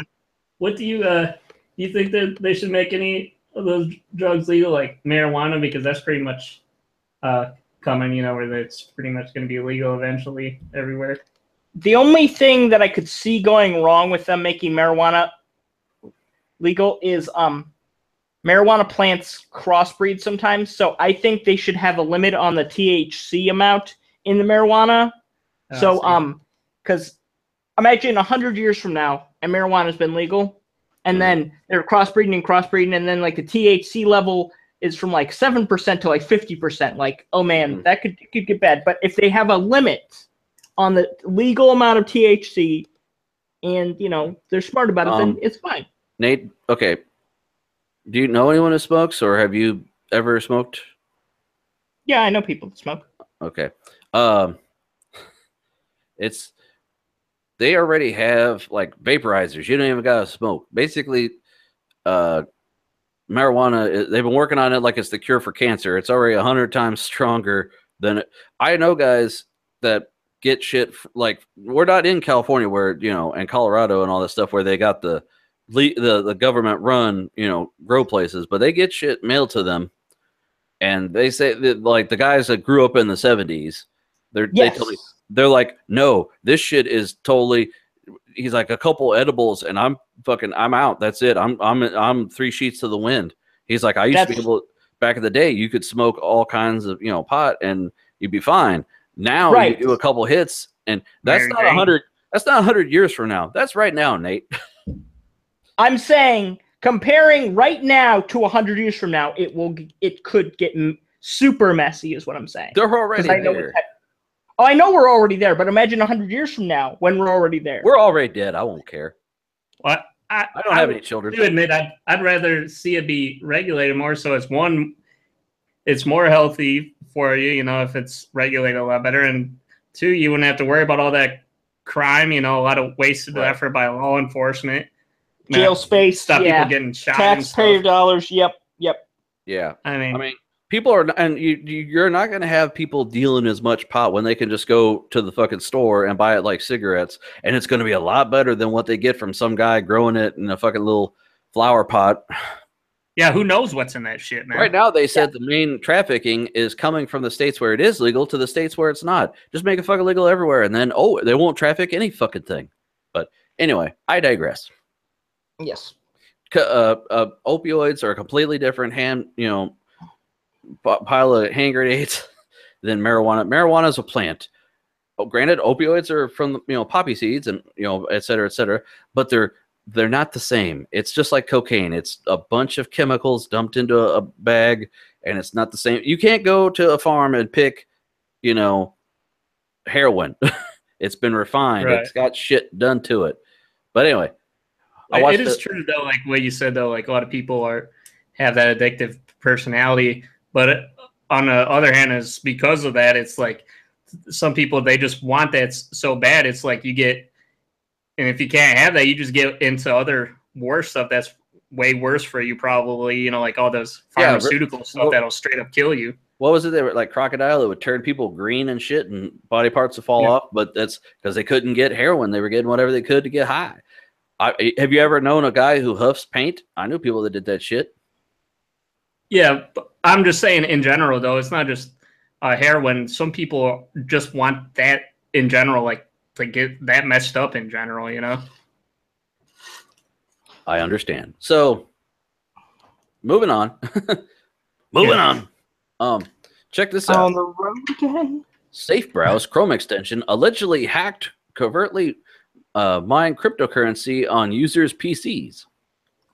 What do you think that they should make any of those drugs legal, like marijuana, because that's pretty much coming, where it's pretty much going to be illegal eventually everywhere. The only thing that I could see going wrong with them making marijuana legal is marijuana plants crossbreed sometimes. So I think they should have a limit on the THC amount in the marijuana. Because imagine 100 years from now, and marijuana has been legal, and then they're crossbreeding, and then like the THC level is from like 7% to like 50%. Like, oh man, that could get bad. But if they have a limit on the legal amount of THC, and they're smart about it, then it's fine. Nate, okay. Do you know anyone who smokes, or have you ever smoked? Yeah, I know people that smoke. Okay. They already have like vaporizers. You don't even gotta smoke. Basically, marijuana, they've been working on it like it's the cure for cancer. It's already 100 times stronger than it. I know guys that get shit like, we're not in California where, and Colorado and all that stuff where they got the government run, grow places, but they get shit mailed to them. And they say that, like, the guys that grew up in the 70s, they're like, no, this shit is totally. He's like, a couple edibles and I'm out. That's it. I'm 3 sheets to the wind. He's like, I used to be able, back in the day, you could smoke all kinds of pot and you'd be fine. Now you do a couple hits, and that's not 100. That's not 100 years from now. That's right now, Nate. I'm saying, comparing right now to 100 years from now, it could get super messy, is what I'm saying. They're already there. I know we're already there, but imagine 100 years from now when we're already there. We're already dead. I won't care. Well, I don't have any children. To admit, I'd rather see it be regulated more, so it's more healthy for you, if it's regulated a lot better, and 2, you wouldn't have to worry about all that crime, a lot of wasted effort by law enforcement. Jail space, stop people getting shot. Taxpayer dollars, yep. Yeah. I mean, people are, and you're not going to have people dealing as much pot when they can just go to the fucking store and buy it like cigarettes, and it's going to be a lot better than what they get from some guy growing it in a fucking little flower pot. Yeah, who knows what's in that shit, man? Right now, they said the main trafficking is coming from the states where it is legal to the states where it's not. Just make it fucking legal everywhere, and then, they won't traffic any fucking thing. But anyway, I digress. Yes. Opioids are a completely different pile of hand grenades than marijuana. Marijuana is a plant. Granted, opioids are from poppy seeds and et cetera, but they're not the same. It's just like cocaine. It's a bunch of chemicals dumped into a bag, and it's not the same. You can't go to a farm and pick, heroin. It's been refined. Right. It's got shit done to it. But anyway, it is true though, like what you said though, like a lot of people have that addictive personality, but on the other hand, is because of that, it's like some people, they just want that so bad. It's like you get. And if you can't have that, you just get into other worse stuff that's way worse for you, probably. Like all those pharmaceutical stuff that'll straight up kill you. What was it? They were like crocodile. It would turn people green and shit, and body parts would fall off. But that's because they couldn't get heroin. They were getting whatever they could to get high. Have you ever known a guy who huffs paint? I knew people that did that shit. Yeah, I'm just saying in general, though, it's not just heroin. Some people just want that in general, like, to get that messed up in general, I understand. So, moving on. Check this out. On the road again? Safe Browse Chrome extension allegedly hacked, covertly mined cryptocurrency on users' PCs.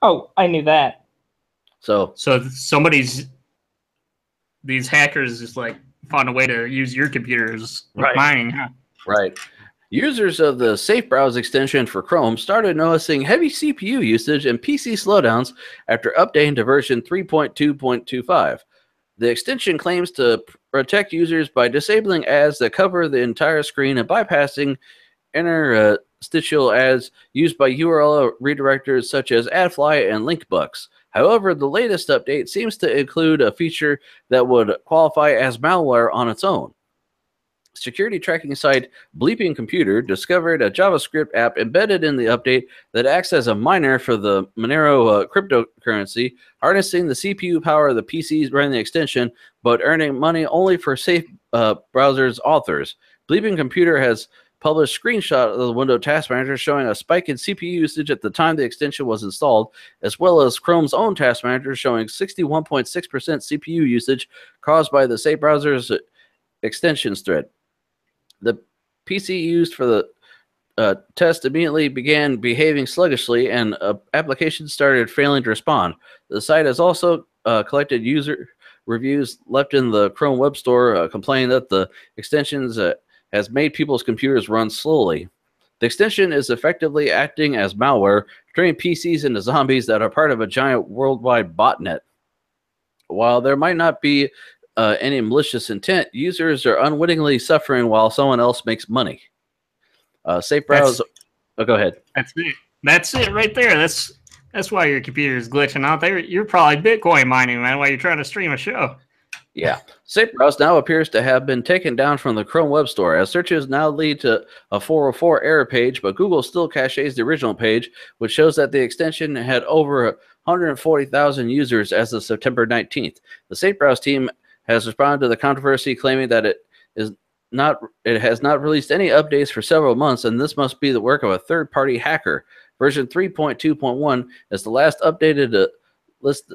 Oh, I knew that. So these hackers just like found a way to use your computers right. Mining, huh? Right. Users of the Safe Browse extension for Chrome started noticing heavy CPU usage and PC slowdowns after updating to version 3.2.25. The extension claims to protect users by disabling ads that cover the entire screen and bypassing interstitial ads used by URL redirectors such as AdFly and LinkBucks. However, the latest update seems to include a feature that would qualify as malware on its own. Security tracking site Bleeping Computer discovered a JavaScript app embedded in the update that acts as a miner for the Monero cryptocurrency, harnessing the CPU power of the PCs running the extension, but earning money only for Safe Browser's authors. Bleeping Computer has published screenshot of the Windows Task Manager showing a spike in CPU usage at the time the extension was installed, as well as Chrome's own Task Manager showing 61.6% CPU usage caused by the Safe Browser's extensions thread. The PC used for the test immediately began behaving sluggishly, and applications started failing to respond. The site has also collected user reviews left in the Chrome Web Store complaining that the extensions has made people's computers run slowly. The extension is effectively acting as malware, turning PCs into zombies that are part of a giant worldwide botnet. While there might not be any malicious intent, users are unwittingly suffering while someone else makes money. Safe Browse. Go ahead. That's it. That's it right there. That's why your computer is glitching out there. You're probably Bitcoin mining, man, while you're trying to stream a show. Yeah. Safe Browse now appears to have been taken down from the Chrome Web Store, as searches now lead to a 404 error page, but Google still caches the original page, which shows that the extension had over 140,000 users as of September 19th. The Safe Browse team has responded to the controversy, claiming that it has not released any updates for several months, and this must be the work of a third-party hacker. Version 3.2.1 is the last updated list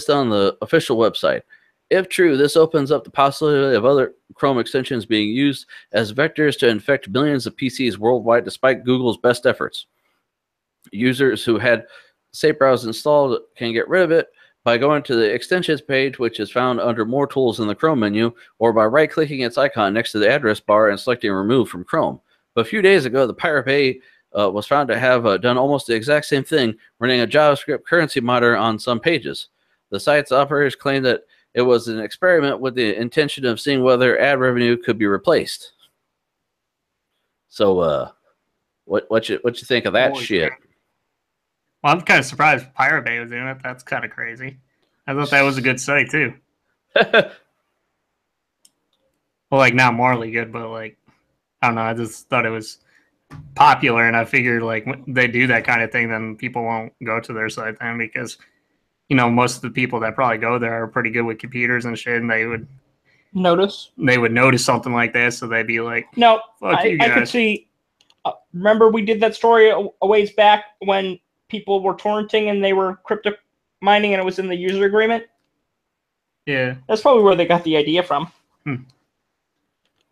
on the official website. If true, this opens up the possibility of other Chrome extensions being used as vectors to infect millions of PCs worldwide, despite Google's best efforts. Users who had Safe Browse installed can get rid of it by going to the extensions page, which is found under More Tools in the Chrome menu, or by right-clicking its icon next to the address bar and selecting Remove from Chrome. But a few days ago, the Pirate Bay was found to have done almost the exact same thing, running a JavaScript currency monitor on some pages. The site's operators claim that it was an experiment with the intention of seeing whether ad revenue could be replaced. So, what you think of that shit? Well, I'm kind of surprised Pirate Bay was doing it. That's kind of crazy. I thought that was a good site too. Well, like not morally good, but like I don't know. I just thought it was popular, and I figured like when they do that kind of thing, then people won't go to their site then because most of the people that probably go there are pretty good with computers and shit, and they would notice something like this, so they'd be like, "No, I could see." Remember, we did that story a ways back when people were torrenting and they were crypto mining, and it was in the user agreement. Yeah, that's probably where they got the idea from.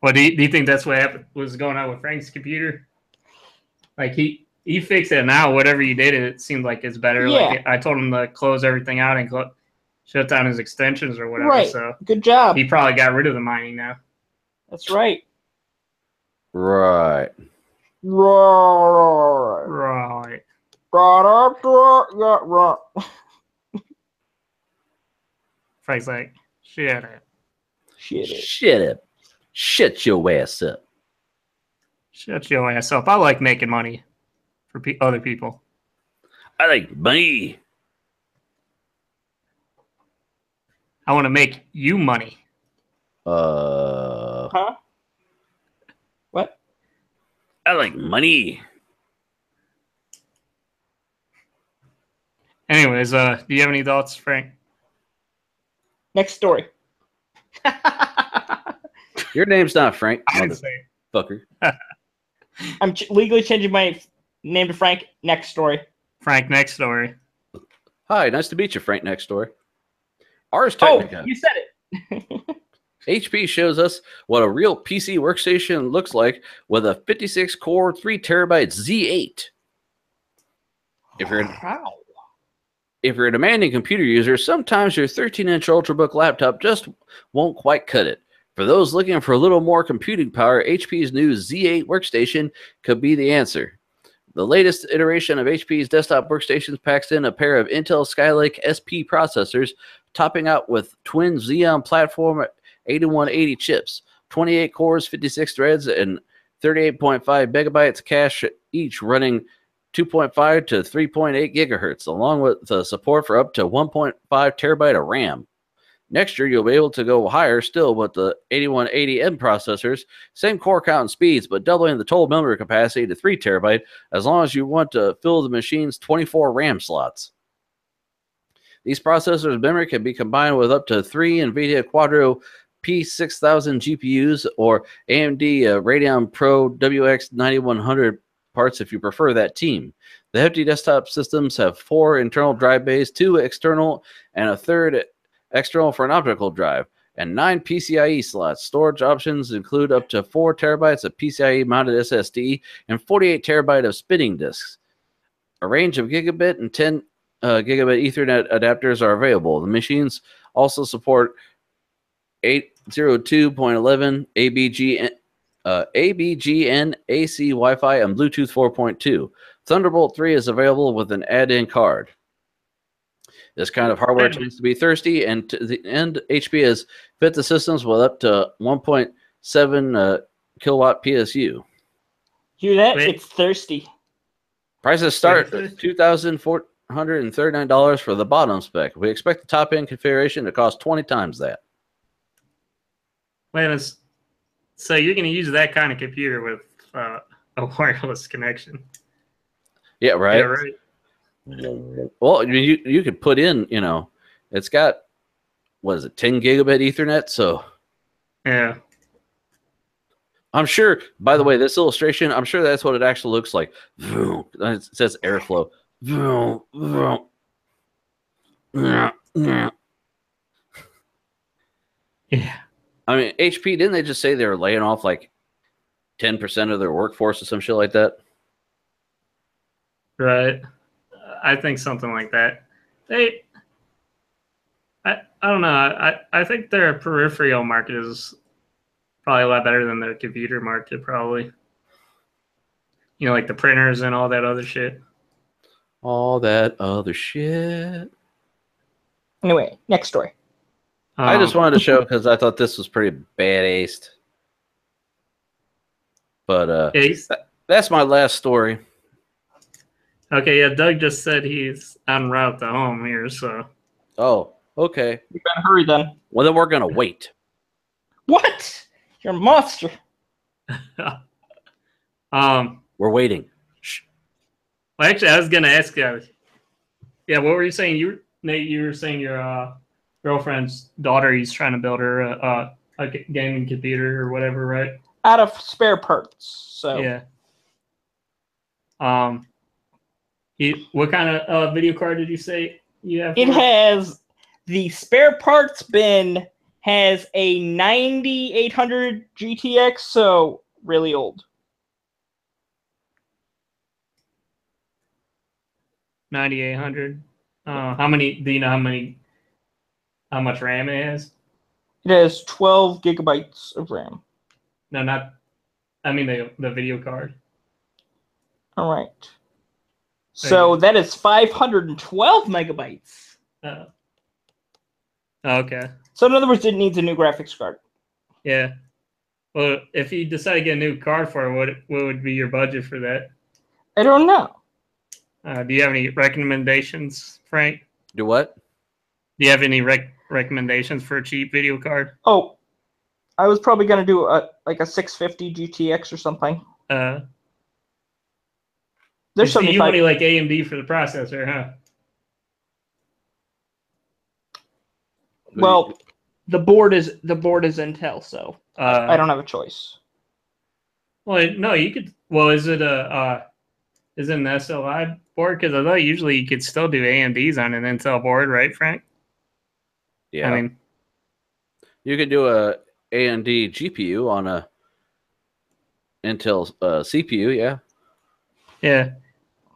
Well, do you think that's what was going on with Frank's computer? Like he fixed it now. Whatever you did, it seemed like it's better. Yeah. Like I told him to close everything out and shut down his extensions or whatever. Right. So good job. He probably got rid of the mining now. That's right. Right. Right. Frank's like, shit it. Shut your ass up. Shut your ass up. I like making money for other people. I like money. I want to make you money. Huh? What? I like money. Anyways, do you have any thoughts, Frank? Next story. Your name's not Frank. I didn't say it. Fucker. I'm legally changing my name to Frank. Next story. Frank, next story. Hi, nice to meet you, Frank. Next story. Ars Technica. Oh, you said it. HP shows us what a real PC workstation looks like with a 56-core, 3TB Z8. If you're a demanding computer user, sometimes your 13-inch Ultrabook laptop just won't quite cut it. For those looking for a little more computing power, HP's new Z8 workstation could be the answer. The latest iteration of HP's desktop workstations packs in a pair of Intel Skylake SP processors, topping out with twin Xeon platform 8180 chips, 28 cores, 56 threads, and 38.5 megabytes cache each, running 2.5 to 3.8 gigahertz, along with the support for up to 1.5 terabyte of RAM. Next year, you'll be able to go higher still with the 8180M processors, same core count and speeds, but doubling the total memory capacity to 3 terabyte, as long as you want to fill the machine's 24 RAM slots. These processors' memory can be combined with up to 3 NVIDIA Quadro P6000 GPUs or AMD Radeon Pro WX 9100 parts if you prefer that team. The hefty desktop systems have 4 internal drive bays, 2 external, and a third external for an optical drive, and 9 PCIe slots. Storage options include up to 4 terabytes of PCIe mounted SSD and 48 terabyte of spinning disks. A range of gigabit and 10 gigabit Ethernet adapters are available. The machines also support 802.11 ABGN AC Wi-Fi and Bluetooth 4.2. Thunderbolt 3 is available with an add-in card. This kind of hardware tends to be thirsty, and to the end, HP has fit the systems with up to 1.7 kilowatt PSU. Hear that? Wait. It's thirsty. Prices start at $2,439 for the bottom spec. We expect the top-end configuration to cost 20 times that. Wait, so you're going to use that kind of computer with a wireless connection? Yeah, right. Yeah, right. Well, you could put in, it's got, what is it, 10 gigabit Ethernet? So, yeah. I'm sure, by the way, this illustration, I'm sure that's what it actually looks like. It says airflow. Yeah. I mean, HP, didn't they just say they were laying off like 10% of their workforce or some shit like that? Right. I think something like that. I don't know. I think their peripheral market is probably a lot better than their computer market, probably. Like the printers and all that other shit. All that other shit. Anyway, next story. I just wanted to show because I thought this was pretty bad-aced. But that's my last story. Okay, yeah, Doug just said he's en route to home here, so. Oh, okay. You better hurry then. Well, then we're gonna wait. What? You're a monster. We're waiting. Shh. Well, actually, I was gonna ask you. Yeah, what were you saying? Nate, you were saying your girlfriend's daughter. He's trying to build her a gaming computer or whatever, right? Out of spare parts. So yeah. What kind of video card did you say you have? It has the spare parts bin has a 9800 GTX, so really old. 9800. How many? Do you know how much RAM it has? It has 12 gigabytes of RAM. No, not. I mean the video card. All right. So that is 512 megabytes. Okay. So in other words, it needs a new graphics card. Yeah. Well, if you decide to get a new card for it, what would be your budget for that? I don't know. Do you have any recommendations, Frank? Do what? Do you have any recommendations for a cheap video card? Oh, I was probably going to do a 650 GTX or something. There's so you only like AMD for the processor, huh? Well, the board is Intel, so I don't have a choice. Well, no, you could. Well, is it an SLI board? Because I thought usually you could still do AMDs on an Intel board, right, Frank? Yeah. I mean, you could do a AMD GPU on a Intel CPU, yeah. Yeah.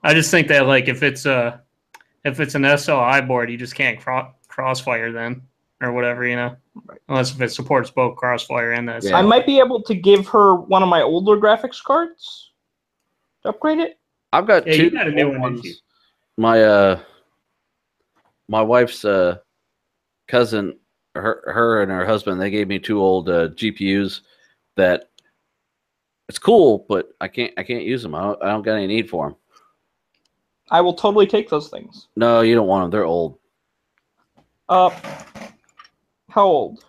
I just think that if it's an SLI board, you just can't crossfire then or whatever, right. Unless if it supports both Crossfire and the SLI. I might be able to give her one of my older graphics cards to upgrade it. I've got two. You got a new one. My my wife's cousin, her and her husband, they gave me 2 old GPUs that it's cool, but I can't use them. I don't got any need for them. I will totally take those things. No, you don't want them. They're old. How old?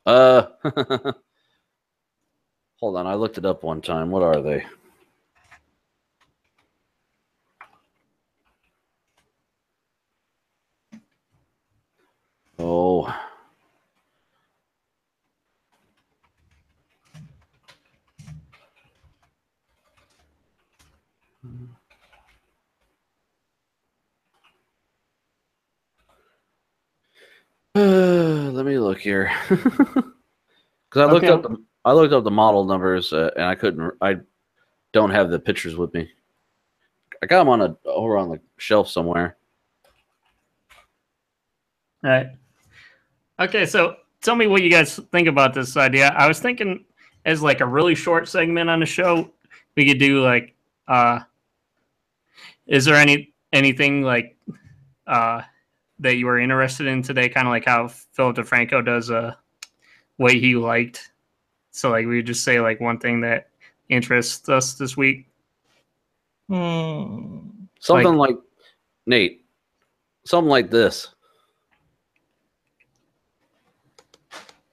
Hold on. I looked it up one time. What are they? Oh. look here because I looked up the model numbers and I couldn't. I don't have the pictures with me. I got them over on the shelf somewhere. All right. Okay, so tell me what you guys think about this idea. I was thinking as like a really short segment on the show, we could do like, is there anything like that you were interested in today? Kind of like how Philip DeFranco does what he liked. So like we would just say like one thing that interests us this week. Something like Nate. Something like this.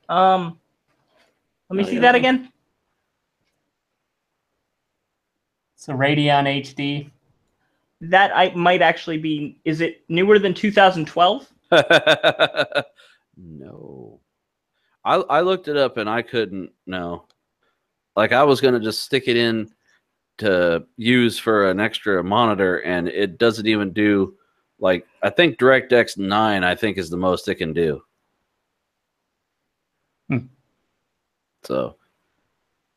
Let me see that again. So Radeon HD. That I might actually be. Is it newer than 2012? No. I looked it up and I couldn't. No. Like I was gonna just stick it in to use for an extra monitor, and it doesn't even do. Like I think DirectX 9, I think is the most it can do. So,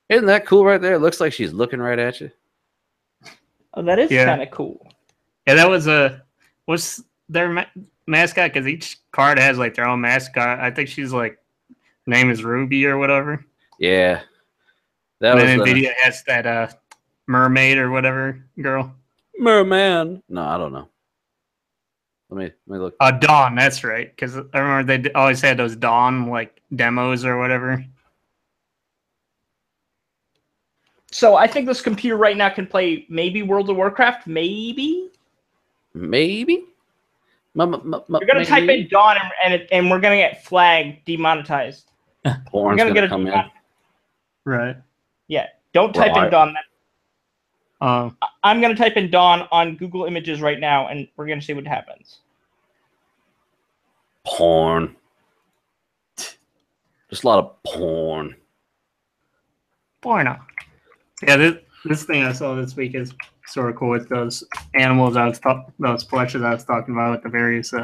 isn't that cool right there? It looks like she's looking right at you. Oh, that is kind of cool. Yeah, that was what's their mascot? Because each card has like their own mascot. I think she's like, name is Ruby or whatever. Yeah, that and was. Nvidia has that mermaid or whatever girl. Merman. No, I don't know. Let me look. Dawn. That's right. Because I remember they always had those Dawn like demos or whatever. So I think this computer right now can play maybe World of Warcraft, maybe. Maybe. You're gonna type in Dawn and we're gonna get flagged, demonetized. Porn's gonna come in. Right. Yeah. Don't type in Dawn. I'm gonna type in Dawn on Google Images right now, and we're gonna see what happens. Porn. Just a lot of porn. Porno. Yeah, this thing I saw this week is sort of cool with those animals those plushes I was talking about with the various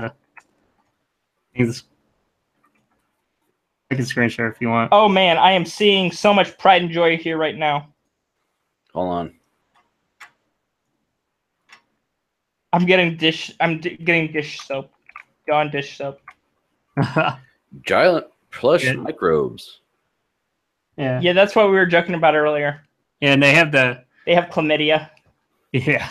things. I can screen share if you want. Oh man, I am seeing so much pride and joy here right now. Hold on. I'm getting dish soap. Gone dish soap. Giant plush microbes. Yeah. Yeah, that's what we were joking about earlier. Yeah, and they have chlamydia. Yeah.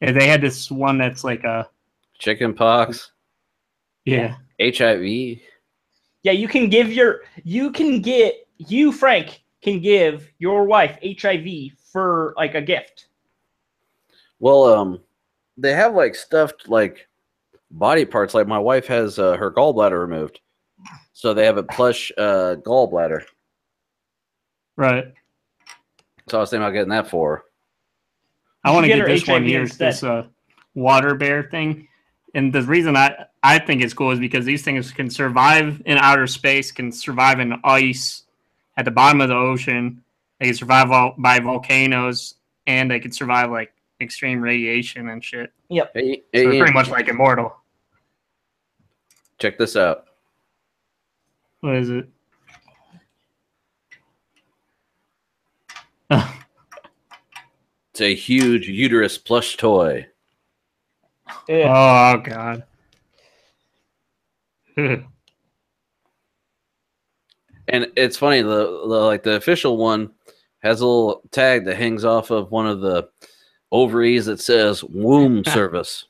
Yeah, they had this one that's like a chicken pox. Yeah. HIV. Yeah, Frank can give your wife HIV for like a gift. Well, they have like stuffed like body parts. Like my wife has her gallbladder removed, so they have a plush gallbladder. Right. So I was thinking about getting that for her. I want to get this one here. This water bear thing. And the reason I think it's cool is because these things can survive in outer space, can survive in ice at the bottom of the ocean. They can survive by volcanoes, and they can survive like extreme radiation and shit. Yep. So they're pretty much like immortal. Check this out. What is it? It's a huge uterus plush toy. Oh God. And it's funny, the official one has a little tag that hangs off of one of the ovaries that says womb service.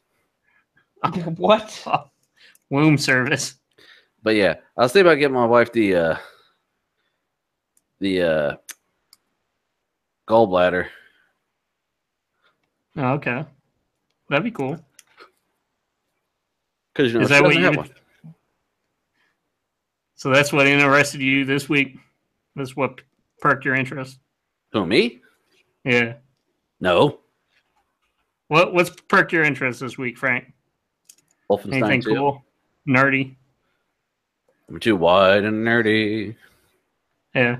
What? Womb service. But yeah, I was thinking about getting my wife the gallbladder. Oh, okay. That'd be cool. Because is that what you would... So that's what interested you this week? That's what perked your interest? Who, me? Yeah. No. What's perked your interest this week, Frank? Wolfenstein Anything 2. Cool? Nerdy? I'm too wide and nerdy. Yeah.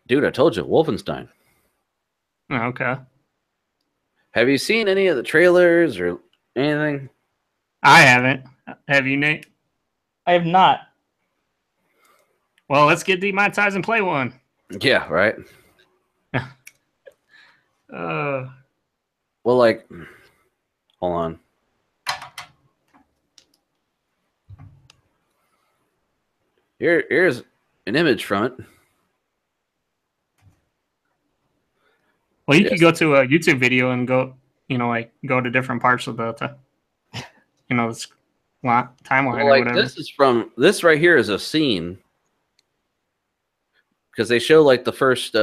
Dude, I told you, Wolfenstein. Oh, okay. Have you seen any of the trailers or anything? I haven't. Have you, Nate? I have not. Well, let's get demonetized and play one. Yeah, right. Well, like, hold on. Here's an image from it. Well, you could go to a YouTube video and go, like go to different parts of the, this timeline Well, or like whatever. this right here is a scene because they show like the first,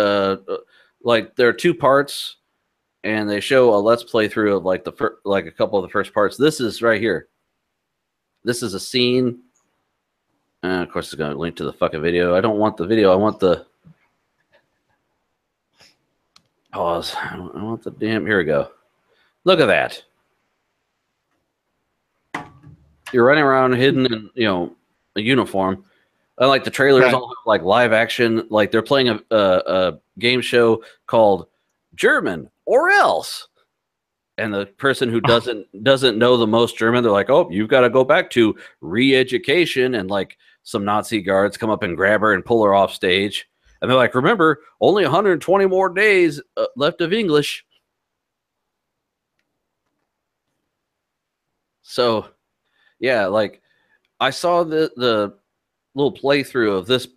like there are 2 parts, and they show a let's play through of like like a couple of the first parts. This is right here. This is a scene. And of course, it's going to link to the fucking video. I don't want the video. I want the pause. I want the damn. Here we go. Look at that. You're running around hidden in a uniform. And like the trailers all have like live action. Like they're playing a game show called German or Else. And the person who doesn't know the most German, they're like, oh, you've got to go back to re-education, and like some Nazi guards come up and grab her and pull her off stage. And they're like, remember, only 120 more days left of English. So, yeah, like I saw the little playthrough of this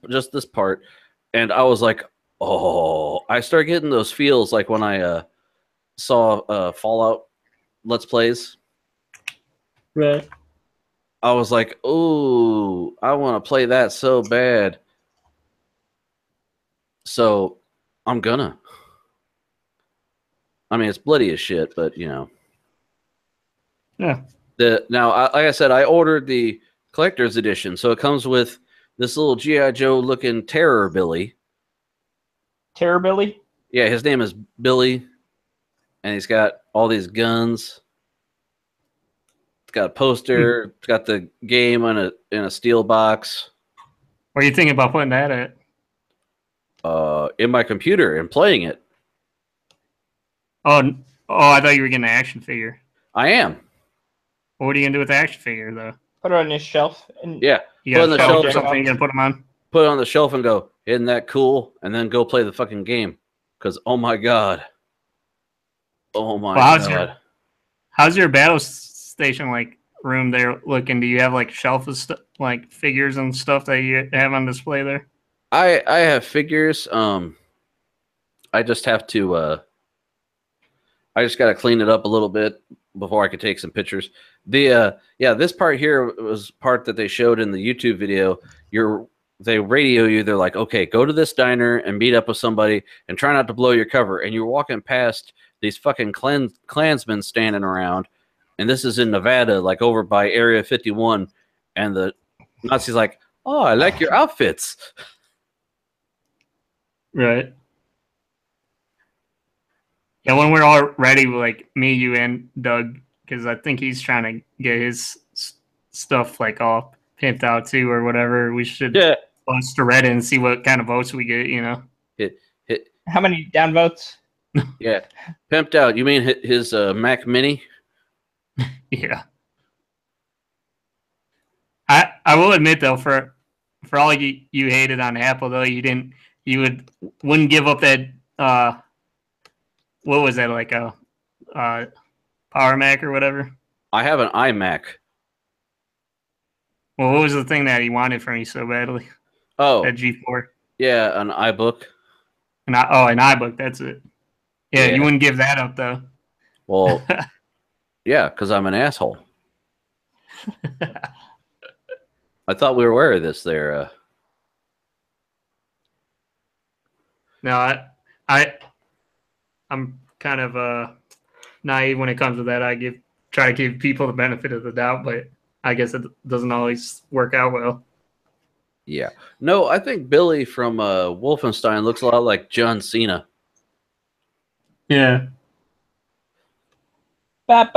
part, and I was like, oh, I started getting those feels like when I saw Fallout Let's Plays. Right. I was like, oh, I want to play that so bad. So I'm gonna. I mean, it's bloody as shit, but Yeah. Now, like I said, I ordered the collector's edition, so it comes with this little G.I. Joe looking Terror Billy. Terror Billy? Yeah, his name is Billy, and he's got all these guns. It's got a poster. It's got the game in a steel box. What are you thinking about putting that at? In my computer and playing it. Oh, I thought you were getting an action figure. I am. What are you gonna do with the action figure, though? Put it on his shelf. And Yeah. You got on the a shelf or shelf. something you're gonna put them on? Put it on the shelf and go, isn't that cool? And then go play the fucking game. Because, oh my God. Oh my God. How's your battle station like room there looking? Do you have like a shelf of like figures and stuff that you have on display there? I have figures. I just have to I just gotta clean it up a little bit before I could take some pictures. This part here was part that they showed in the YouTube video. They radio you, they're like, okay, go to this diner and meet up with somebody and try not to blow your cover. And you're walking past these fucking Klansmen standing around, and this is in Nevada, like over by Area 51, and the Nazi's like, oh, I like your outfits. Right. Yeah, when we're all ready, like me, you, and Doug, because I think he's trying to get his stuff like all pimped out too, or whatever. We should post to Reddit and see what kind of votes we get. Hit. How many downvotes? Yeah, pimped out. You mean his Mac Mini? Yeah. I will admit though, for all you hated on Apple though, you wouldn't give up that what was that, like a Power Mac or whatever? I have an iMac. Well, what was the thing that he wanted from you so badly? Oh, that G4. Yeah, an iBook. An iBook. That's it. Yeah, you wouldn't give that up though. Well, yeah, because I'm an asshole. I thought we were aware of this there. No, I'm kind of naive when it comes to that. I try to give people the benefit of the doubt, but I guess it doesn't always work out well. Yeah. No, I think Billy from Wolfenstein looks a lot like John Cena. Yeah. What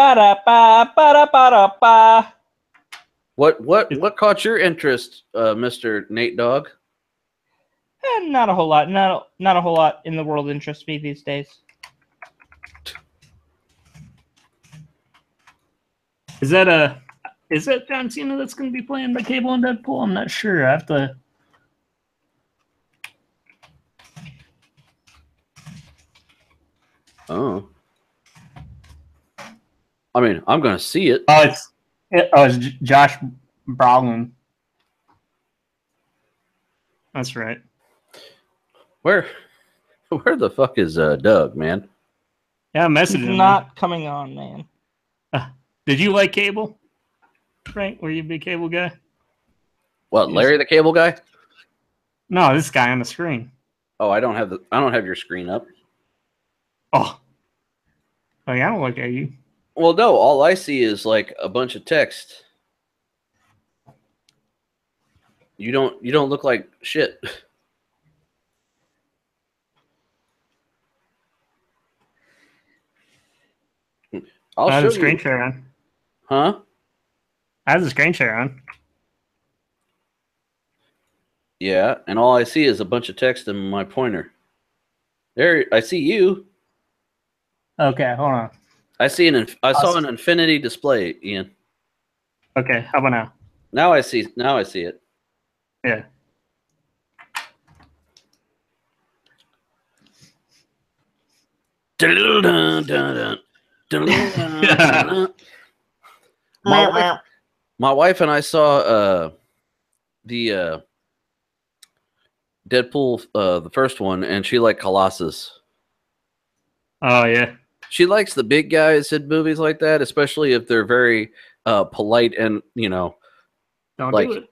caught your interest, Mr. Nate Dogg? Not a whole lot. Not a whole lot in the world interests me these days. Is that Is that John Cena that's going to be playing the Cable in Deadpool? I'm not sure. I have to. Oh. I mean, I'm going to see it. Oh, it's Josh Brolin. That's right. Where the fuck is Doug, man? Yeah, message He's him. not coming on, man. Did you like Cable? Frank, were you a big Cable guy? What, Larry the Cable Guy? No, this guy on the screen. Oh, I don't have your screen up. Oh, like, I don't look at you. Well, no, all I see is like a bunch of text. You don't look like shit. I'll I have show the screen you. share on. Huh? I have the screen share on. Yeah, and all I see is a bunch of text in my pointer. There, I see you. Okay, hold on. I saw an infinity display, Ian. Okay, how about now? Now I see it. Yeah. My wife and I saw the Deadpool, the first one, and she liked Colossus. Oh yeah. She likes the big guys in movies like that, especially if they're very polite and Don't like, do it.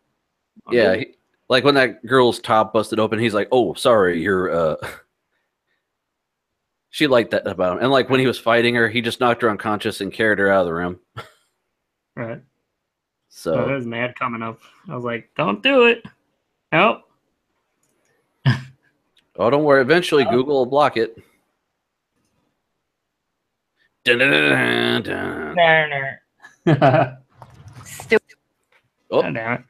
yeah, like when that girl's top busted open, he's like, "Oh, sorry, you're." She liked that about him, and like when he was fighting her, he just knocked her unconscious and carried her out of the room. Right. So Oh, there's mad coming up. I was like, don't do it. Nope. oh, don't worry. Eventually, Google will block it. Dun-dun-dun-dun-dun. Stupid. Oh, God damn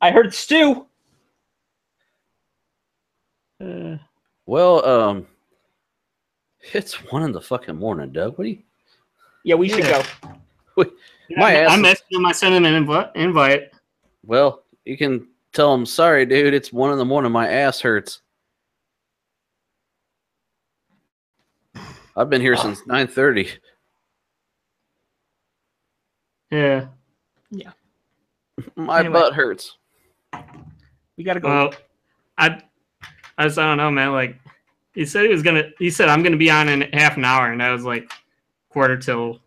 I heard Stu. it. well, it's 1 in the fucking morning, Doug. What do you? Yeah, we should go. My ass. I messaged him. I sent him an invite. Well, you can tell him, sorry, dude. It's 1 in the morning. My ass hurts. I've been here since 9:30. Yeah. My Anyway. butt hurts. We gotta go. Well, I just don't know, man. Like he said he said I'm gonna be on in half an hour, and that was like quarter till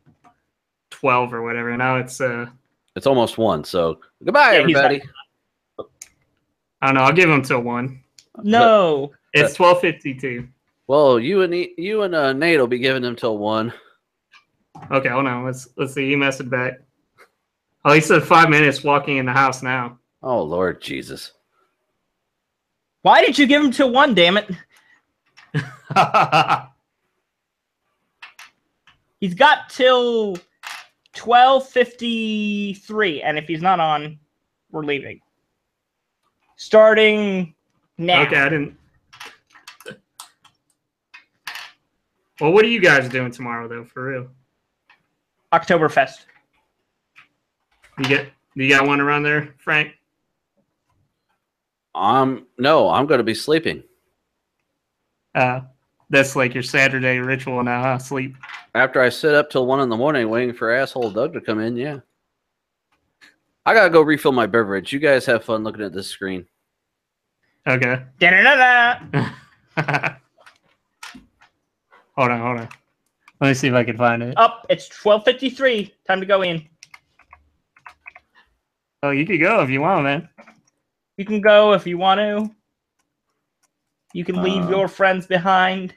12 or whatever. Now it's It's almost 1. So goodbye, Yeah, everybody. I don't know. I'll give him till 1. No. It's 12:52. Well, you and Nate will be giving him till 1. Okay, hold on. Let's see. He messaged back. Oh, he said 5 minutes walking in the house now. Oh Lord Jesus. Why did you give him till 1, damn it? He's got till 12:53, and if he's not on, we're leaving. Starting now. Okay, I didn't. Well, what are you guys doing tomorrow, though? For real? Oktoberfest. You got one around there, Frank? No, I'm going to be sleeping. That's like your Saturday ritual now, huh? Sleep. After I sit up till 1 in the morning waiting for asshole Doug to come in, yeah. I gotta go refill my beverage. You guys have fun looking at this screen. Okay. Da-da-da-da. Hold on. Let me see if I can find it. Up. It's 12:53. Time to go in. Oh, you could go if you want, man. You can go if you want to. You can leave your friends behind.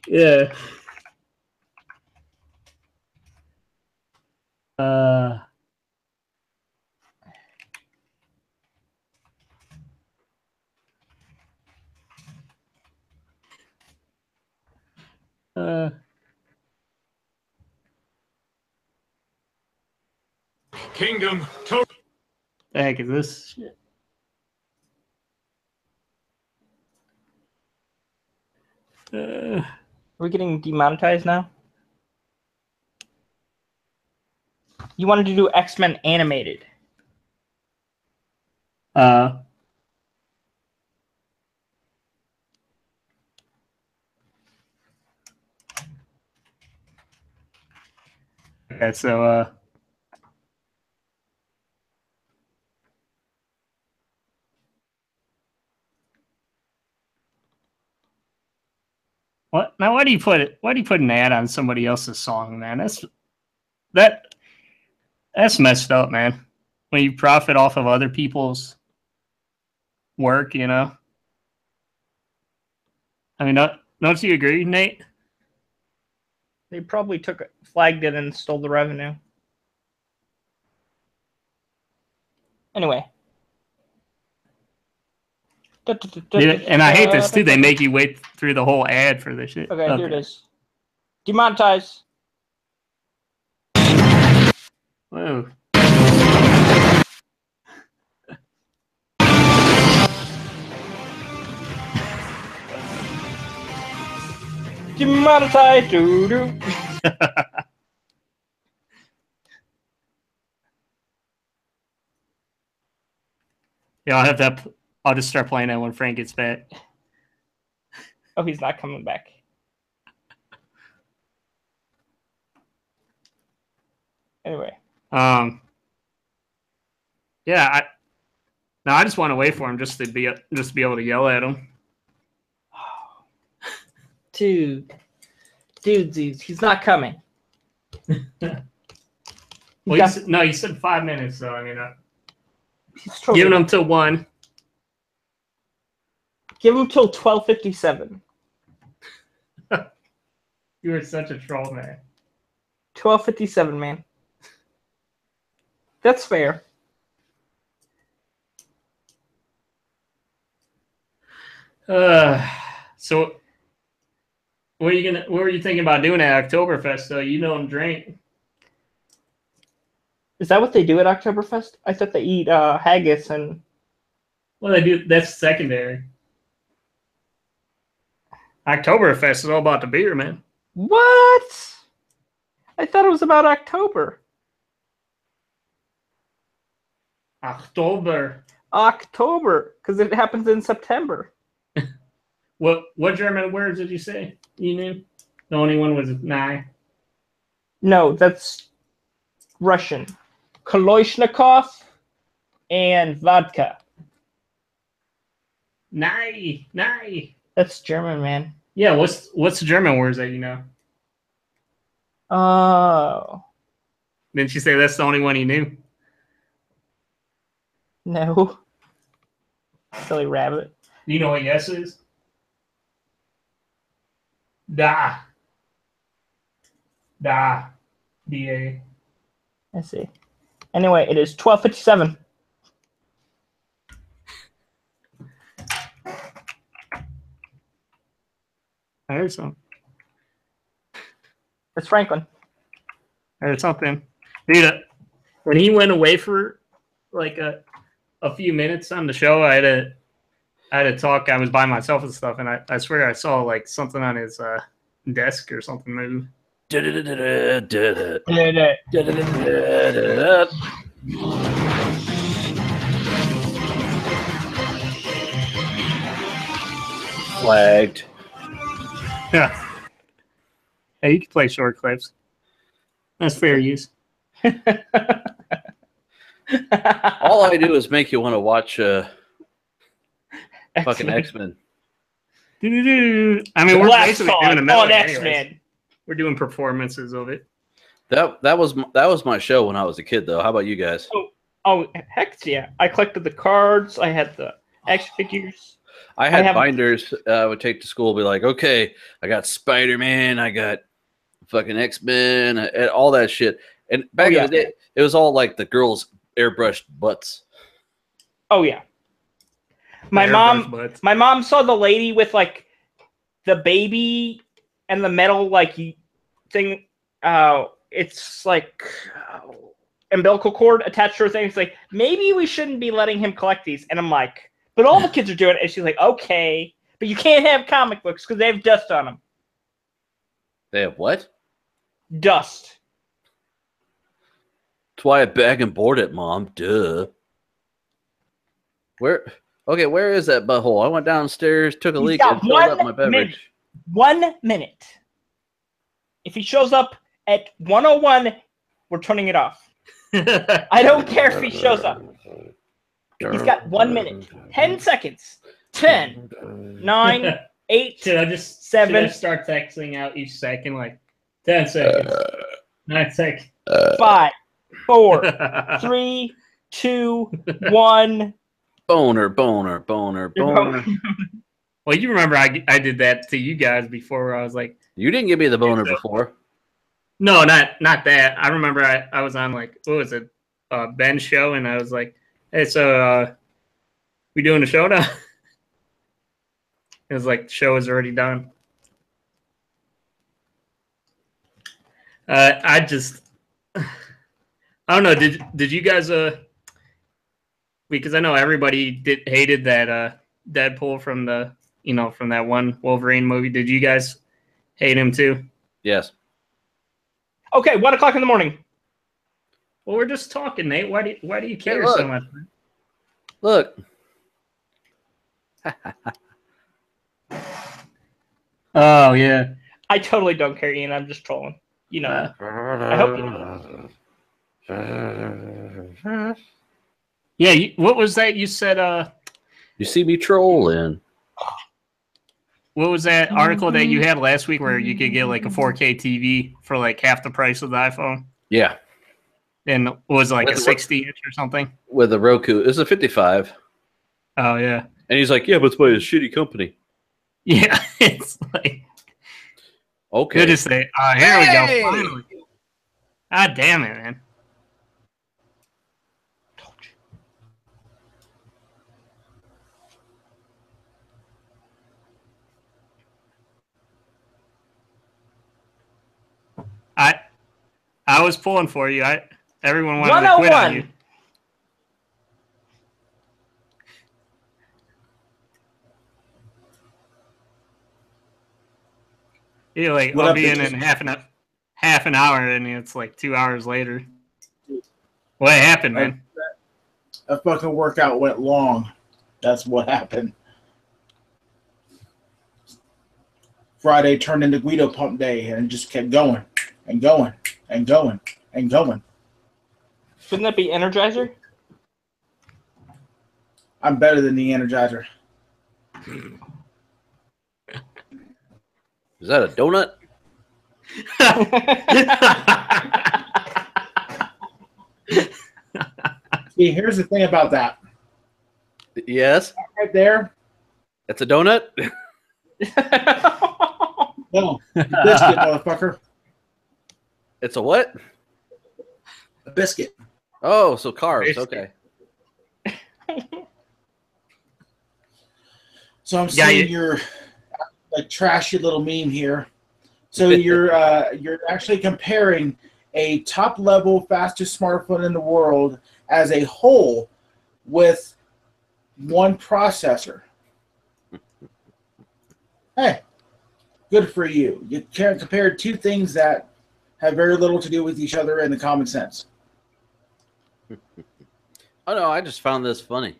Yeah. Kingdom total. The heck is this shit? Are we getting demonetized now? You wanted to do X-Men animated. Okay, so what now? Why do you put it? Why do you put an ad on somebody else's song, man? That's messed up, man. When you profit off of other people's work, you know. I mean, don't you agree, Nate? They probably flagged it and stole the revenue. Anyway. And I hate this too. They make you wait through the whole ad for this shit. Okay, here it is. Demonetize. Whoa. Demonetize. Doo-doo. Yeah, I'll have that. I'll just start playing that when Frank gets back. Oh, he's not coming back. Anyway. Yeah, I just want to wait for him just to be able to yell at him. Dude, he's not coming. Well, you said 5 minutes, so I mean, he's totally giving him till 1. Give him till 12:57. You are such a troll, man. 12:57, man. That's fair. So what were you thinking about doing at Oktoberfest though? You don't drink. Is that what they do at Oktoberfest? I thought they eat haggis and. Well, they do. That's secondary. Oktoberfest is all about the beer, man. What? I thought it was about October. October, because it happens in September. What German words did you say you knew? The only one was nine. No, that's Russian. Koloishnikov and vodka. Nye. That's German, man. Yeah, what's the German words that you know? Oh. Didn't you say that's the only one he knew? No. Silly rabbit. Do you know what yes is? Da. D-A. I see. Anyway, it is 12:57. I heard something. It's Franklin. I heard something. Dude, when he went away for like a few minutes on the show, I had to talk. I was by myself and stuff, and I swear I saw like something on his desk or something move. Flagged. Yeah. Hey, you can play short clips. That's fair use. All I do is make you want to watch fucking X-Men. I mean, we're basically doing a on X-Men. We're doing performances of it. That was my show when I was a kid, though. How about you guys? Oh, heck yeah! I collected the cards. I had the X figures. I had binders. I would take to school, be like, okay, I got Spider-Man, I got fucking X-Men, and all that shit. And back in the day, it was all like the girls' airbrushed butts. Oh yeah. My mom saw the lady with like the baby and the metal like thing. It's like umbilical cord attached to her thing. It's like, maybe we shouldn't be letting him collect these. And I'm like, but all the kids are doing it. And she's like, okay, but you can't have comic books because they have dust on them. They have what? Dust. That's why I bag and board it, Mom. Duh. Where? Okay, where is that butthole? I went downstairs, took a He's leak, got and filled up my 1 minute. beverage. 1 minute. If he shows up at 1:01, we're turning it off. I don't care if he shows up. He's got 1 minute. 10 seconds. 10, 9, 8, Should I just 7, start texting out each second like 10 seconds, 9 seconds, 5, 4, 3, 2, 1. Boner, boner, boner, boner. Well, you remember I did that to you guys before where I was like, You didn't give me the boner before. no, not that. I remember I was on like, what was it, Ben's show, and I was like, hey, so we doing a show now? It was like the show is already done. I don't know. Did you guys because I know everybody hated that Deadpool from the from that one Wolverine movie. Did you guys hate him too? Yes. Okay, 1 o'clock in the morning. Well, we're just talking, Nate. Why do you care so much? Look. Oh yeah. I totally don't care, Ian. I'm just trolling. You know. I hope you know. Yeah. What was that you said? You see me trolling. What was that article that you had last week where you could get like a 4K TV for like half the price of the iPhone? Yeah. And it was like a 60-inch or something? With a Roku. It's a 55. Oh, yeah. And he's like, yeah, but it's by a shitty company. Yeah. It's like... Okay. Good to say. Here we go. Finally. God damn it, man. I was pulling for you. Everyone wanted to quit on you. You're like, I'll be in half an hour, and it's like 2 hours later. What happened, man? That fucking workout went long. That's what happened. Friday turned into Guido Pump Day, and it just kept going and going and going and going. Shouldn't that be Energizer? I'm better than the Energizer. Is that a donut? See, here's the thing about that. Yes. Right there. It's a donut? No. Biscuit, motherfucker. It's a what? A biscuit. Oh, so carbs. Biscuit. Okay. So I'm seeing your like trashy little meme here. So you're actually comparing a top level fastest smartphone in the world as a whole with one processor. Hey, good for you. You compared two things that have very little to do with each other in the common sense. Oh no, I just found this funny.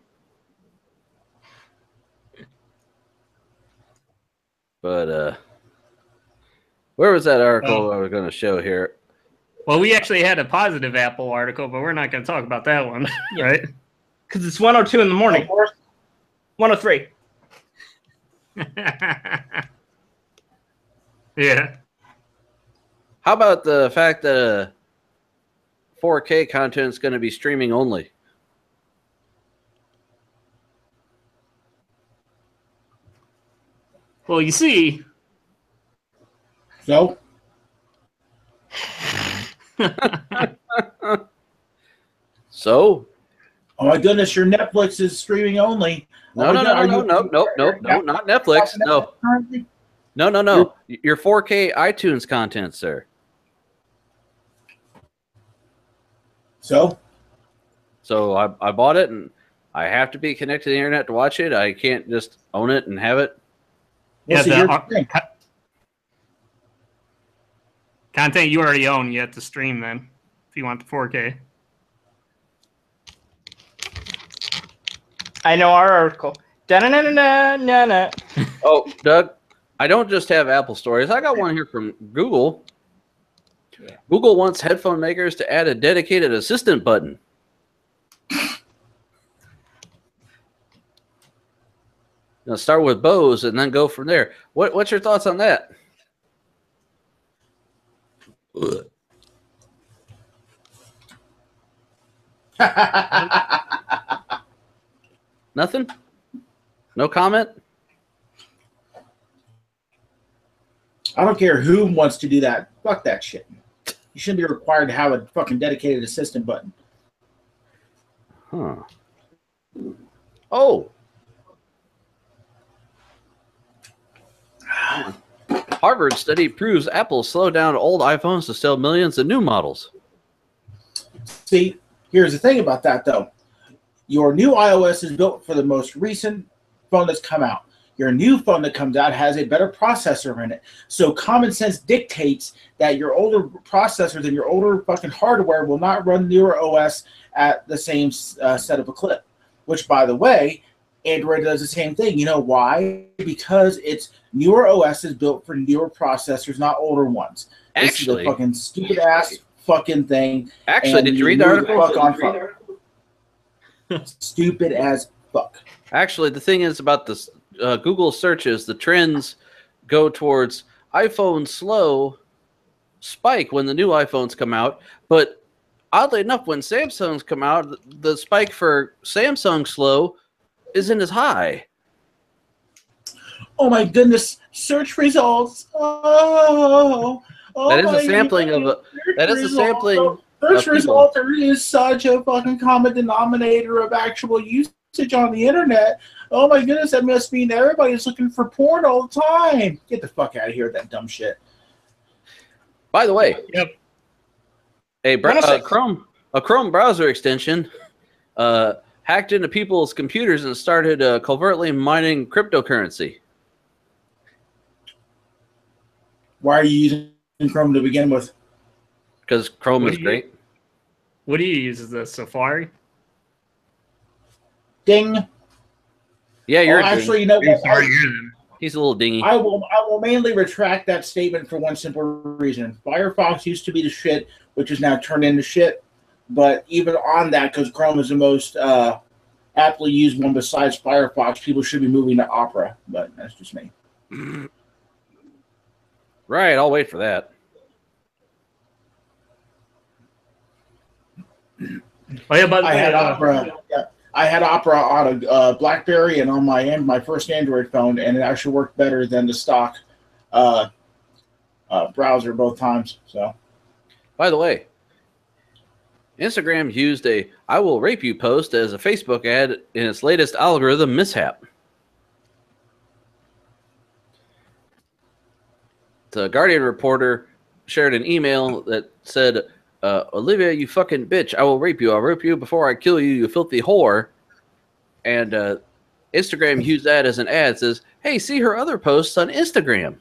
But where was that article I was going to show here? Well, we actually had a positive Apple article, but we're not going to talk about that one, right? Because it's 1:02 in the morning. 1:03. Yeah. How about the fact that 4K content is going to be streaming only? Well, you see. So? So? Oh my goodness, your Netflix is streaming only. No, not Netflix. No. Your 4K iTunes content, sir. So I bought it, and I have to be connected to the internet to watch it. I can't just own it and have it. Content you already own, you have to stream then, if you want the 4K. I know our article. Da-na-na-na-na-na. Oh, Doug, I don't just have Apple stories. I got one here from Google. Yeah. Google wants headphone makers to add a dedicated assistant button. Start with Bose and then go from there. What's your thoughts on that? Nothing? No comment? I don't care who wants to do that. Fuck that shit. You shouldn't be required to have a fucking dedicated assistant button. Huh. Oh. Harvard study proves Apple slowed down old iPhones to sell millions of new models. See, here's the thing about that, though. Your new iOS is built for the most recent phone that's come out. Your new phone that comes out has a better processor in it. So common sense dictates that your older processors and your older fucking hardware will not run newer OS at the same set of a clip. Which, by the way, Android does the same thing. You know why? Because its newer OS is built for newer processors, not older ones. Actually, this is a fucking stupid ass fucking thing. Actually, did you read the article? Stupid as fuck. Actually, the thing is about this Google searches, the trends go towards iPhone slow spike when the new iPhones come out. But oddly enough, when Samsungs come out, the spike for Samsung slow isn't as high. Oh my goodness! Search results. Oh, that is a sampling of a. That is a sampling. Search result is such a fucking common denominator of actual usage on the internet. Oh my goodness, that must mean everybody's looking for porn all the time. Get the fuck out of here with that dumb shit. By the way, yep. A Chrome browser extension hacked into people's computers and started covertly mining cryptocurrency. Why are you using Chrome to begin with? Because Chrome is great. What do you use? Is this Safari? Ding. Yeah, you're actually, you know what? He's a little dingy. I will mainly retract that statement for one simple reason. Firefox used to be the shit, which is now turned into shit. But even on that, because Chrome is the most aptly used one besides Firefox, people should be moving to Opera. But that's just me. Right, I'll wait for that. Oh yeah, by the way, I had Opera. Yeah, I had Opera on a BlackBerry and on my first Android phone, and it actually worked better than the stock browser both times. So, by the way, Instagram used a "I will rape you" post as a Facebook ad in its latest algorithm mishap. The Guardian reporter shared an email that said, Olivia, you fucking bitch, I will rape you. I'll rape you before I kill you, you filthy whore. And Instagram used that as an ad. It says, hey, see her other posts on Instagram.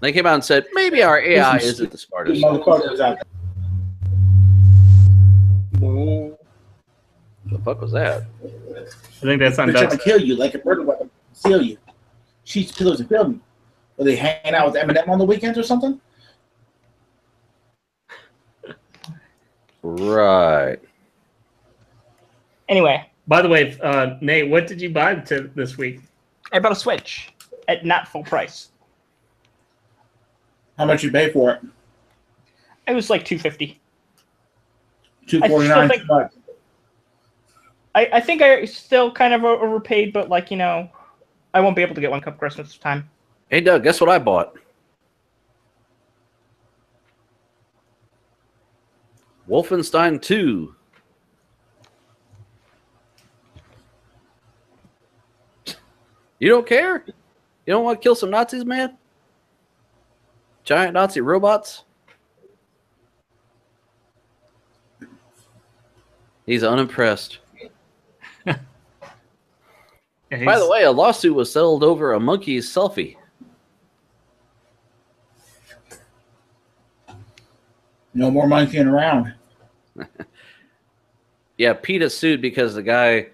They came out and said, maybe our AI isn't the smartest. Motherfuckers out there. The fuck was that? I think that's on. They're trying to kill you like a murder weapon. Seal you. Sheets, pillows, and film. Are they hanging out with Eminem on the weekends or something? Right. Anyway. By the way, Nate, what did you buy this week? I bought a Switch at not full price. How much you pay for it? It was like $250. $249. I think I still kind of overpaid, but like, you know, I won't be able to get one come Christmas time. Hey, Doug, guess what I bought? Wolfenstein 2. You don't care? You don't want to kill some Nazis, man? Giant Nazi robots? He's unimpressed. Yeah, by the way, a lawsuit was settled over a monkey's selfie. No more monkeying around. Yeah, PETA sued because the guy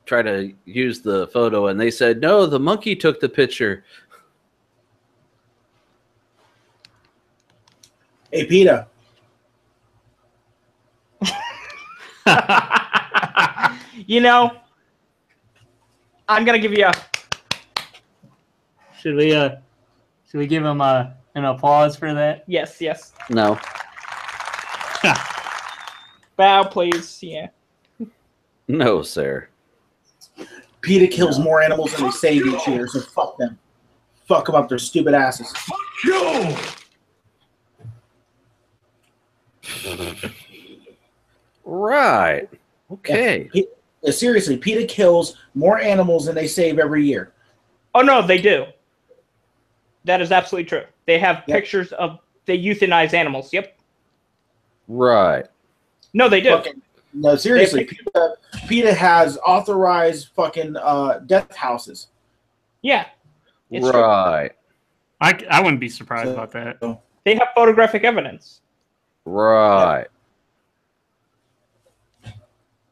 tried to use the photo, and they said, no, the monkey took the picture. Hey, PETA. You know, I'm gonna give you a. Should we give him an applause for that? Yes, yes. No. Bow, please. Yeah. No, sir. PETA kills more animals than they save each year, so fuck them. Fuck them up their stupid asses. Yo! Right. Okay. Yeah, seriously, PETA kills more animals than they save every year. Oh no, they do. That is absolutely true. They have Yep. pictures of they euthanize animals. Yep. Right. No, they do. Fucking, no, seriously, PETA has authorized fucking death houses. Yeah. It's true. Right. I wouldn't be surprised about that. They have photographic evidence. Right.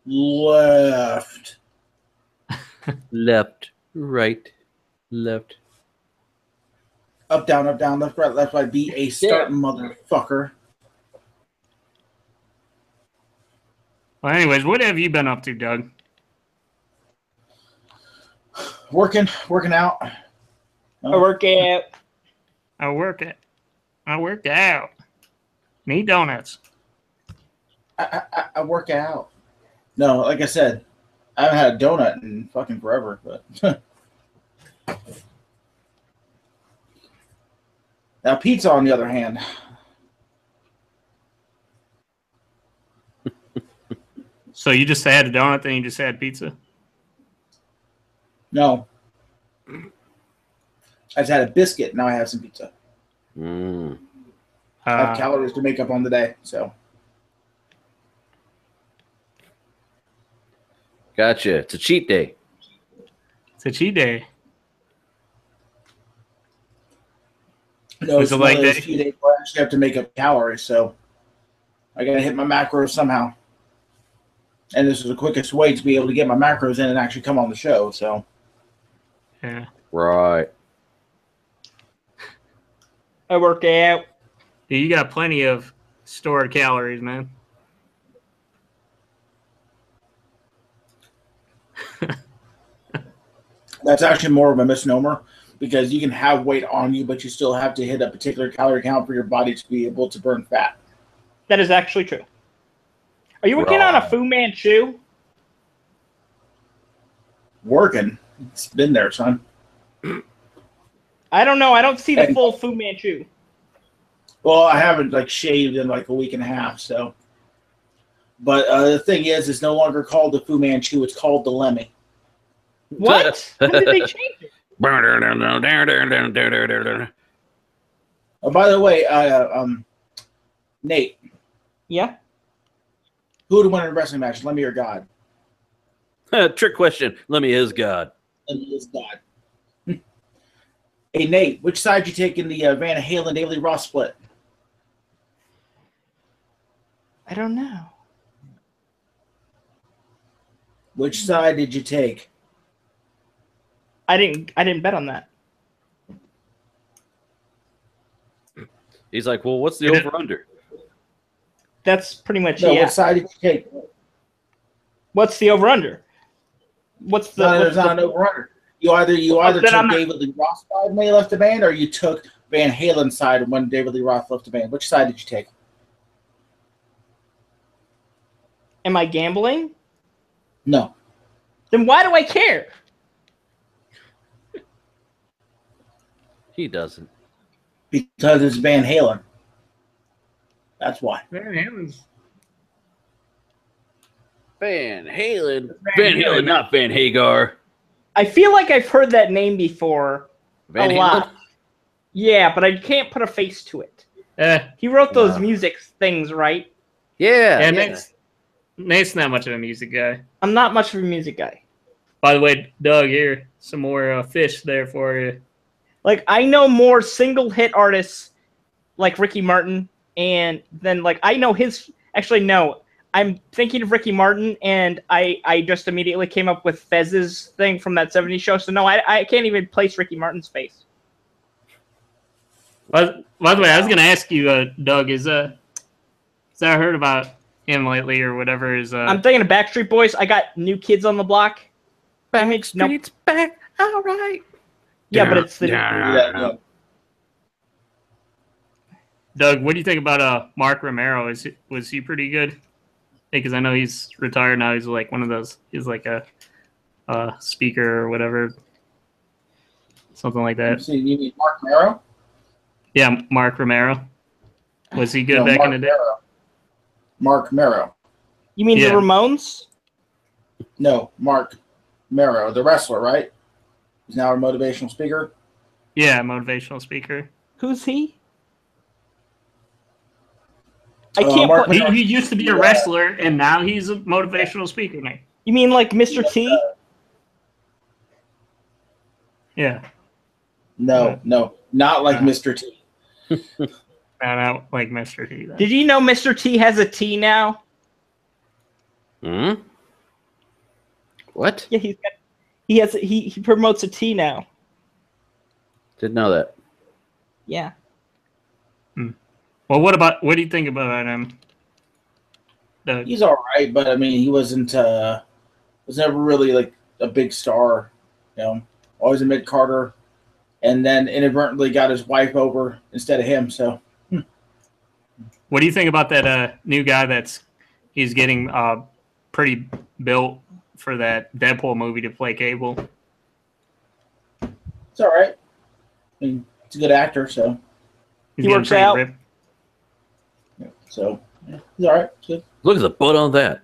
Left. Left. Right. Left. Up, down, left, right. Be a start, motherfucker. Well, anyways, what have you been up to, Doug? Working out. I work at. I work out. Need donuts. I work out. No, like I said, I haven't had a donut in fucking forever. But now pizza, on the other hand, So you just had a donut, then you just had pizza? no. I just had a biscuit. Now I have some pizza. Mm. I have calories to make up on the day, so. Gotcha. It's a cheat day. It's a cheat day. No, Was it's it one like of those that? few days where I actually have to make up calories, so I gotta hit my macros somehow. And this is the quickest way to be able to get my macros in and actually come on the show, so. Yeah. Right. I work out. Yeah, you got plenty of stored calories, man. That's actually more of a misnomer because you can have weight on you, but you still have to hit a particular calorie count for your body to be able to burn fat. That is actually true. Are you working on a Fu Manchu? Working. It's been there, son. I don't know. I don't see the full Fu Manchu. Well, I haven't like shaved in like a week and a half, so. But the thing is, it's no longer called the Fu Manchu. It's called the Lemmy. What? When did they change it? Oh, by the way, Nate, Yeah. who would win in a wrestling match, Lemmy or God? Trick question. Let me is God. Lemmy is God. Hey, Nate, which side you take in the Van Halen David Lee Roth split? I don't know. Which side did you take? I didn't bet on that. He's like, well, what's the over-under? That's pretty much No, yeah. what side did you take? What's the over under? What's the? No, there's not an over-under. You either then took David Lee Roth's side when he left the band, or you took Van Halen's side when David Lee Roth left the band. Which side did you take? Am I gambling? No. Then why do I care? He doesn't. Because it's Van Halen. That's why. Van Halen's. Van Halen. Van Halen, not Van Hagar. I feel like I've heard that name before Van a Halen? lot. Yeah, but I can't put a face to it. He wrote those music things, right? Yeah. And yeah. Nate's not much of a music guy. I'm not much of a music guy. By the way, Doug, here, some more fish there for you. Like, I know more single hit artists like Ricky Martin, and then like I know his Actually, no. I'm thinking of Ricky Martin, and I just immediately came up with Fez's thing from that 70s show. So no, I can't even place Ricky Martin's face. By the way, I was going to ask you, Doug, is I heard about him lately or whatever is I'm thinking of Backstreet Boys. I got New Kids on the Block. Backstreet's back. All right. Yeah, but it's the Doug, what do you think about Mark Romero? Was he pretty good? Because I know he's retired now. He's like one of those. He's like a speaker or whatever, something like that. You mean Mark Romero? Yeah, Mark Romero. Was he good back in the day? Mark Romero. You mean the Ramones? No, Mark Romero, the wrestler, right? He's now a motivational speaker. Yeah, motivational speaker. Who's he? I can't. He used to be a wrestler, and now he's a motivational speaker now. You mean like Mr. T? Yeah. No, not like Mr. T. Not like Mr. T. Then. Did you know Mr. T has a T now? Hmm. What? Yeah, he promotes a T now. Didn't know that. Yeah. Well, what do you think about him? He's all right, but I mean, he was never really like a big star. Always a mid Carter, and then inadvertently got his wife over instead of him. So, what do you think about that new guy he's getting pretty built for that Deadpool movie to play Cable? It's all right. I mean, it's a good actor, so he works out. Ripped. So, yeah, he's all right. Good. Look at the butt on that.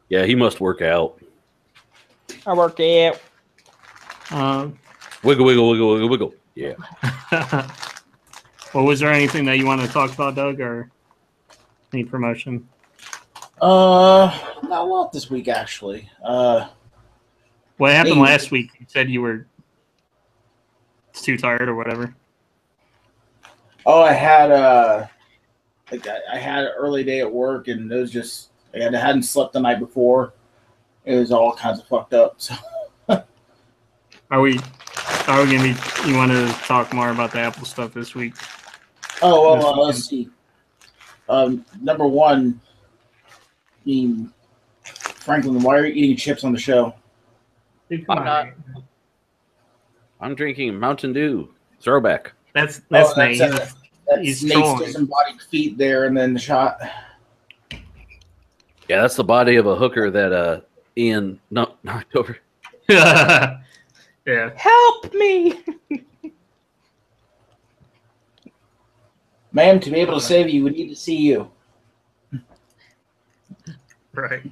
Yeah, he must work out. I work out. Wiggle, wiggle, wiggle, wiggle, wiggle. Yeah. Well, was there anything that you want to talk about, Doug, or any promotion? Not a lot this week, actually. What happened last week? You said you were too tired or whatever. Oh, I had I had an early day at work, and it was just I hadn't slept the night before. It was all kinds of fucked up. So. Are we gonna be? You want to talk more about the Apple stuff this week? Oh well, let's see. Number one, Franklin, why are you eating chips on the show? I'm not. I'm drinking Mountain Dew. Throwback. That's Nate. That's Nate's disembodied feet there, and then the shot. Yeah, that's the body of a hooker that Ian knocked over. Yeah. Help me! Ma'am, to be able to save you, we need to see you. Right.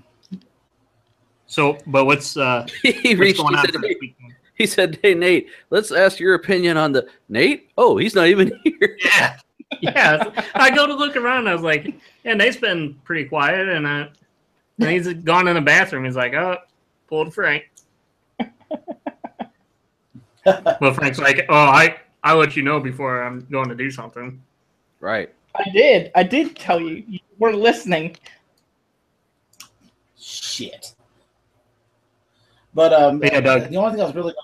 So, but what's he reached? Going on he said, "Hey Nate, let's ask your opinion on the Nate." Oh, he's not even here. Yeah. Yeah. I go to look around. I was like, "Yeah, Nate's been pretty quiet," and he's gone in the bathroom. He's like, "Oh, pulled Frank." Well, Frank's like, "Oh, I let you know before I'm going to do something." Right. I did tell you. You weren't listening. Shit. But yeah, Doug. the only thing I was really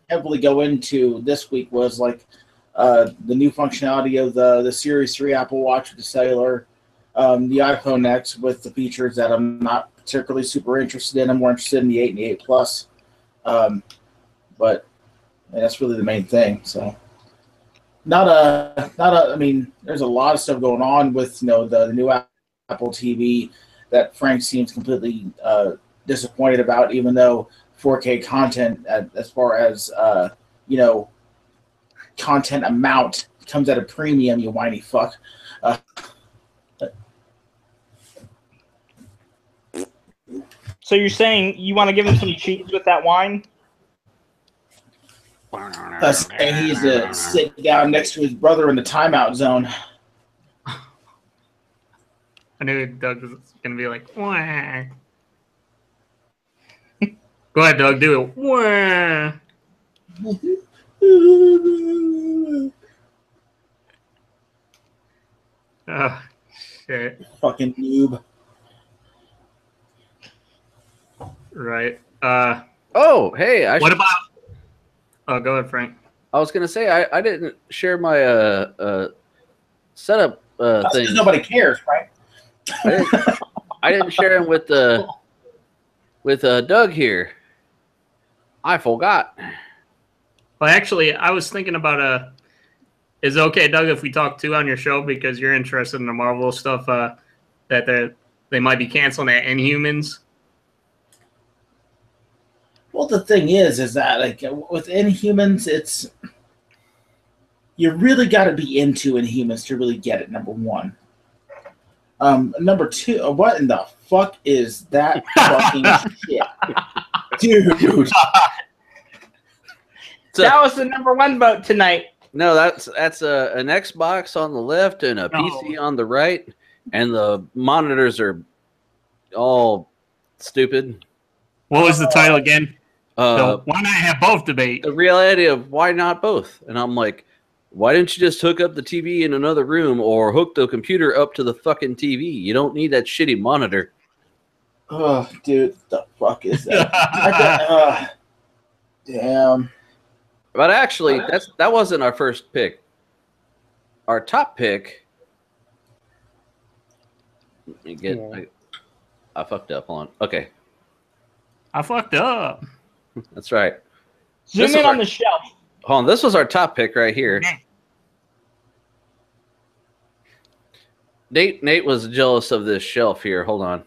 heavily go into this week was like the new functionality of the Series 3 Apple Watch with the cellular, the iPhone X with the features that I'm not particularly super interested in. I'm more interested in the 8 and the 8 Plus. But that's really the main thing. So I mean, there's a lot of stuff going on with the new Apple TV that Frank seems completely disappointed about, even though 4K content, as far as content amount, comes at a premium. You whiny fuck. So you're saying you want to give him some cheese with that wine? And he's sitting down next to his brother in the timeout zone. I knew Doug was going to be like, wah. Go ahead, Doug, do it. Wah. shit. Fucking noob. Right. Oh, hey. What about? Oh, go ahead, Frank. I was gonna say I didn't share my setup That's thing. because nobody cares, right? I didn't share him with Doug here. I forgot. Well, actually, I was thinking about is it okay, Doug, if we talk too on your show because you're interested in the Marvel stuff that they might be canceling at Inhumans? Well, the thing is that like with Inhumans, it's you really got to be into Inhumans to really get it. Number one. Number two, what in the fuck is that fucking shit, dude? That was the number one vote tonight. No, that's an Xbox on the left and a PC on the right, and the monitors are all stupid. What was the title again? So why not have both debate? The reality of why not both? And I'm like, why didn't you just hook up the TV in another room or hook the computer up to the fucking TV? You don't need that shitty monitor. Oh, dude, the fuck is that? Damn. But actually, that wasn't our first pick. Our top pick. Let me get. I fucked up. Hold on. Okay. I fucked up. That's right. Zoom in on the shelf. Hold on. This was our top pick right here. Nate was jealous of this shelf here. Hold on.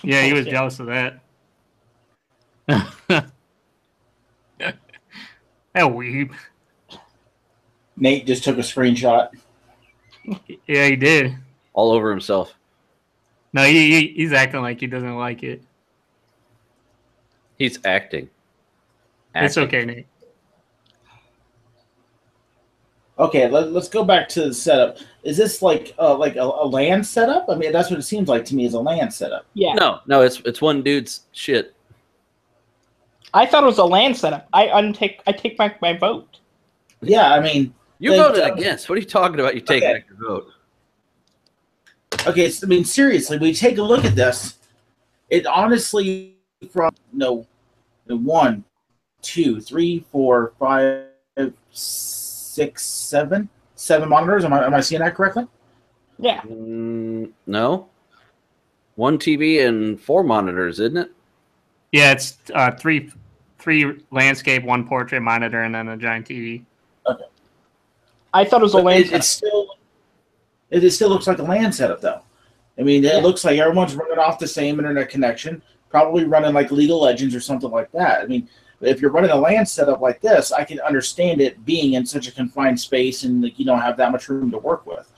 Yeah, he was jealous of that. That weeb. Nate just took a screenshot. Yeah, he did. All over himself. No, he's acting like he doesn't like it. He's acting. It's okay, Nate. Okay, let's go back to the setup. Is this like a LAN setup? I mean, that's what it seems like to me is a LAN setup. Yeah. No, it's one dude's shit. I thought it was a LAN setup. I take back my vote. Yeah, I mean, you voted against. What are you talking about? You take back your vote. Okay, so, I mean, seriously, we take a look at this. It honestly, from 1, 2, 3, 4, 5, 6, 7 monitors. Am I seeing that correctly? Yeah. No. 1 TV and 4 monitors, isn't it? Yeah, it's three landscape, 1 portrait monitor, and then a giant TV. Okay. I thought it was a LAN setup. It still looks like a LAN setup, though. I mean, it looks like everyone's running off the same internet connection, probably running like League of Legends or something like that. I mean, if you're running a LAN setup like this, I can understand it being in such a confined space and like, you don't have that much room to work with.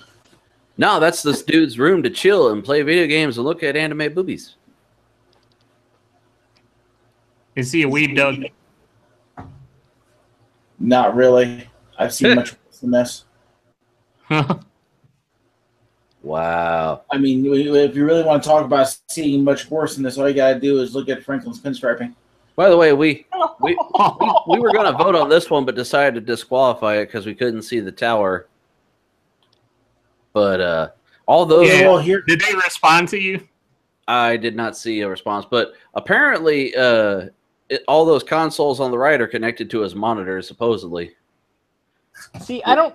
No, that's this dude's room to chill and play video games and look at anime boobies. Is he a weeb, Doug? Not really. I've seen much worse than this. Wow. I mean, if you really want to talk about seeing much worse than this, all you got to do is look at Franklin's pinstriping. By the way, we were going to vote on this one, but decided to disqualify it because we couldn't see the tower. But all those... Yeah, well, did they respond to you? I did not see a response, but apparently all those consoles on the right are connected to his monitors, supposedly. See, I don't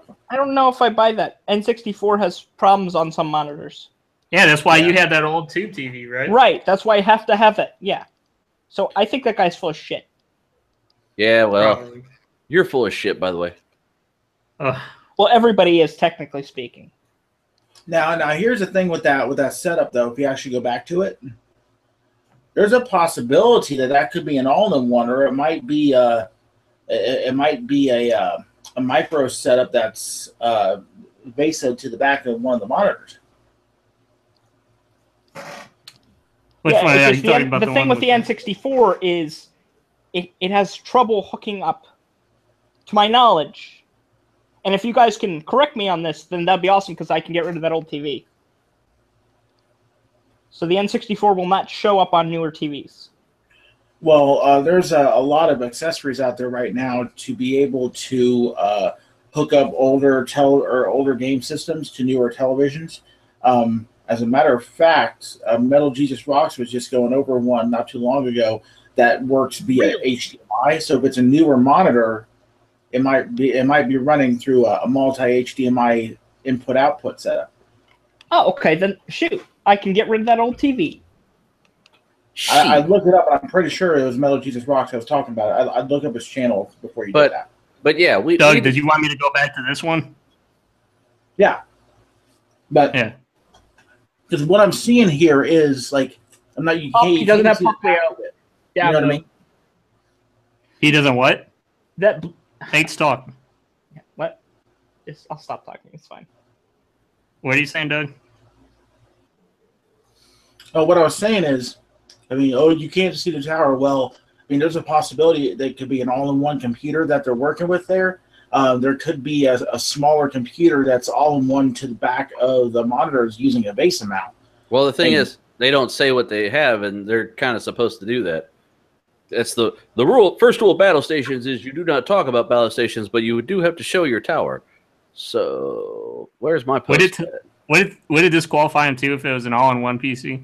know if I buy that. N64 has problems on some monitors. Yeah, that's why you had that old tube TV, right? Right, that's why I have to have it. Yeah. So I think that guy's full of shit. Yeah, well, you're full of shit, by the way. Well, everybody is, technically speaking. Now, here's the thing with that setup, though. If you actually go back to it, there's a possibility that could be an all-in-one, or it might be a micro setup that's VESA to the back of one of the monitors. Which one are you talking about? The thing with the N64 is it has trouble hooking up, to my knowledge. And if you guys can correct me on this, then that'd be awesome because I can get rid of that old TV. So the N64 will not show up on newer TVs. Well, there's a lot of accessories out there right now to be able to hook up older game systems to newer televisions. As a matter of fact, Metal Jesus Rocks was just going over one not too long ago that works via HDMI. So if it's a newer monitor, it might be running through a multi HDMI input output setup. Oh, okay. Then shoot, I can get rid of that old TV. I looked it up, and I'm pretty sure it was Metal Jesus Rocks I was talking about. I'd look up his channel before you did that. But yeah, Doug, did you want me to go back to this one? Yeah. But yeah, because what I'm seeing here is like I'm not. He doesn't have Puckleo. Yeah, you know what I mean. He doesn't what? That Nate's talking. What? I'll stop talking. It's fine. What are you saying, Doug? Oh, what I was saying is, I mean, you can't see the tower. Well, I mean, there's a possibility that it could be an all-in-one computer that they're working with there. There could be a smaller computer that's all-in-one to the back of the monitors using a base mount. Well, the thing is, they don't say what they have, and they're kind of supposed to do that. That's the rule. First rule of battle stations is you do not talk about battle stations, but you do have to show your tower. So, where's my post? Would it disqualify him too if it was an all-in-one PC?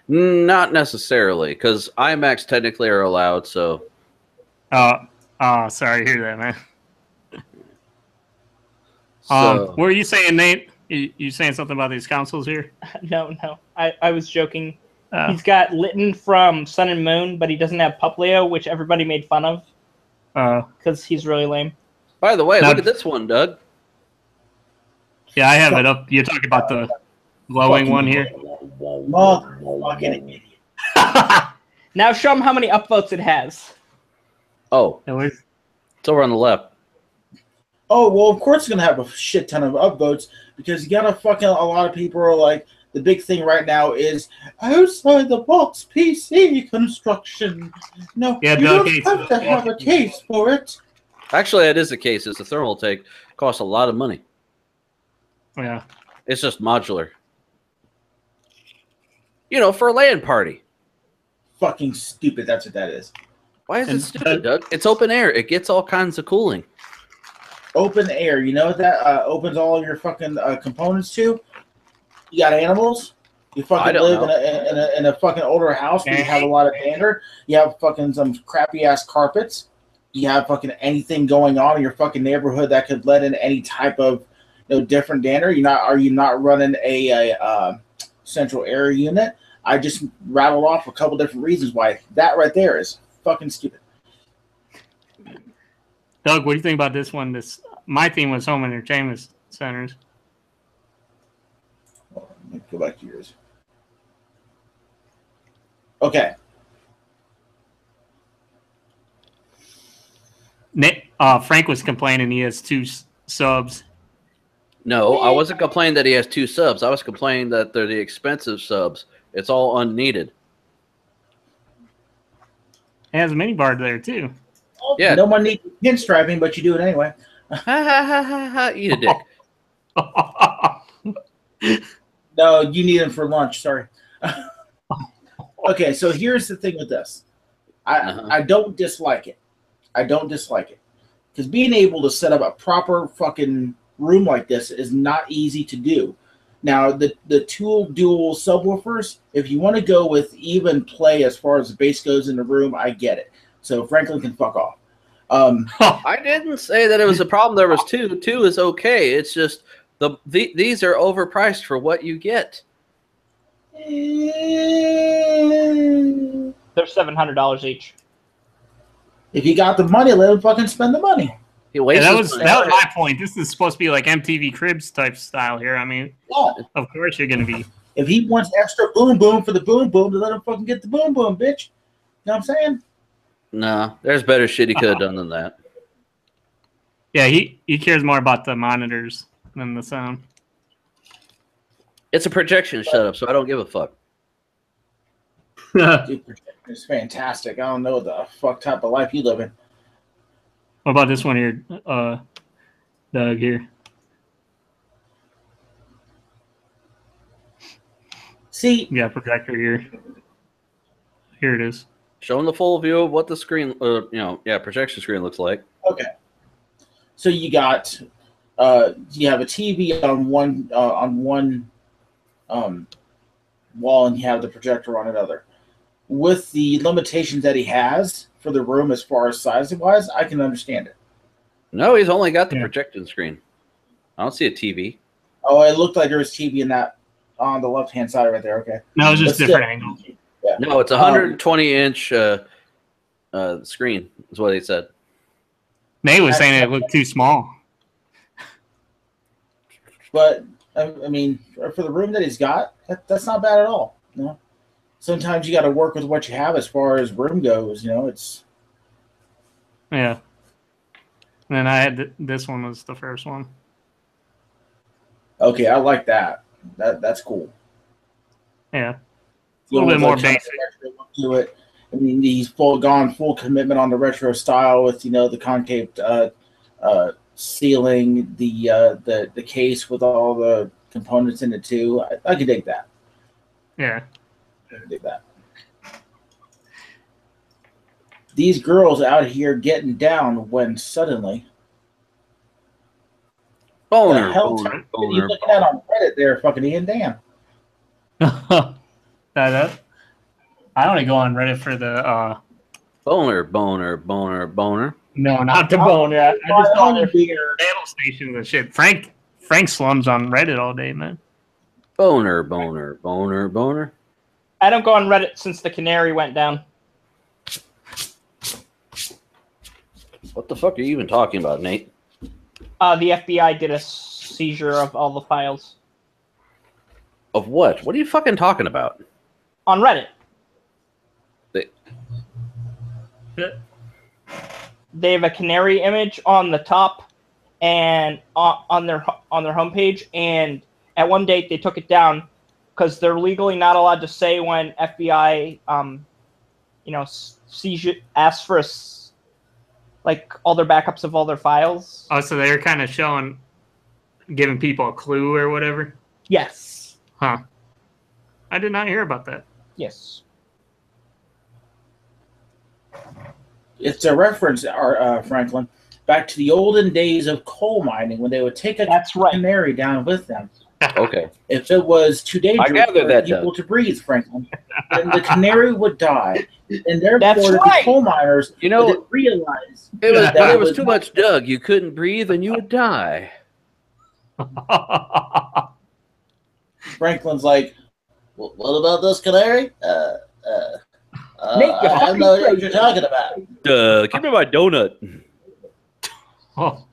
Not necessarily, because IMAX technically are allowed. So, sorry to hear that, man. What were you saying, Nate? You saying something about these consoles here? No. I was joking. He's got Litton from Sun and Moon, but he doesn't have Puckleo, which everybody made fun of. Because he's really lame. By the way, look at this one, Doug. Yeah, I have it up. You're talking about the glowing one here? Fucking idiot. Now show him how many upvotes it has. Oh, it's over on the left. Oh, well, of course it's going to have a shit ton of upvotes because you got a lot of people are like, the big thing right now is outside the box PC construction. No, yeah, you don't have to have a case for it. Actually, that is the case. It's a thermal take. Costs a lot of money. Yeah. It's just modular. You know, for a LAN party. Fucking stupid. That's what that is. Why is it stupid, Doug? It's open air. It gets all kinds of cooling. Open air. You know what that opens all of your fucking components to? You got animals. You fucking live in a fucking older house where you have a lot of dander. You have fucking some crappy ass carpets. You have fucking anything going on in your fucking neighborhood that could let in any type of different dander. Are you not running a central air unit? I just rattled off a couple different reasons why that right there is fucking stupid. Doug, what do you think about this one? My theme was home entertainment centers. Let me go back to yours. Okay. Frank was complaining he has 2 subs. No, I wasn't complaining that he has 2 subs. I was complaining that they're the expensive subs. It's all unneeded. It has a mini bar there too. Yeah. No one needs pinstriping, but you do it anyway. Eat a dick. No, you need them for lunch. Sorry. Okay, so here's the thing with this. I don't dislike it. I don't dislike it. Because being able to set up a proper fucking room like this is not easy to do. Now, the Tool dual subwoofers, if you want to go with even play as far as the bass goes in the room, I get it. So Franklin can fuck off. I didn't say that it was a problem. There was 2. 2 is okay. It's just these are overpriced for what you get. They're $700 each. If you got the money, let him fucking spend the money. That was my point. This is supposed to be like MTV Cribs type style here. I mean, of course you're going to be. If he wants extra boom boom for the boom boom, then let him fucking get the boom boom, bitch. You know what I'm saying? No, there's better shit he could have done than that. Yeah, he cares more about the monitors than the sound. It's a projection setup, so I don't give a fuck. Dude, it's fantastic. I don't know the fuck type of life you live in. What about this one here, Doug? Here. See? Yeah, projector here. Here it is. Showing the full view of what the screen, projection screen looks like. Okay. So you got, you have a TV on one wall and you have the projector on another. With the limitations that he has for the room as far as size-wise, I can understand it. No, he's only got the projecting screen. I don't see a TV. Oh, it looked like there was TV in that on the left-hand side right there. Okay. No, it's just different angles. Yeah. No, it's a 120-inch screen is what he said. Nate was saying it looked too small. But, I mean, for the room that he's got, that's not bad at all. You know? Sometimes you got to work with what you have as far as room goes. You know, it's... Yeah. And then I had this one was the first one. Okay, I like that. That's cool. Yeah. A little bit more basic. To it. I mean, he's full commitment on the retro style with, you know, the concave ceiling, the case with all the components in it too. I could dig that. Yeah. I could dig that. These girls out here getting down when suddenly... Boner, the hell boner, are you looking at on Reddit there, fucking Ian Dan? I only go on Reddit for the boner. No, not the boner. I just go on there for your battle stations and shit. Frank slums on Reddit all day, man. Boner. I don't go on Reddit since the canary went down. What the fuck are you even talking about, Nate? The FBI did a seizure of all the files. Of what? What are you fucking talking about? On Reddit. They have a canary image on the top and on their homepage, and at one date they took it down because they're legally not allowed to say when FBI asks for all their backups of all their files. Oh, so they're kind of giving people a clue or whatever? Yes. Huh. I did not hear about that. Yes. It's a reference, Franklin, back to the olden days of coal mining when they would take a canary down with them. Okay. If it was too dangerous for people to breathe, Franklin, then the canary would die. And therefore, the coal miners would realize it was too much Doug. You couldn't breathe and you would die. Franklin's like, what about this canary? Nate, I have no idea what you're talking about. Give me my donut. Oh.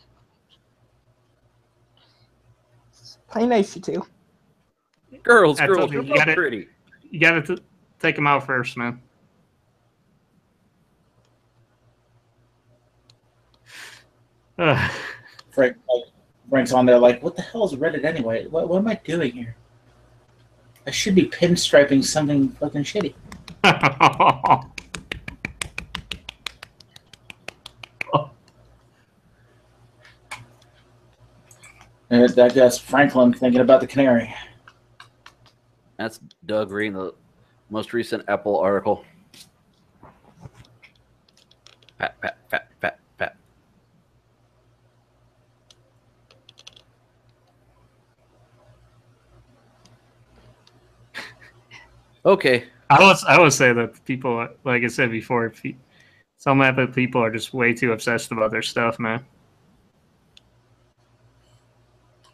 Play nice, you two. Girls, you're so pretty. You gotta take them out first, man. Frank's on there like, what the hell is Reddit anyway? What am I doing here? I should be pinstriping something fucking shitty. And that's Franklin thinking about the canary. That's Doug reading the most recent Apple article. Pat. Okay. I would say that people, like I said before, some Apple people are just way too obsessed about their stuff, man.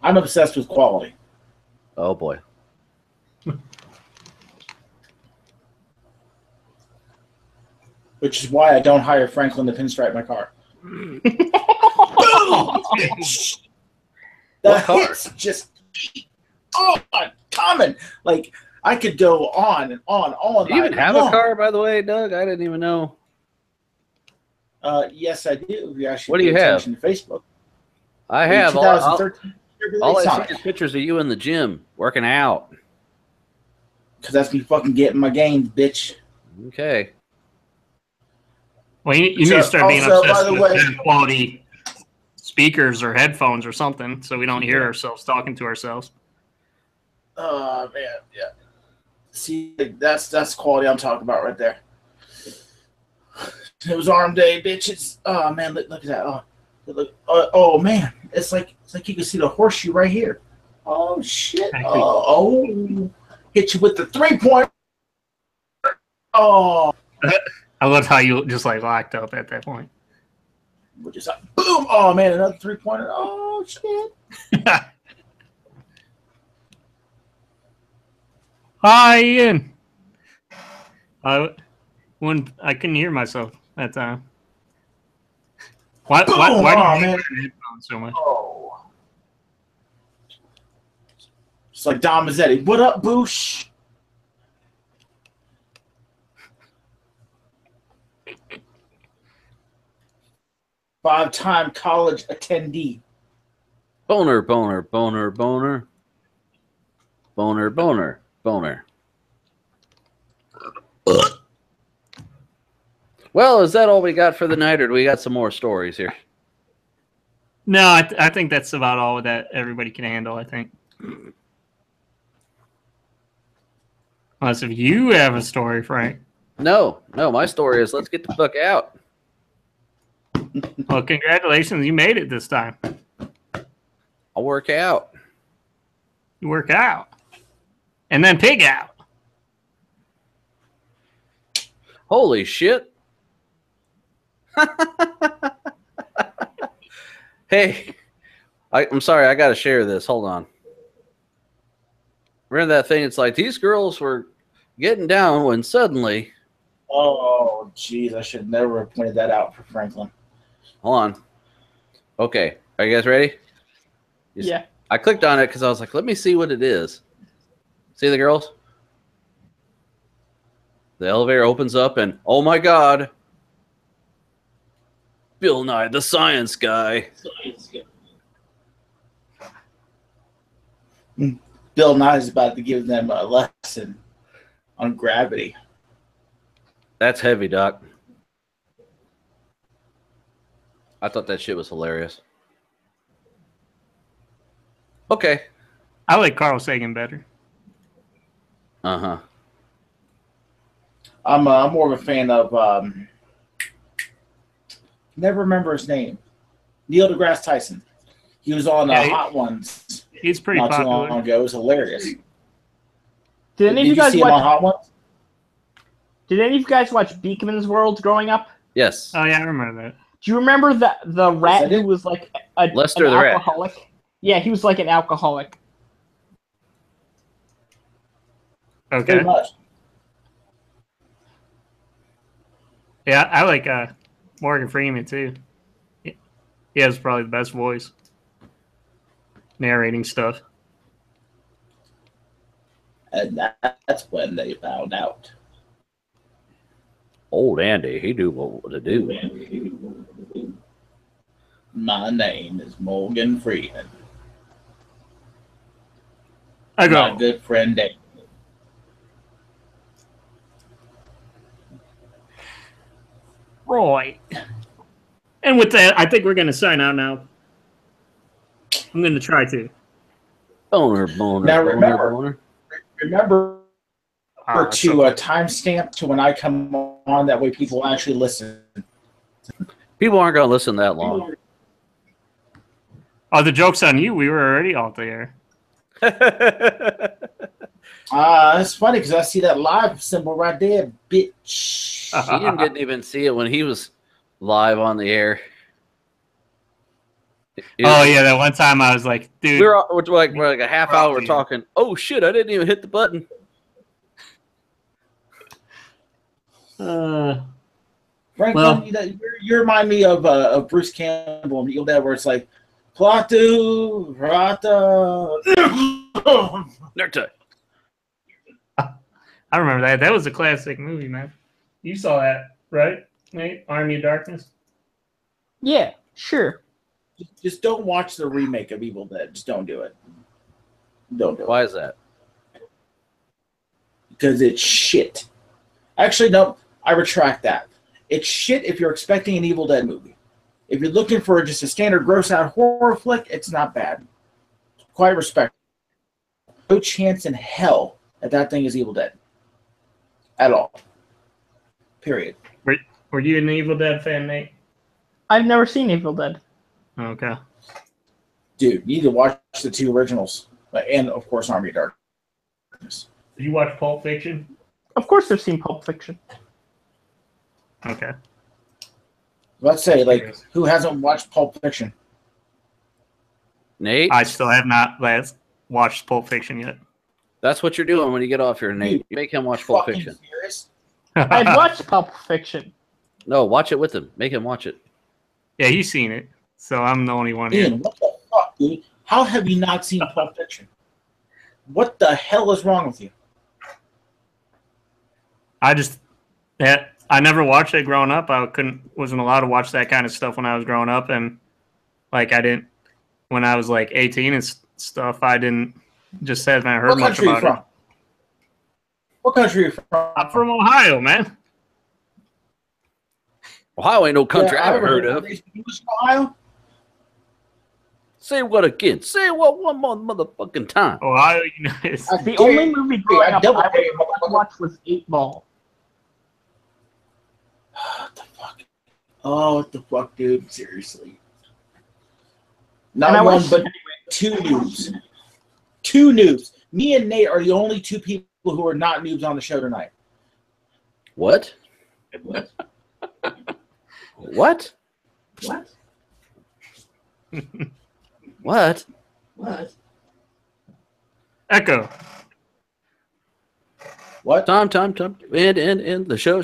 I'm obsessed with quality. Oh boy. Which is why I don't hire Franklin to pinstripe my car. The hits just common. Like, I could go on and on all night. Do you even have a car, by the way, Doug? I didn't even know. Yes, I do. What do you have? To Facebook. I have. 2013. All I see is pictures of you in the gym working out. Because that's me fucking getting my gains, bitch. Okay. Well, you need to start being obsessed with quality speakers or headphones or something, so we don't hear ourselves talking to ourselves. Oh man, yeah. See, that's quality I'm talking about right there. It was arm day, bitches. Oh man, look at that. Oh man, it's like you can see the horseshoe right here. Oh shit! Oh, hit you with the 3-point. Oh, I love how you just like locked up at that point. we're just like boom! Oh man, another 3-pointer. Oh shit! Hi, Ian. I couldn't hear myself that time. Why do you wear headphones so much? Oh. It's like Dom Mazzetti. What up, Boosh? Five-time college attendee. Boner, boner, boner, boner. Boner, boner, boner. Well, is that all we got for the night, or do we got some more stories here? No, I think that's about all that everybody can handle, I think. Unless if you have a story, Frank. No, my story is let's get the fuck out. Well, congratulations, you made it this time. I'll work out. You work out. And then pig out. Holy shit. Hey, I'm sorry, I got to share this. Hold on. Remember that thing? It's like these girls were getting down when suddenly. Oh, jeez, I should never have pointed that out for Franklin. Hold on. Okay, are you guys ready? Yeah. I clicked on it because I was like, let me see what it is. See the girls? The elevator opens up and, oh my God, Bill Nye, the science guy. Bill Nye is about to give them a lesson on gravity. That's heavy, Doc. I thought that shit was hilarious. Okay. I like Carl Sagan better. Uh-huh. I'm more of a fan of never remember his name. Neil deGrasse Tyson. He was on Hot Ones. He's pretty not popular. too long ago. It was hilarious. Did any of you guys see him on Hot watch? Ones? Did any of you guys watch Beakman's World growing up? Yes. Oh yeah, I remember that. Do you remember the rat who was like Lester an the rat. alcoholic? Yeah, he was like an alcoholic. Okay. Pretty much. Yeah, I like Morgan Freeman too. He has probably the best voice. Narrating stuff. And that's when they found out. Old Andy, he knew what to do. My name is Morgan Freeman. I go. My good friend Dave. Right. And with that, I think we're going to sign out now. I'm going to try to. Boner, boner, Now boner, remember, boner. Remember to so timestamp to when I come on. That way people actually listen. People aren't going to listen that long. Oh, the joke's on you. We were already out there. It's funny because I see that live symbol right there, bitch. Ian didn't even see it when he was live on the air. Oh yeah, that one time I was like, dude, we're like a half hour talking. Oh shit, I didn't even hit the button. Franklin, you remind me of Bruce Campbell and Evil Dead, where it's like, Platu, Rata. Nerta. I remember that. That was a classic movie, man. You saw that, right, Nate? Army of Darkness? Yeah, sure. Just don't watch the remake of Evil Dead. Just don't do it. Don't do it. Why is that? Because it's shit. Actually, no, I retract that. It's shit if you're expecting an Evil Dead movie. If you're looking for just a standard gross-out horror flick, it's not bad. Quite respectable. No chance in hell that thing is Evil Dead. At all. Period. Were you an Evil Dead fan, Nate? I've never seen Evil Dead. Okay. Dude, you need to watch the two originals. And of course, Army of Darkness. Did you watch Pulp Fiction? Of course, I've seen Pulp Fiction. Okay. Let's say, like, who hasn't watched Pulp Fiction? Nate? I still have not watched Pulp Fiction yet. That's what you're doing when you get off here, Nate. You make him watch Pulp Fiction. Serious? I've watched Pulp Fiction. No, watch it with him. Make him watch it. Yeah, he's seen it. So I'm the only one here. Ian, what the fuck, dude? How have you not seen Pulp Fiction? What the hell is wrong with you? I never watched it growing up. I wasn't allowed to watch that kind of stuff when I was growing up, and like when I was like 18 and stuff, I didn't just haven't heard much about it. What country are you from? I'm from Ohio, man. Ohio ain't no country I've heard of. Ohio? Say what again? Say what one more motherfucking time. Ohio, United States. The only movie growing up I watched was 8 Ball. What the fuck? Oh, what the fuck, dude? Seriously. Not one, but two noobs. Two noobs. Me and Nate are the only two people who are not noobs on the show tonight. What? What? What? What? What? Echo. What? Time. And the show.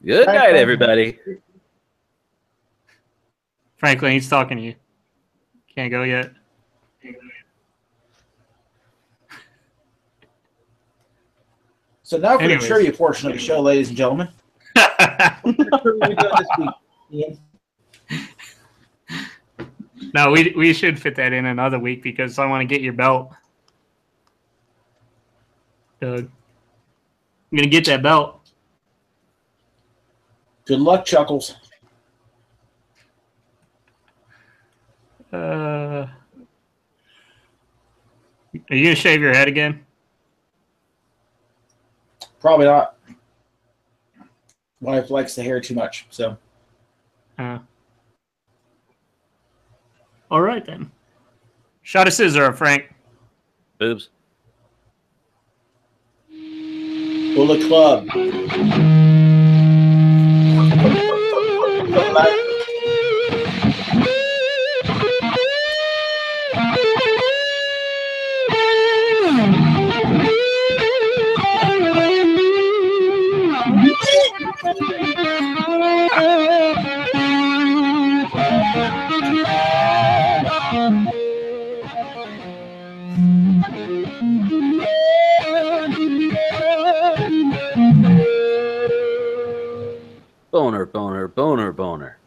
Good night, everybody. Franklin, he's talking to you. Can't go yet. So now for the trivia portion of the show, ladies and gentlemen. No, we should fit that in another week because I want to get your belt. Doug. I'm going to get that belt. Good luck, Chuckles. Are you going to shave your head again? Probably not. Wife likes the hair too much, so. All right, then. Shot a scissor up, Frank. Boobs. Bullet Club. Boner.